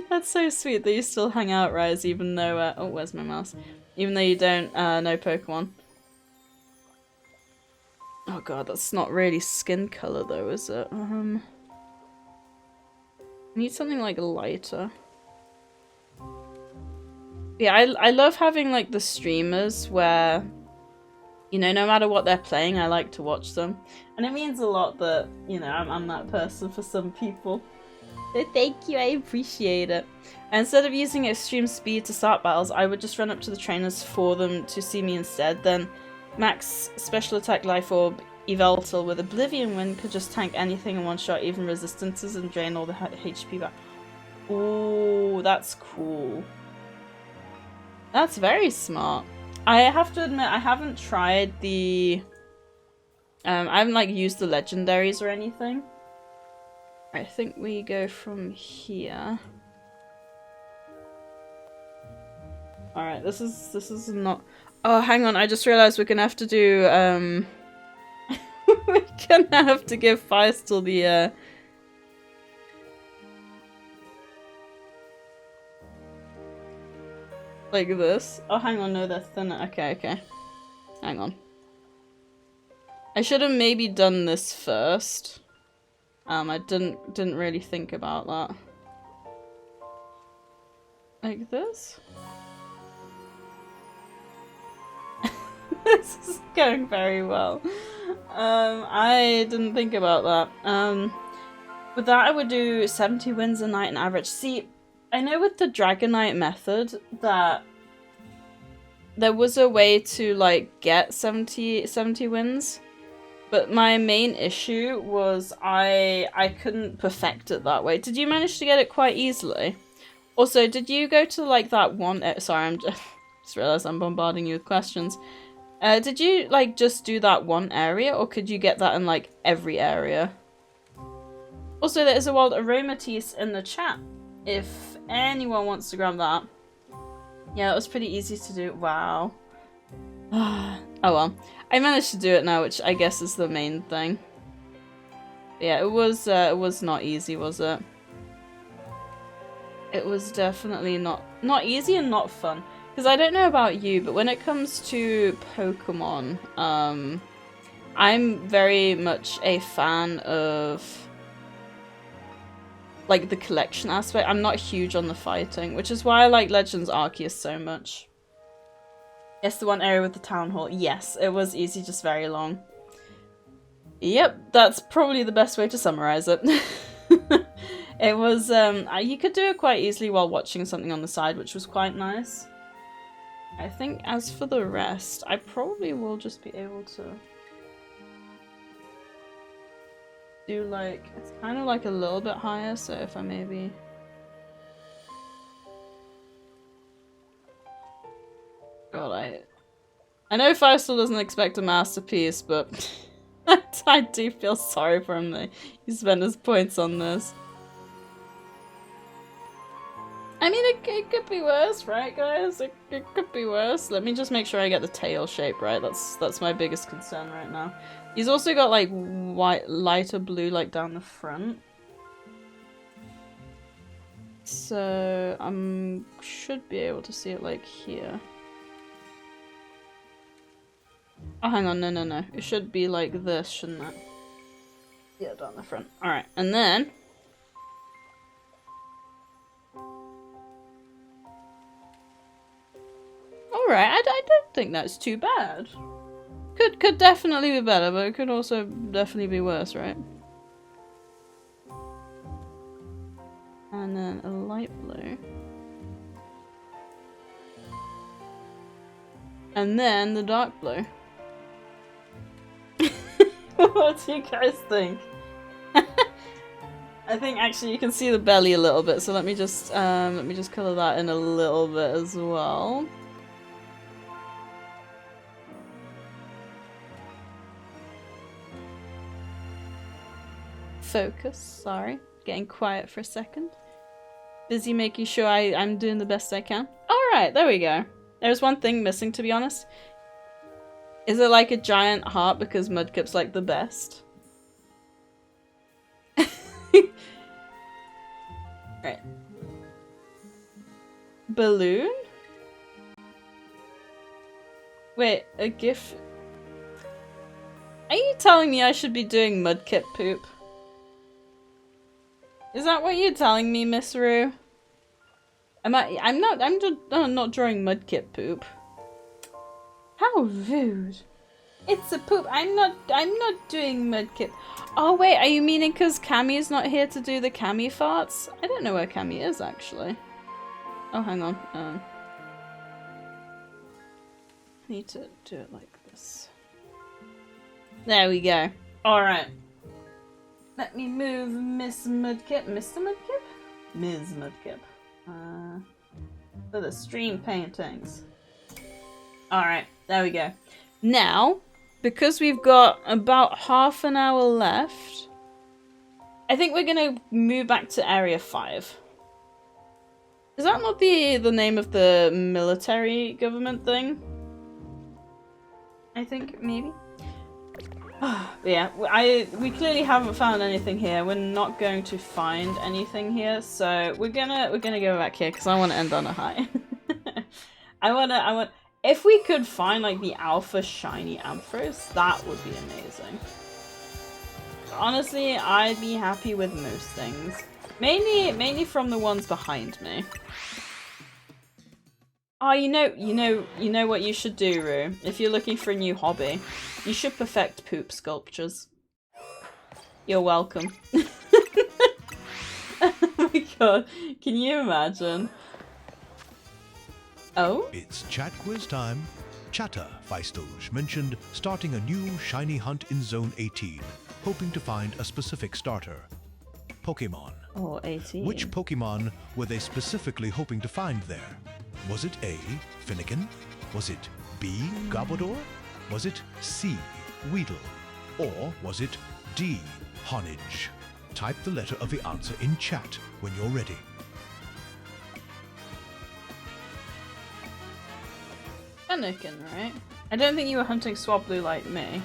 That's so sweet that you still hang out, Rise, even though... oh, where's my mouse? Even though you don't know Pokemon. Oh god, that's not really skin colour though, is it? I need something like lighter. Yeah, I love having like the streamers where, you know, no matter what they're playing, I like to watch them. And it means a lot that, you know, I'm that person for some people. So thank you, I appreciate it. And instead of using extreme speed to start battles, I would just run up to the trainers for them to see me instead. Then max special attack life orb Yveltal with Oblivion Wind could just tank anything in one shot, even resistances, and drain all the HP back. Ooh, that's cool. That's very smart. I have to admit, I haven't tried the... I haven't like used the legendaries or anything. I think we go from here. Alright, this is not... Oh, hang on, I just realized we're gonna have to do, we're gonna have to give Firestill the, like this. Oh, hang on, no, they're thinner. Okay. Hang on. I should have maybe done this first. I didn't really think about that. Like this? This is going very well. I didn't think about that. With that I would do 70 wins a night on average. See, I know with the Dragonite method that there was a way to like get 70 wins, but my main issue was I couldn't perfect it that way. Did you manage to get it quite easily? Also, did you go to like that one... sorry, I'm just realized I'm bombarding you with questions. Did you like just do that one area, or could you get that in like every area? Also, there is a wild Aromatisse in the chat, if anyone wants to grab that. Yeah, it was pretty easy to do. Wow. Oh well. I managed to do it now, which I guess is the main thing. Yeah, it was not easy, was it? It was definitely not easy and not fun. Because I don't know about you, but when it comes to Pokemon, I'm very much a fan of like the collection aspect. I'm not huge on the fighting, which is why I like Legends Arceus so much. Yes, the one area with the town hall. Yes, it was easy, just very long. Yep, that's probably the best way to summarize it. It was, you could do it quite easily while watching something on the side, which was quite nice. I think as for the rest, I probably will just be able to do like, it's kind of like a little bit higher, so if I maybe... God, I know Faisal doesn't expect a masterpiece, but I do feel sorry for him that he spent his points on this. I mean, it could be worse, right, guys? It could be worse. Let me just make sure I get the tail shape right. That's my biggest concern right now. He's also got like white, lighter blue, like down the front. So should be able to see it like here. Oh, hang on, no. It should be like this, shouldn't it? Yeah, down the front. All right, and then. Alright, I don't think that's too bad. Could definitely be better, but it could also definitely be worse, right? And then a light blue. And then the dark blue. What do you guys think? I think actually you can see the belly a little bit, so let me just colour that in a little bit as well. Focus, sorry. Getting quiet for a second. Busy making sure I'm doing the best I can. Alright, there we go. There's one thing missing, to be honest. Is it like a giant heart because Mudkip's like the best? Right. Balloon? Wait, a GIF? Are you telling me I should be doing Mudkip poop? Is that what you're telling me, Miss Rue? I'm not drawing Mudkip poop. How rude. It's a poop. I'm not doing Mudkip. Oh wait, are you meaning because Cammy's not here to do the Cammy farts? I don't know where Cammy is actually. Oh, hang on. I need to do it like this. There we go. Alright. Let me move Miss Mudkip. Mr. Mudkip? Ms. Mudkip. For the stream paintings. Alright, there we go. Now, because we've got about half an hour left, I think we're gonna move back to Area 5. Is that not the name of the military government thing? I think, maybe? Yeah, we clearly haven't found anything here. We're not going to find anything here, so we're gonna go back here because I want to end on a high. If we could find like the alpha shiny Ampharos, that would be amazing. Honestly, I'd be happy with most things. Mainly from the ones behind me. Oh, you know what you should do, Rue? If you're looking for a new hobby, you should perfect poop sculptures. You're welcome. Oh my god, can you imagine? Oh? It's chat quiz time. Chatter Feistoj mentioned starting a new shiny hunt in Zone 18, hoping to find a specific starter. Pokemon. Oh, 18. Which Pokemon were they specifically hoping to find there? Was it A, Finnegan? Was it B, Gobodor? Was it C, Weedle? Or was it D, Honage? Type the letter of the answer in chat when you're ready. Finnegan, right? I don't think you were hunting Swablu like me.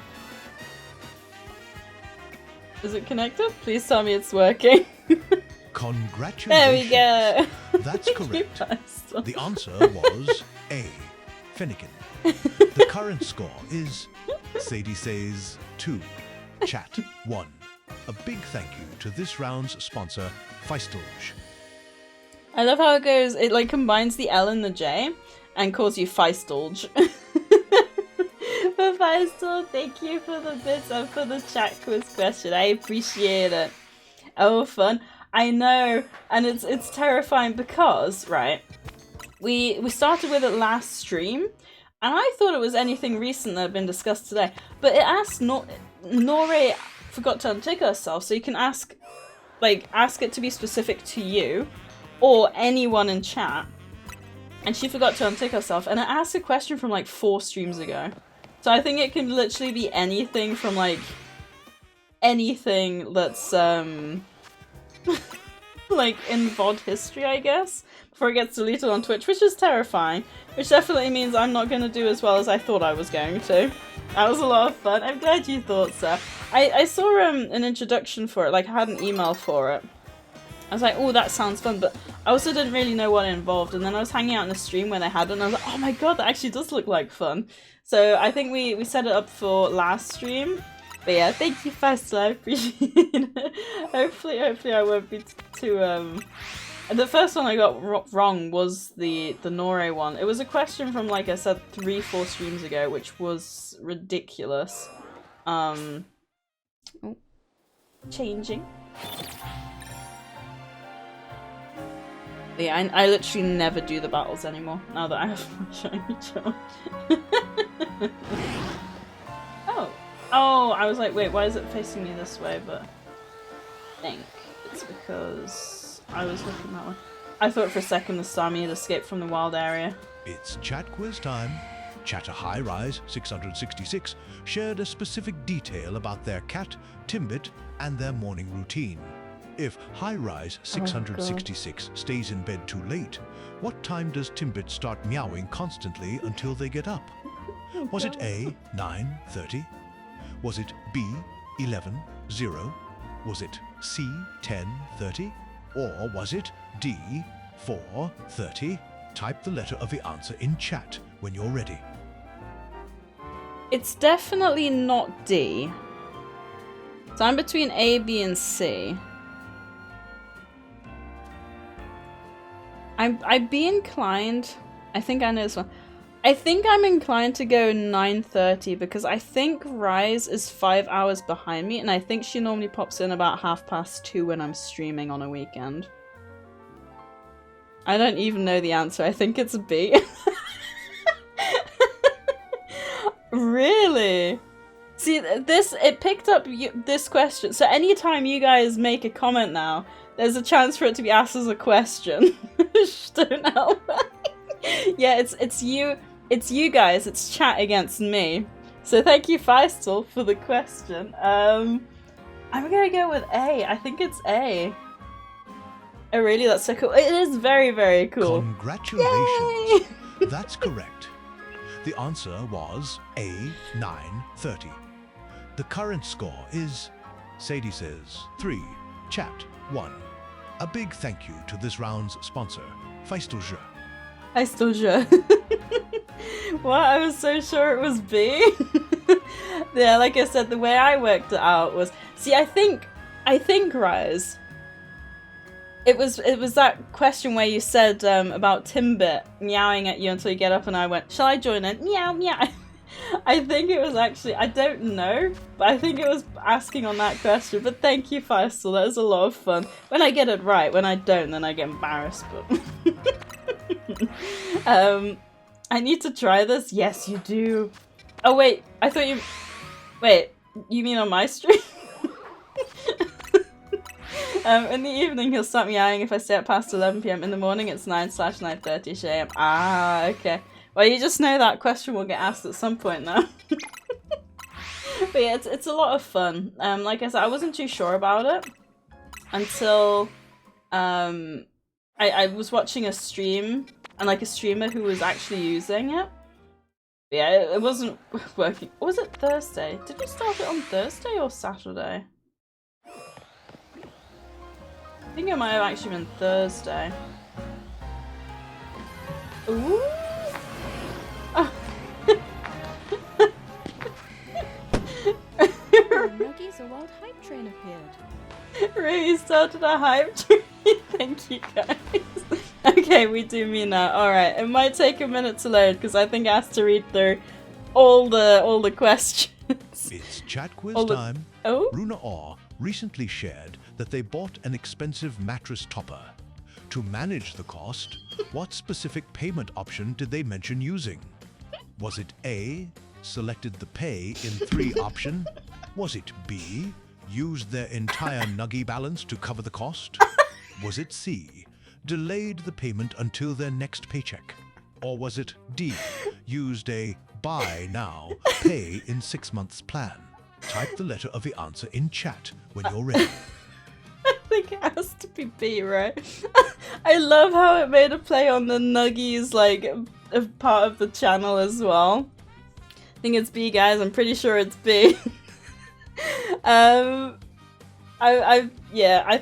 Is it connected? Please tell me it's working. Congratulations. There we go. That's correct. The answer was A. Finnegan. The current score is SadieSays 2, Chat 1. A big thank you to this round's sponsor, Feistelge. I love how it goes, it like combines the L and the J and calls you Feistelge. But Feistel, thank you for the bits and for the chat quiz question. I appreciate it. Oh, fun. I know, and it's terrifying because, right, we started with it last stream, and I thought it was anything recent that had been discussed today, but it asked Nore forgot to untick herself, so you can ask it to be specific to you, or anyone in chat, and she forgot to untick herself, and it asked a question from like 4 streams ago. So I think it can literally be anything from like anything that's like in VOD history, I guess, before it gets deleted on Twitch, which is terrifying, which definitely means I'm not going to do as well as I thought I was going to. That was a lot of fun. I'm glad you thought so. I saw an introduction for it, like I had an email for it. I was like, oh, that sounds fun, but I also didn't really know what it involved, and then I was hanging out in a stream where they had it, and I was like, oh my god, that actually does look like fun. So I think we set it up for last stream. But yeah, thank you, Feistel, I appreciate it. Hopefully I won't be too, The first one I got wrong was the Nore one. It was a question from, like I said, 3-4 streams ago, which was ridiculous. Oh, changing. But yeah, I literally never do the battles anymore, now that I have my shiny charge. Oh, I was like, wait, why is it facing me this way? But I think it's because I was looking that way. I thought for a second the Sami had escaped from the wild area. It's chat quiz time. Chatter High Rise 666 shared a specific detail about their cat, Timbit, and their morning routine. If High Rise 666 stays in bed too late, what time does Timbit start meowing constantly until they get up? Was it A, 9:30? Was it B, 11:00? Was it C, 10:30? Or was it D, 4:30? Type the letter of the answer in chat when you're ready. It's definitely not D. So I'm between A, B, and C. I'd be inclined... I think I know this one. I think I'm inclined to go 9:30 because I think Rise is 5 hours behind me, and I think she normally pops in about 2:30 when I'm streaming on a weekend. I don't even know the answer. I think it's a B. Really? See, it picked up this question. So anytime you guys make a comment now, there's a chance for it to be asked as a question. Don't help. Yeah, it's you. It's you guys, it's chat against me. So thank you, Feistel, for the question. I'm gonna go with A. I think it's A. Oh really? That's so cool. It is very, very cool. Congratulations. That's correct. The answer was A, 9:30. The current score is SadieSays 3, Chat 1. A big thank you to this round's sponsor, Feistelge. Feistelge. What? I was so sure it was B. Yeah, like I said, the way I worked it out was... See, I think Rise... It was that question where you said about Timbit meowing at you until you get up, and I went, shall I join in? Meow, meow. I think it was actually... I don't know, but I think it was asking on that question. But thank you, Feistel. That was a lot of fun. When I get it right. When I don't, then I get embarrassed. But... I need to try this? Yes, you do. Oh, wait. I thought you... Wait. You mean on my stream? In the evening, he'll start meowing if I stay up past 11 PM. In the morning, it's 9/9:30 AM. Ah, okay. Well, you just know that question will get asked at some point now. But yeah, it's a lot of fun. Like I said, I wasn't too sure about it until I was watching a stream and like a streamer who was actually using it. But yeah, it wasn't working. Or was it Thursday? Did we start it on Thursday or Saturday? I think it might have actually been Thursday. Ooh! You started a hype train. Thank you, guys. Okay, we do me now. Alright, it might take a minute to load because I think I have to read through all the questions. It's chat quiz All the- time. Oh? Runa Orr recently shared that they bought an expensive mattress topper. To manage the cost, what specific payment option did they mention using? Was it A, selected the pay in 3 option? Was it B, used their entire Nuggy balance to cover the cost? Was it C, delayed the payment until their next paycheck? Or was it D, used a buy now, pay in 6 months plan? Type the letter of the answer in chat when you're ready. I think it has to be B, right? I love how it made a play on the Nuggies, like, a part of the channel as well. I think it's B, guys. I'm pretty sure it's B. I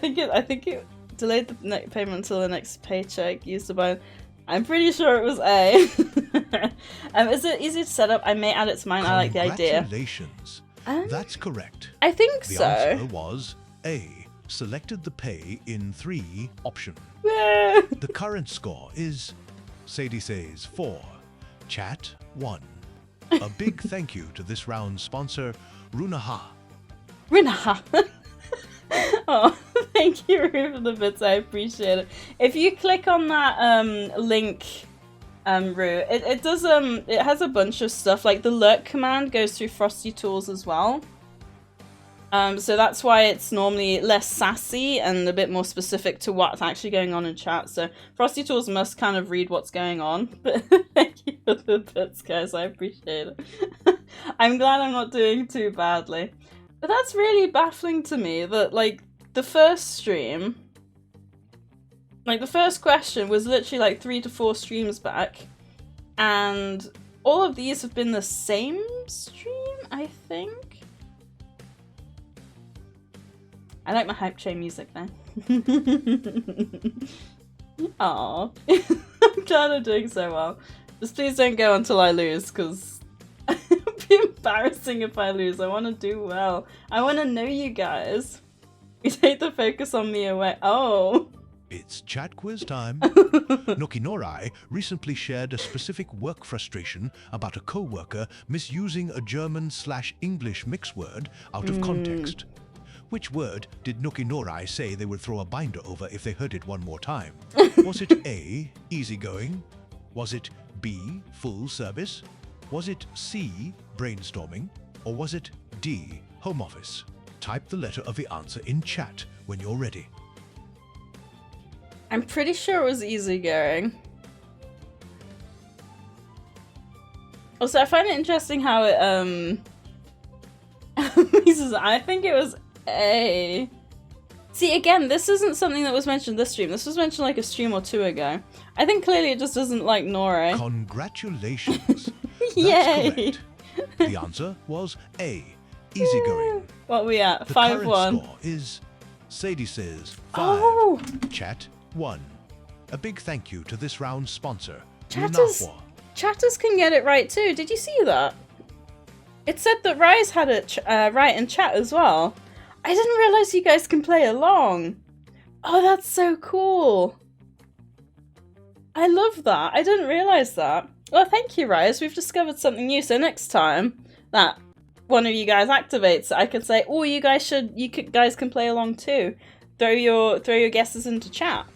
think it delayed the payment until the next paycheck. Used to buy. I'm pretty sure it was A. Is it easy to set up? I may add it to mine. I like the idea. Congratulations. That's correct. I think The so. answer was A, selected the pay in 3 option. Yeah. The current score is SadieSays 4, Chat 1. A big thank you to this round's sponsor, Runaha. Rina. Oh, thank you, Rue, for the bits. I appreciate it. If you click on that link, Rue, it does it has a bunch of stuff. Like the lurk command goes through Frosty Tools as well. So that's why it's normally less sassy and a bit more specific to what's actually going on in chat. So Frosty Tools must kind of read what's going on. But thank you for the bits, guys. I appreciate it. I'm glad I'm not doing too badly. But that's really baffling to me that, like, the first stream, like, the first question was literally, like, 3 to 4 streams back. And all of these have been the same stream, I think. I like my hype train music now. Aww. I'm glad I'm doing so well. Just please don't go until I lose, because it'd be embarrassing if I lose. I want to do well. I want to know you guys. You take the focus on me away. Oh. It's chat quiz time. Nokinorai recently shared a specific work frustration about a co-worker misusing a German/English mix word out of context. Which word did Nokinorai say they would throw a binder over if they heard it one more time? Was it A, easygoing? Was it B, full service? Was it C, brainstorming? Or was it D, home office? Type the letter of the answer in chat when you're ready. I'm pretty sure it was easygoing. Also, I find it interesting how it, I think it was A. See, again, this isn't something that was mentioned this stream. This was mentioned like a stream or 2 ago. I think clearly it just doesn't like Nore. Congratulations. Yay! That's correct. The answer was A, easygoing. What are we at? The 5-1. current score is SadieSays 5, Oh! Chat 1. A big thank you to this round's sponsor, Chatters, Lunahwa. chatters can get it right too. Did you see that? It said that Rise had it right in chat as well. I didn't realize you guys can play along. Oh, that's so cool. I love that. I didn't realize that. Well, thank you, Rise. We've discovered something new. So next time that one of you guys activates, I can say, "Oh, you guys can play along too." Throw your guesses into chat.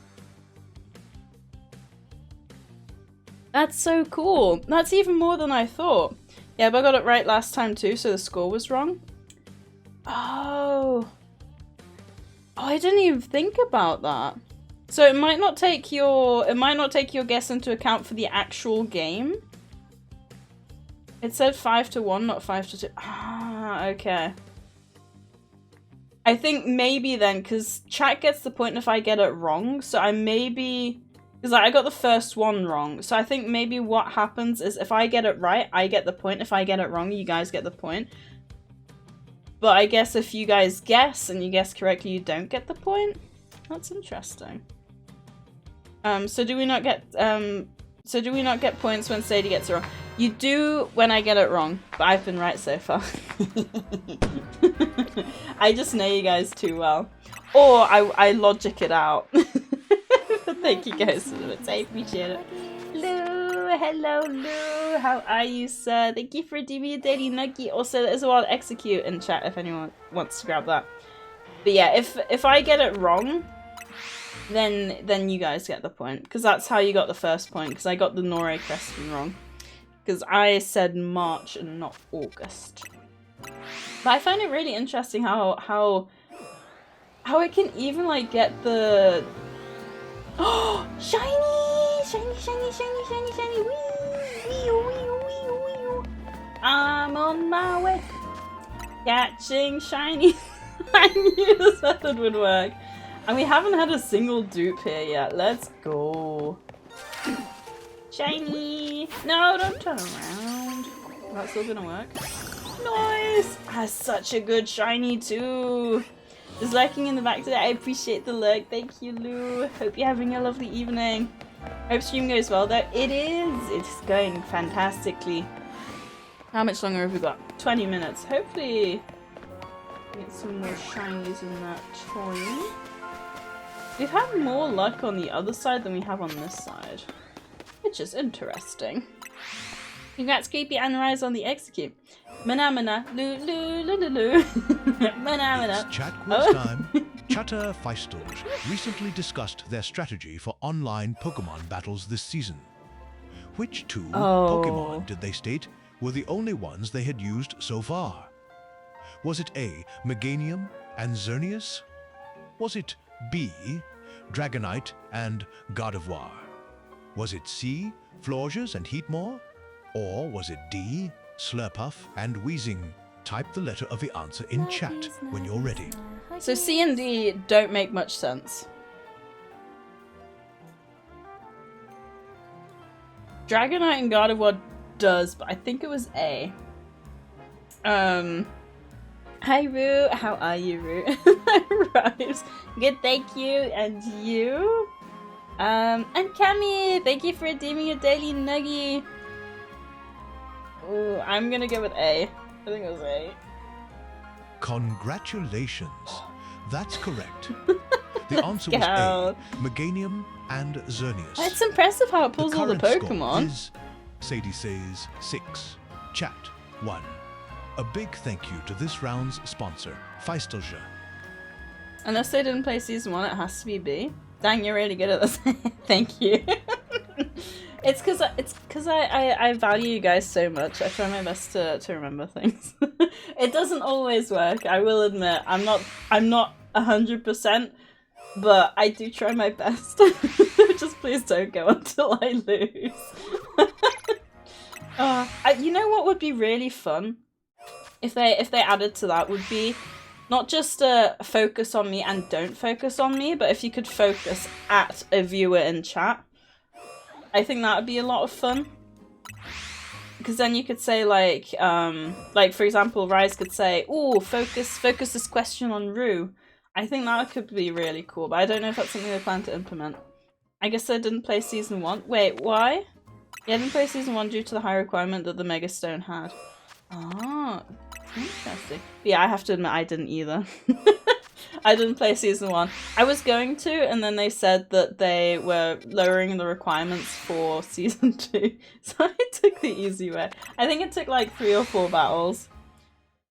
That's so cool. That's even more than I thought. Yeah, but I got it right last time too, so the score was wrong. Oh. Oh, I didn't even think about that. So it might not take your guess into account for the actual game. It said 5-1, not 5-2. Ah, okay. I think maybe then, because chat gets the point if I get it wrong, so I maybe... Because I got the first one wrong, so I think maybe what happens is if I get it right, I get the point. If I get it wrong, you guys get the point. But I guess if you guys guess and you guess correctly, you don't get the point. That's interesting. So do we not get points when Sadie gets it wrong? You do when I get it wrong, but I've been right so far. I just know you guys too well. Or I logic it out. But thank you guys so much. I appreciate it. Lou, hello Lou. How are you, sir? Thank you for giving me a daily nugget. Also, there's a while execute in chat if anyone wants to grab that. But yeah, if I get it wrong, then you guys get the point, because that's how you got the first point. Because I got the Norway question wrong, because I said March and not August. But I find it really interesting how it can even like get the shiny, shiny, shiny, shiny, shiny, shiny, wee, wee, wee, wee, wee. I'm on my way, catching shiny. I knew this method would work. And we haven't had a single dupe here yet. Let's go. Shiny! No, don't turn around. That's still gonna work. Nice! Has such a good shiny too. Just lurking in the back today. I appreciate the lurk. Thank you, Lou. Hope you're having a lovely evening. Hope stream goes well though. It is. It's going fantastically. How much longer have we got? 20 minutes. Hopefully get some more shinies in that time. We've had more luck on the other side than we have on this side, which is interesting. Congrats, Creepy and Rise on the execute. Mana mana, loo loo loo loo loo. Mana mana. It's chat quiz time. Chatter Feistels recently discussed their strategy for online Pokemon battles this season. Which two Pokemon did they state were the only ones they had used so far? Was it A, Meganium and Xerneas? Was it B, Dragonite and Gardevoir? Was it C, Florges and Heatmore? Or was it D, Slurpuff and Weezing? Type the letter of the answer in chat when you're ready. So C and D don't make much sense. Dragonite and Gardevoir does, but I think it was A. Hi Roo, how are you, Roo? Rose, good, thank you, and you? And Cami, thank you for redeeming your daily nuggie. Ooh, I'm gonna go with A. I think it was A. Congratulations, that's correct. The answer was A, Meganium and Xerneas. It's impressive how it pulls all the Pokemon. Is SadieSays 6, Chat 1. A big thank you to this round's sponsor, Feistelja. Unless they didn't play season 1, it has to be B. Dang, you're really good at this. Thank you. It's because I value you guys so much. I try my best to remember things. It doesn't always work, I will admit. I'm not 100%, but I do try my best. Just please don't go until I lose. You know what would be really fun? If they added to that would be not just focus on me and don't focus on me, but if you could focus at a viewer in chat. I think that would be a lot of fun. Because then you could say like for example, Rise could say, "Ooh, focus this question on Rue." I think that could be really cool, but I don't know if that's something they plan to implement. I guess I didn't play season 1. Wait, why? Yeah, I didn't play season 1 due to the high requirement that the Mega Stone had. Ah, interesting. But yeah, I have to admit I didn't either. I didn't play season 1. I was going to, and then they said that they were lowering the requirements for season 2. So I took the easy way. I think it took like 3 or 4 battles.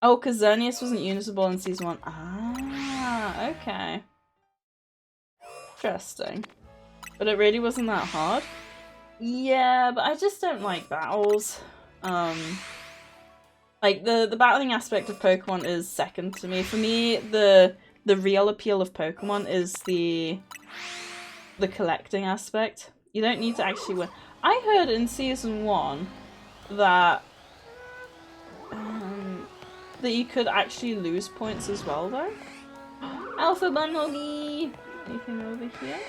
Oh, because Xerneas wasn't usable in season 1. Ah, okay. Interesting. But it really wasn't that hard. Yeah, but I just don't like battles. Like, the battling aspect of Pokemon is second to me. For me, the real appeal of Pokemon is the collecting aspect. You don't need to actually win. I heard in season 1 that that you could actually lose points as well, though. Alpha Bunhogi! Anything over here?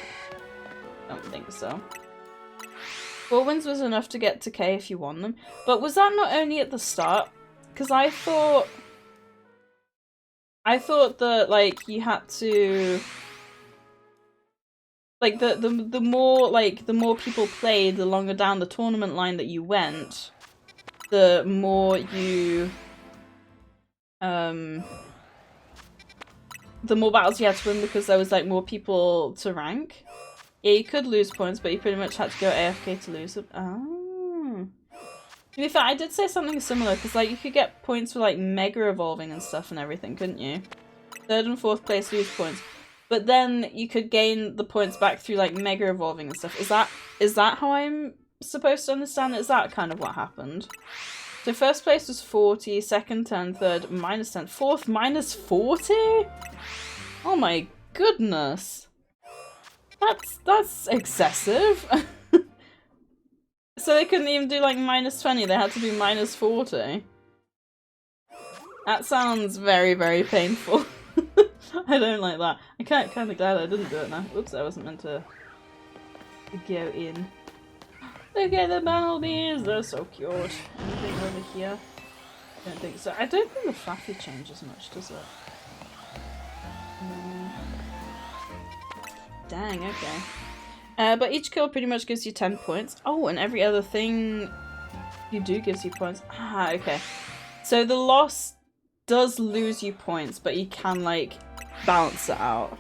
Don't think so. 4 wins was enough to get to K if you won them. But was that not only at the start? Because I thought that, like, you had to, like, the more people played, the longer down the tournament line that you went, the more you the more battles you had to win because there was like more people to rank. Yeah, you could lose points, but you pretty much had to go AFK to lose them. Oh. To be fair, I did say something similar, because like you could get points for like mega evolving and stuff and everything, couldn't you? 3rd and 4th place lose points. But then you could gain the points back through like mega evolving and stuff. Is that how I'm supposed to understand it? Is that kind of what happened? So 1st place was 40, 2nd 10, 3rd minus 10, 4th minus 40? Oh my goodness. That's excessive. So they couldn't even do like minus 20, they had to do minus 40. That sounds very, very painful. I don't like that. I kind of glad I didn't do it now. Oops, I wasn't meant to go in. Look at the bumblebees, they're so cute. Anything over here? I don't think so. I don't think the Fluffy changes much, does it? Dang, okay. But each kill pretty much gives you 10 points. Oh, and every other thing you do gives you points. Ah, okay. So the loss does lose you points, but you can, like, balance it out.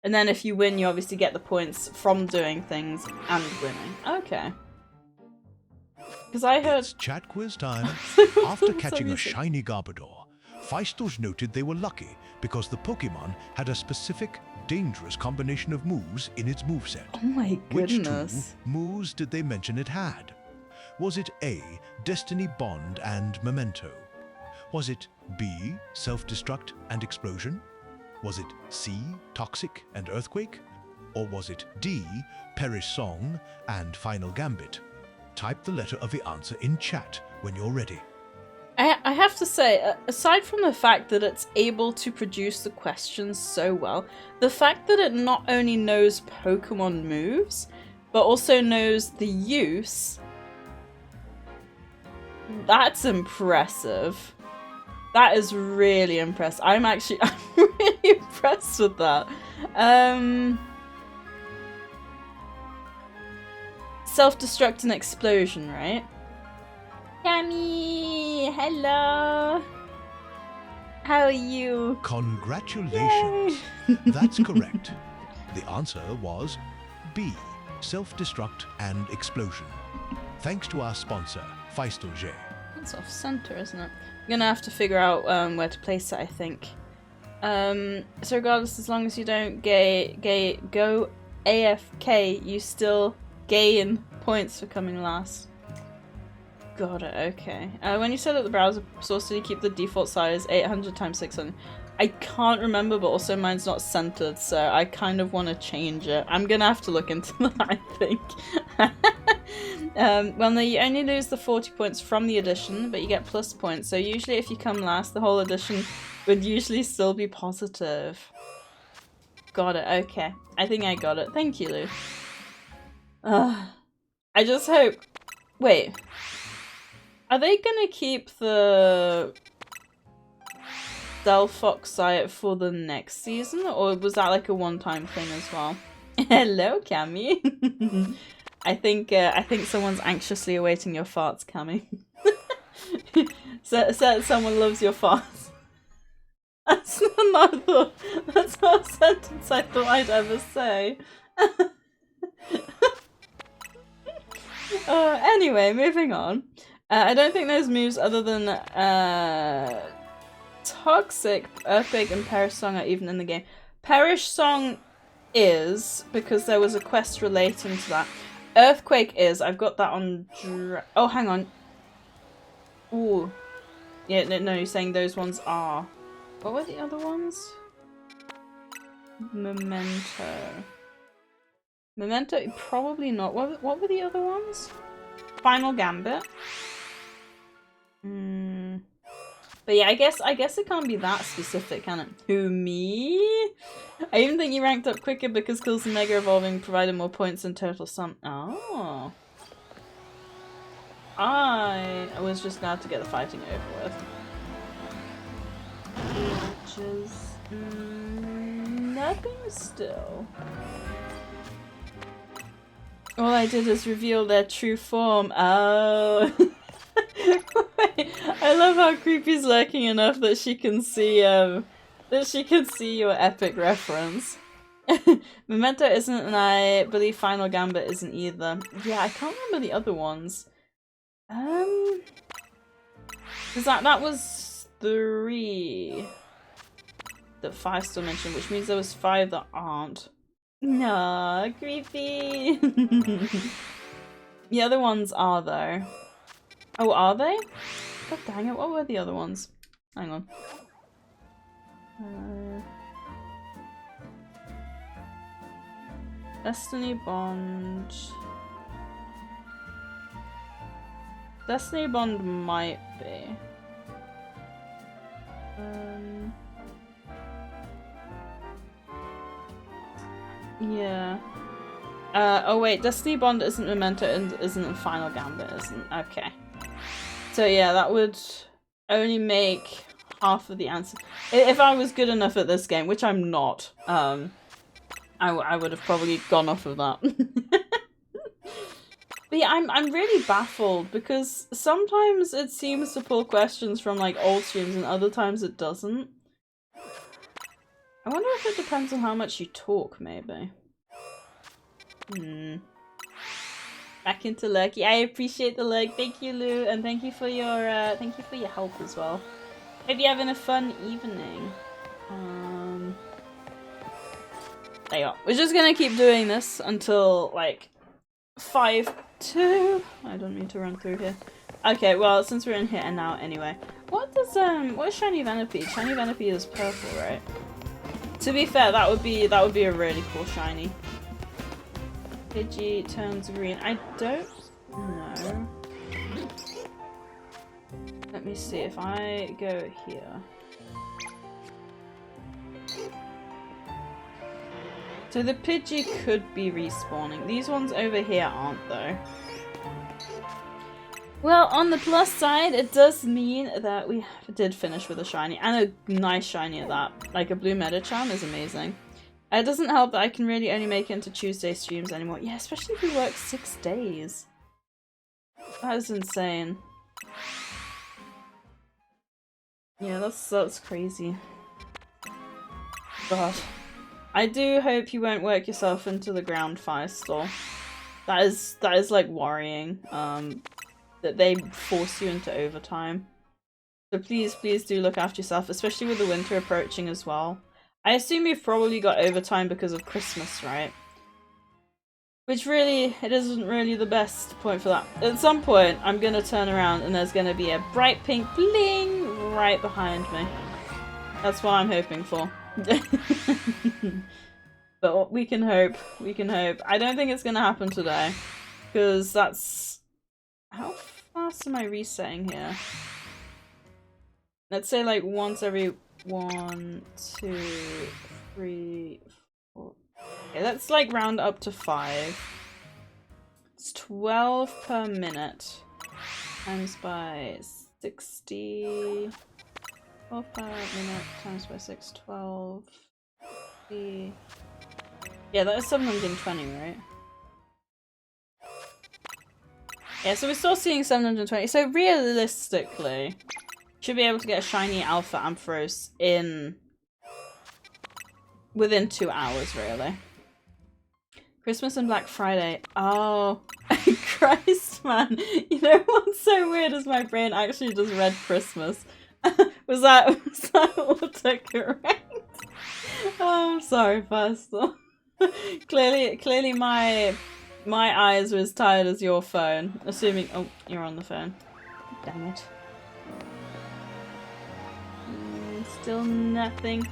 And then if you win, you obviously get the points from doing things and winning. Okay. Because I heard... It's chat quiz time. After catching a shiny Garbodor, Feistos noted they were lucky because the Pokemon had a specific, dangerous combination of moves in its moveset. Oh my goodness. Which 2 moves did they mention it had? Was it A, Destiny Bond and Memento? Was it B, Self-Destruct and Explosion? Was it C, Toxic and Earthquake? Or was it D, Perish Song and Final Gambit? Type the letter of the answer in chat when you're ready. I have to say, aside from the fact that it's able to produce the questions so well, the fact that it not only knows Pokemon moves, but also knows the use, that's impressive. That is really impressive. I'm really impressed with that. Self-destruct and explosion, right? Cammy, hello. How are you? Congratulations. That's correct. The answer was B, Self-Destruct and Explosion. Thanks to our sponsor, Feistos. That's off center, isn't it? I'm gonna have to figure out where to place it, I think. So regardless, as long as you don't go AFK, you still gain points for coming last. Got it, okay. When you set up the browser source, did you keep the default size 800 x 600? I can't remember, but also mine's not centered, so I kind of want to change it. I'm gonna have to look into that, I think. Well, no, you only lose the 40 points from the edition, but you get plus points. So usually if you come last, the whole edition would usually still be positive. Got it, okay. I think I got it. Thank you, Lou. I just hope... Wait. Are they gonna keep the Delphox site for the next season? Or was that like a one-time thing as well? Hello, Cammy. I think someone's anxiously awaiting your farts, Cammy. Someone loves your farts. That's not a sentence I thought I'd ever say. Anyway, moving on. I don't think there's moves other than Toxic, Earthquake, and Perish Song are even in the game. Perish Song is, because there was a quest relating to that. Earthquake is, I've got that on... Oh, hang on. Ooh. Yeah, no, you're saying those ones are... What were the other ones? Memento. Memento? Probably not. What were the other ones? Final Gambit. But yeah, I guess it can't be that specific, can it? Who, me? I even think you ranked up quicker because kills and Mega Evolving provided more points than total sum. Oh. I was just glad to get the fighting over with. Which is... nothing still. All I did is reveal their true form. Oh. I love how Creepy's lurking enough that she can see that that she could see your epic reference. Memento isn't, and I believe Final Gambit isn't either. Yeah, I can't remember the other ones. Cause that was 3 that 5 still mentioned, which means there was 5 that aren't. No, creepy. The other ones are though. Oh, are they? God dang it! What were the other ones? Hang on. Destiny Bond. Destiny Bond might be. Yeah. Oh wait, Destiny Bond isn't Memento and isn't Final Gambit, isn't? Okay. So yeah, that would only make half of the answer. If I was good enough at this game, which I'm not, I would have probably gone off of that. But yeah, I'm really baffled because sometimes it seems to pull questions from like old streams and other times it doesn't. I wonder if it depends on how much you talk, maybe. Back into Lucky. I appreciate the like. Thank you, Lou, and thank you for your help as well. Hope you're having a fun evening. There you go. We're just gonna keep doing this until like 5-2. I don't need to run through here. Okay, well since we're in here and now anyway. What is Shiny Venipede? Shiny Venipede is purple, right? To be fair, that would be a really cool shiny. Pidgey turns green. I don't know. Let me see if I go here. So the Pidgey could be respawning. These ones over here aren't though. Well, on the plus side, it does mean that we did finish with a shiny, and a nice shiny at that. Like a blue Medicham is amazing. It doesn't help that I can really only make it into Tuesday streams anymore. Yeah, especially if we work 6 days. That is insane. Yeah, that's crazy. God. I do hope you won't work yourself into the ground firestorm. That is like worrying. That they force you into overtime. So please do look after yourself, especially with the winter approaching as well. I assume you've probably got overtime because of Christmas, right? Which really, it isn't really the best point for that. At some point, I'm gonna turn around and there's gonna be a bright pink bling right behind me. That's what I'm hoping for. But we can hope. We can hope. I don't think it's gonna happen today. Because that's... How fast am I resetting here? Let's say like once every 1, 2, 3, 4. Okay, let's like round up to 5. It's 12 per minute. Times by 60. 12 per minute times by 6, 12. 50. Yeah, that is 720, right? Yeah, so we're still seeing 720. So realistically, should be able to get a shiny Alpha Ampharos in within 2 hours, really. Christmas and Black Friday. Oh, Christ, man. You know what's so weird is my brain actually just read Christmas. was that autocorrect? Oh, I'm sorry, Faisal. clearly my eyes were as tired as your phone. Assuming, oh, you're on the phone. Damn it. Still nothing.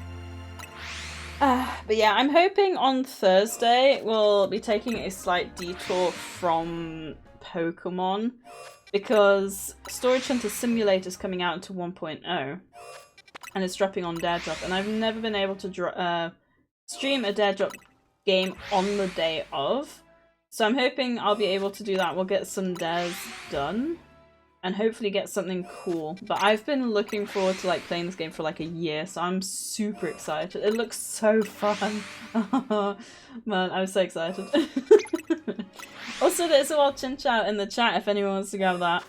But yeah, I'm hoping on Thursday we'll be taking a slight detour from Pokemon because Storage Hunter Simulator is coming out into 1.0 and it's dropping on Dare Drop, and I've never been able to stream a Dare Drop game on the day of, so I'm hoping I'll be able to do that. We'll get some dares done and hopefully get something cool. But I've been looking forward to like playing this game for like a year, so I'm super excited. It looks so fun. Oh, man, I'm so excited. Also, there's a wild Chinchow in the chat if anyone wants to grab that.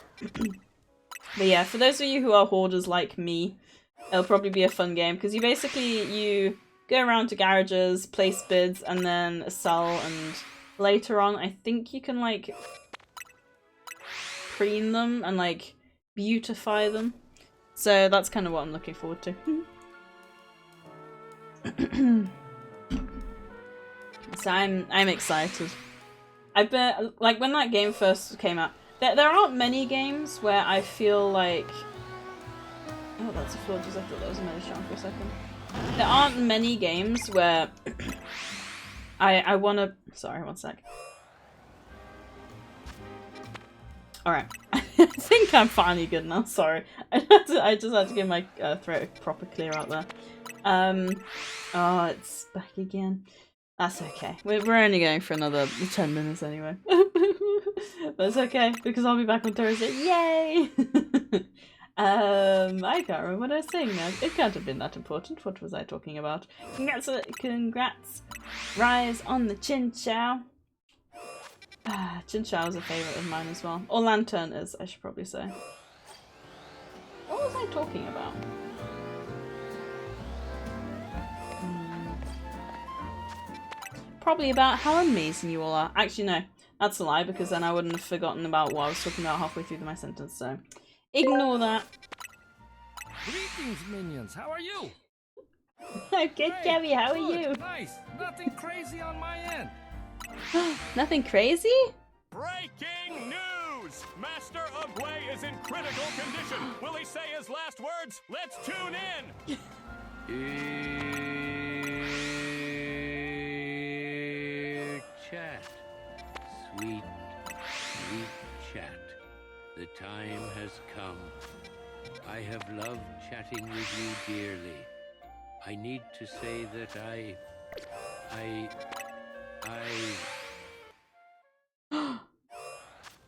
But yeah, for those of you who are hoarders like me, It'll probably be a fun game because you go around to garages, place bids, and then sell. And later on, I think you can like preen them and like beautify them. So that's kind of what I'm looking forward to. So I'm excited. I bet like when that game first came out, there aren't many games where I feel like. Oh, that's a floor. Just I thought that was a melee shot for a second. There aren't many games where I wanna. Sorry, one sec. All right, I think I'm finally good now. Sorry, I just had to get my throat a proper clear out there. Oh, it's back again. That's okay. We're only going for another 10 minutes anyway. That's okay because I'll be back on Thursday. Yay! I can't remember what I was saying now. It can't have been that important. What was I talking about? Congrats, Rise on the Chin Chow. Chin Chow is a favourite of mine as well. Or Lantern is, I should probably say. What was I talking about? Probably about how amazing you all are. Actually, no. That's a lie, because then I wouldn't have forgotten about what I was talking about halfway through my sentence, so ignore that. Greetings, minions. How are you? I'm good, Gabby. How are you? Nice. Nothing crazy on my end. Nothing crazy? Breaking news! Master of Way is in critical condition. Will he say his last words? Let's tune in. Dear chat, sweet, sweet chat, the time has come. I have loved chatting with you dearly. I need to say that I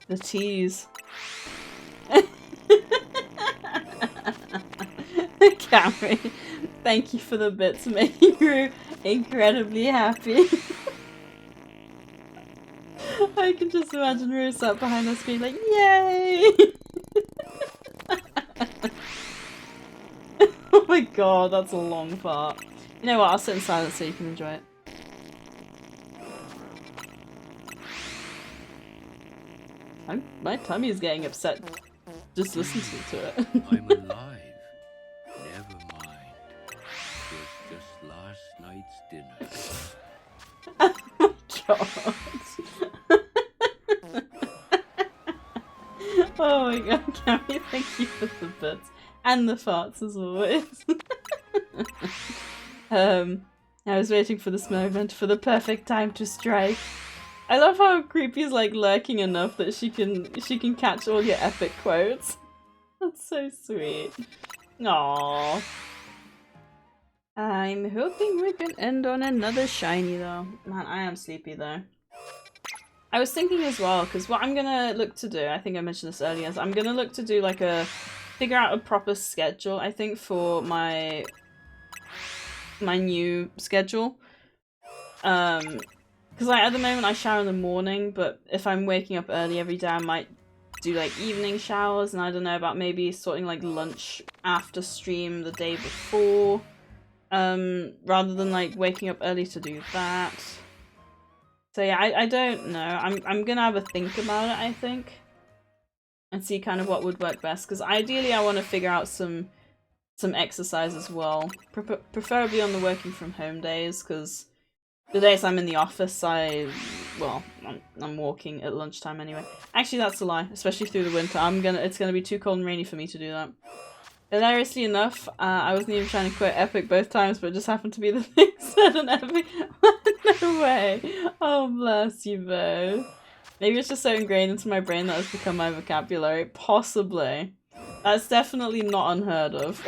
The tease. Cameron, thank you for the bits making you incredibly happy. I can just imagine Rue sat behind us being like, yay! Oh my god, that's a long part. You know what, I'll sit in silence so you can enjoy it. My tummy is getting upset just listening to it. I'm alive. Never mind. It was just last night's dinner. Oh my god. Oh my god, Cammy, thank you for the bits. And the farts as always. I was waiting for this moment, for the perfect time to strike. I love how Creepy's like lurking enough that she can catch all your epic quotes. That's so sweet. Aww. I'm hoping we can end on another shiny though. Man, I am sleepy though. I was thinking as well, because what I'm gonna look to do, I think I mentioned this earlier, is I'm gonna look to do like figure out a proper schedule, I think, for my new schedule. Because like, at the moment I shower in the morning, but if I'm waking up early every day I might do like evening showers, and I don't know about maybe sorting like lunch after stream the day before, rather than like waking up early to do that. So yeah, I don't know. I'm gonna have a think about it, I think, and see kind of what would work best, because ideally I want to figure out some exercise as well, preferably on the working from home days, because the days I'm in the office, I'm walking at lunchtime anyway. Actually, that's a lie, especially through the winter. It's gonna be too cold and rainy for me to do that. Hilariously enough, I wasn't even trying to quote Epic both times, but it just happened to be the thing said on Epic. No way. Oh, bless you both. Maybe it's just so ingrained into my brain that it's become my vocabulary. Possibly. That's definitely not unheard of.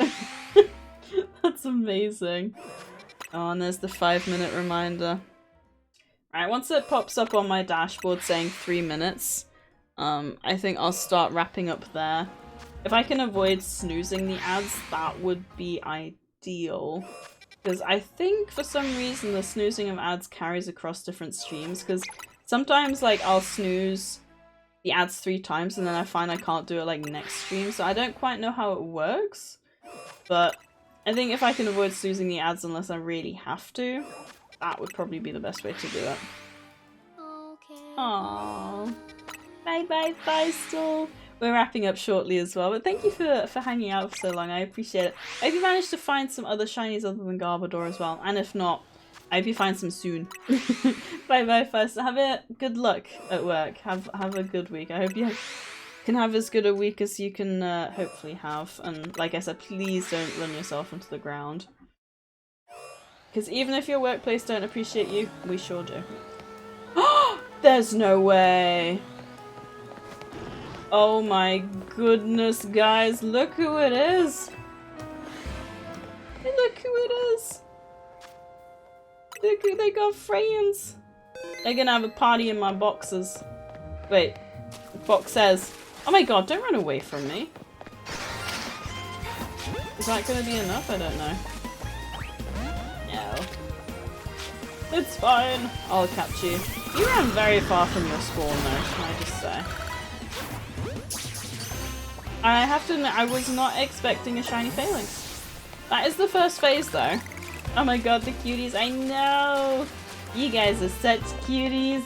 That's amazing. Oh, and there's the 5-minute reminder. Alright, once it pops up on my dashboard saying 3 minutes, I think I'll start wrapping up there. If I can avoid snoozing the ads, that would be ideal. Because I think for some reason the snoozing of ads carries across different streams, because sometimes like I'll snooze the ads 3 times and then I find I can't do it like next stream, so I don't quite know how it works. But I think if I can avoid snoozing the ads unless I really have to, that would probably be the best way to do it. Okay. Aww. Bye bye, Feistel. We're wrapping up shortly as well, but thank you for hanging out for so long. I appreciate it. I hope you managed to find some other shinies other than Garbodor as well, and if not, I hope you find some soon. Bye bye, Feistel. Have a good luck at work. Have a good week. I hope you can have as good a week as you can hopefully have. And like I said, please don't run yourself into the ground. Because even if your workplace don't appreciate you, we sure do. There's no way. Oh my goodness, guys. Look who it is. Look who it is. Look who they got friends. They're gonna have a party in my boxes. Wait. Boxes. Oh my god, don't run away from me. Is that gonna be enough? I don't know. No. It's fine. I'll catch you. You ran very far from your spawn though, can I just say. I have to admit, I was not expecting a shiny Phalanx. That is the first phase though. Oh my god, the cuties, I know! You guys are such cuties.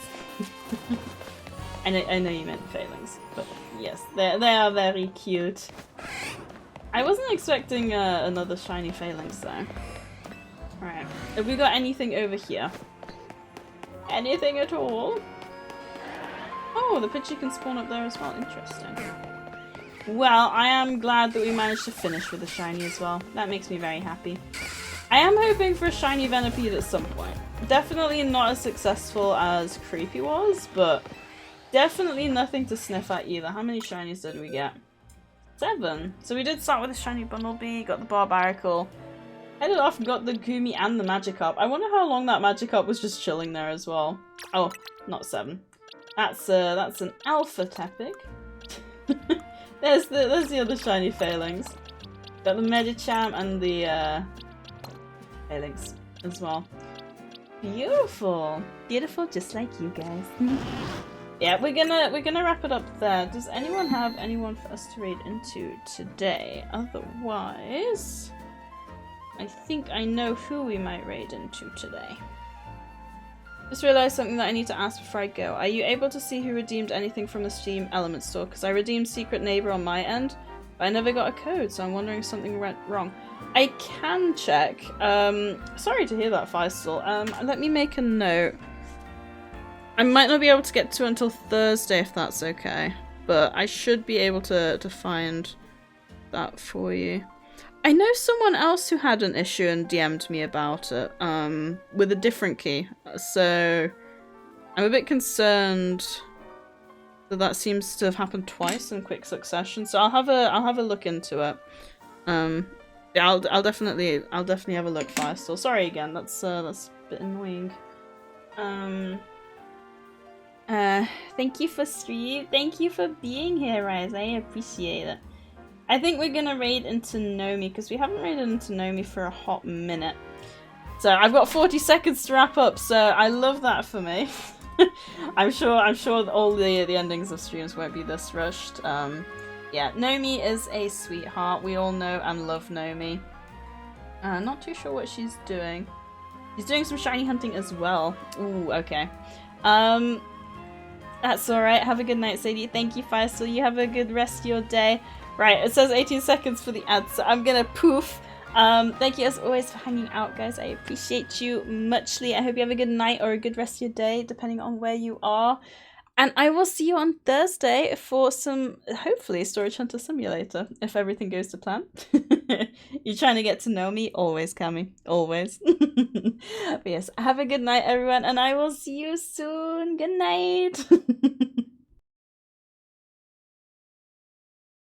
I know you meant Phalanx, but yes, they are very cute. I wasn't expecting another shiny Phalanx though. Alright, have we got anything over here? Anything at all? Oh, the Pidgey can spawn up there as well, interesting. Well, I am glad that we managed to finish with a shiny as well. That makes me very happy. I am hoping for a shiny Venipede at some point. Definitely not as successful as Creepy was, but definitely nothing to sniff at either. How many shinies did we get? 7. So we did start with a shiny Bumblebee, got the Barbaracle, headed off and got the Gumi and the Magikarp. I wonder how long that Magikarp was just chilling there as well. Oh, not 7. That's an Alpha Tepic. There's the other shiny Phalanx. Got the Medicham and the Phalanx as well. Beautiful. Beautiful, just like you guys. Yeah, we're gonna wrap it up there. Does anyone have anyone for us to raid into today? Otherwise, I think I know who we might raid into today. Just realised something that I need to ask before I go. Are you able to see who redeemed anything from the Steam Element Store? Because I redeemed Secret Neighbor on my end, but I never got a code, so I'm wondering if something went wrong. I can check. Sorry to hear that, Feistel. Let me make a note. I might not be able to get to it until Thursday if that's okay, but I should be able to find that for you. I know someone else who had an issue and DM'd me about it, with a different key, so I'm a bit concerned that seems to have happened twice in quick succession, so I'll have a look into it. Yeah, I'll definitely have a look first. So sorry again, that's a bit annoying. Thank you for stream. Thank you for being here, Rise. I appreciate it. I think we're gonna raid into Nomi because we haven't raided into Nomi for a hot minute. So I've got 40 seconds to wrap up. So I love that for me. I'm sure all the endings of streams won't be this rushed. Yeah, Nomi is a sweetheart. We all know and love Nomi. Not too sure what she's doing. She's doing some shiny hunting as well. Ooh, okay. That's alright. Have a good night, Sadie. Thank you, Faisal. You have a good rest of your day. Right, it says 18 seconds for the ad, so I'm gonna poof. Thank you as always for hanging out, guys. I appreciate you muchly. I hope you have a good night or a good rest of your day, depending on where you are. And I will see you on Thursday for some, hopefully, Storage Hunter Simulator, if everything goes to plan. You're trying to get to know me? Always, Cammy. Always. But yes, have a good night, everyone, and I will see you soon. Good night.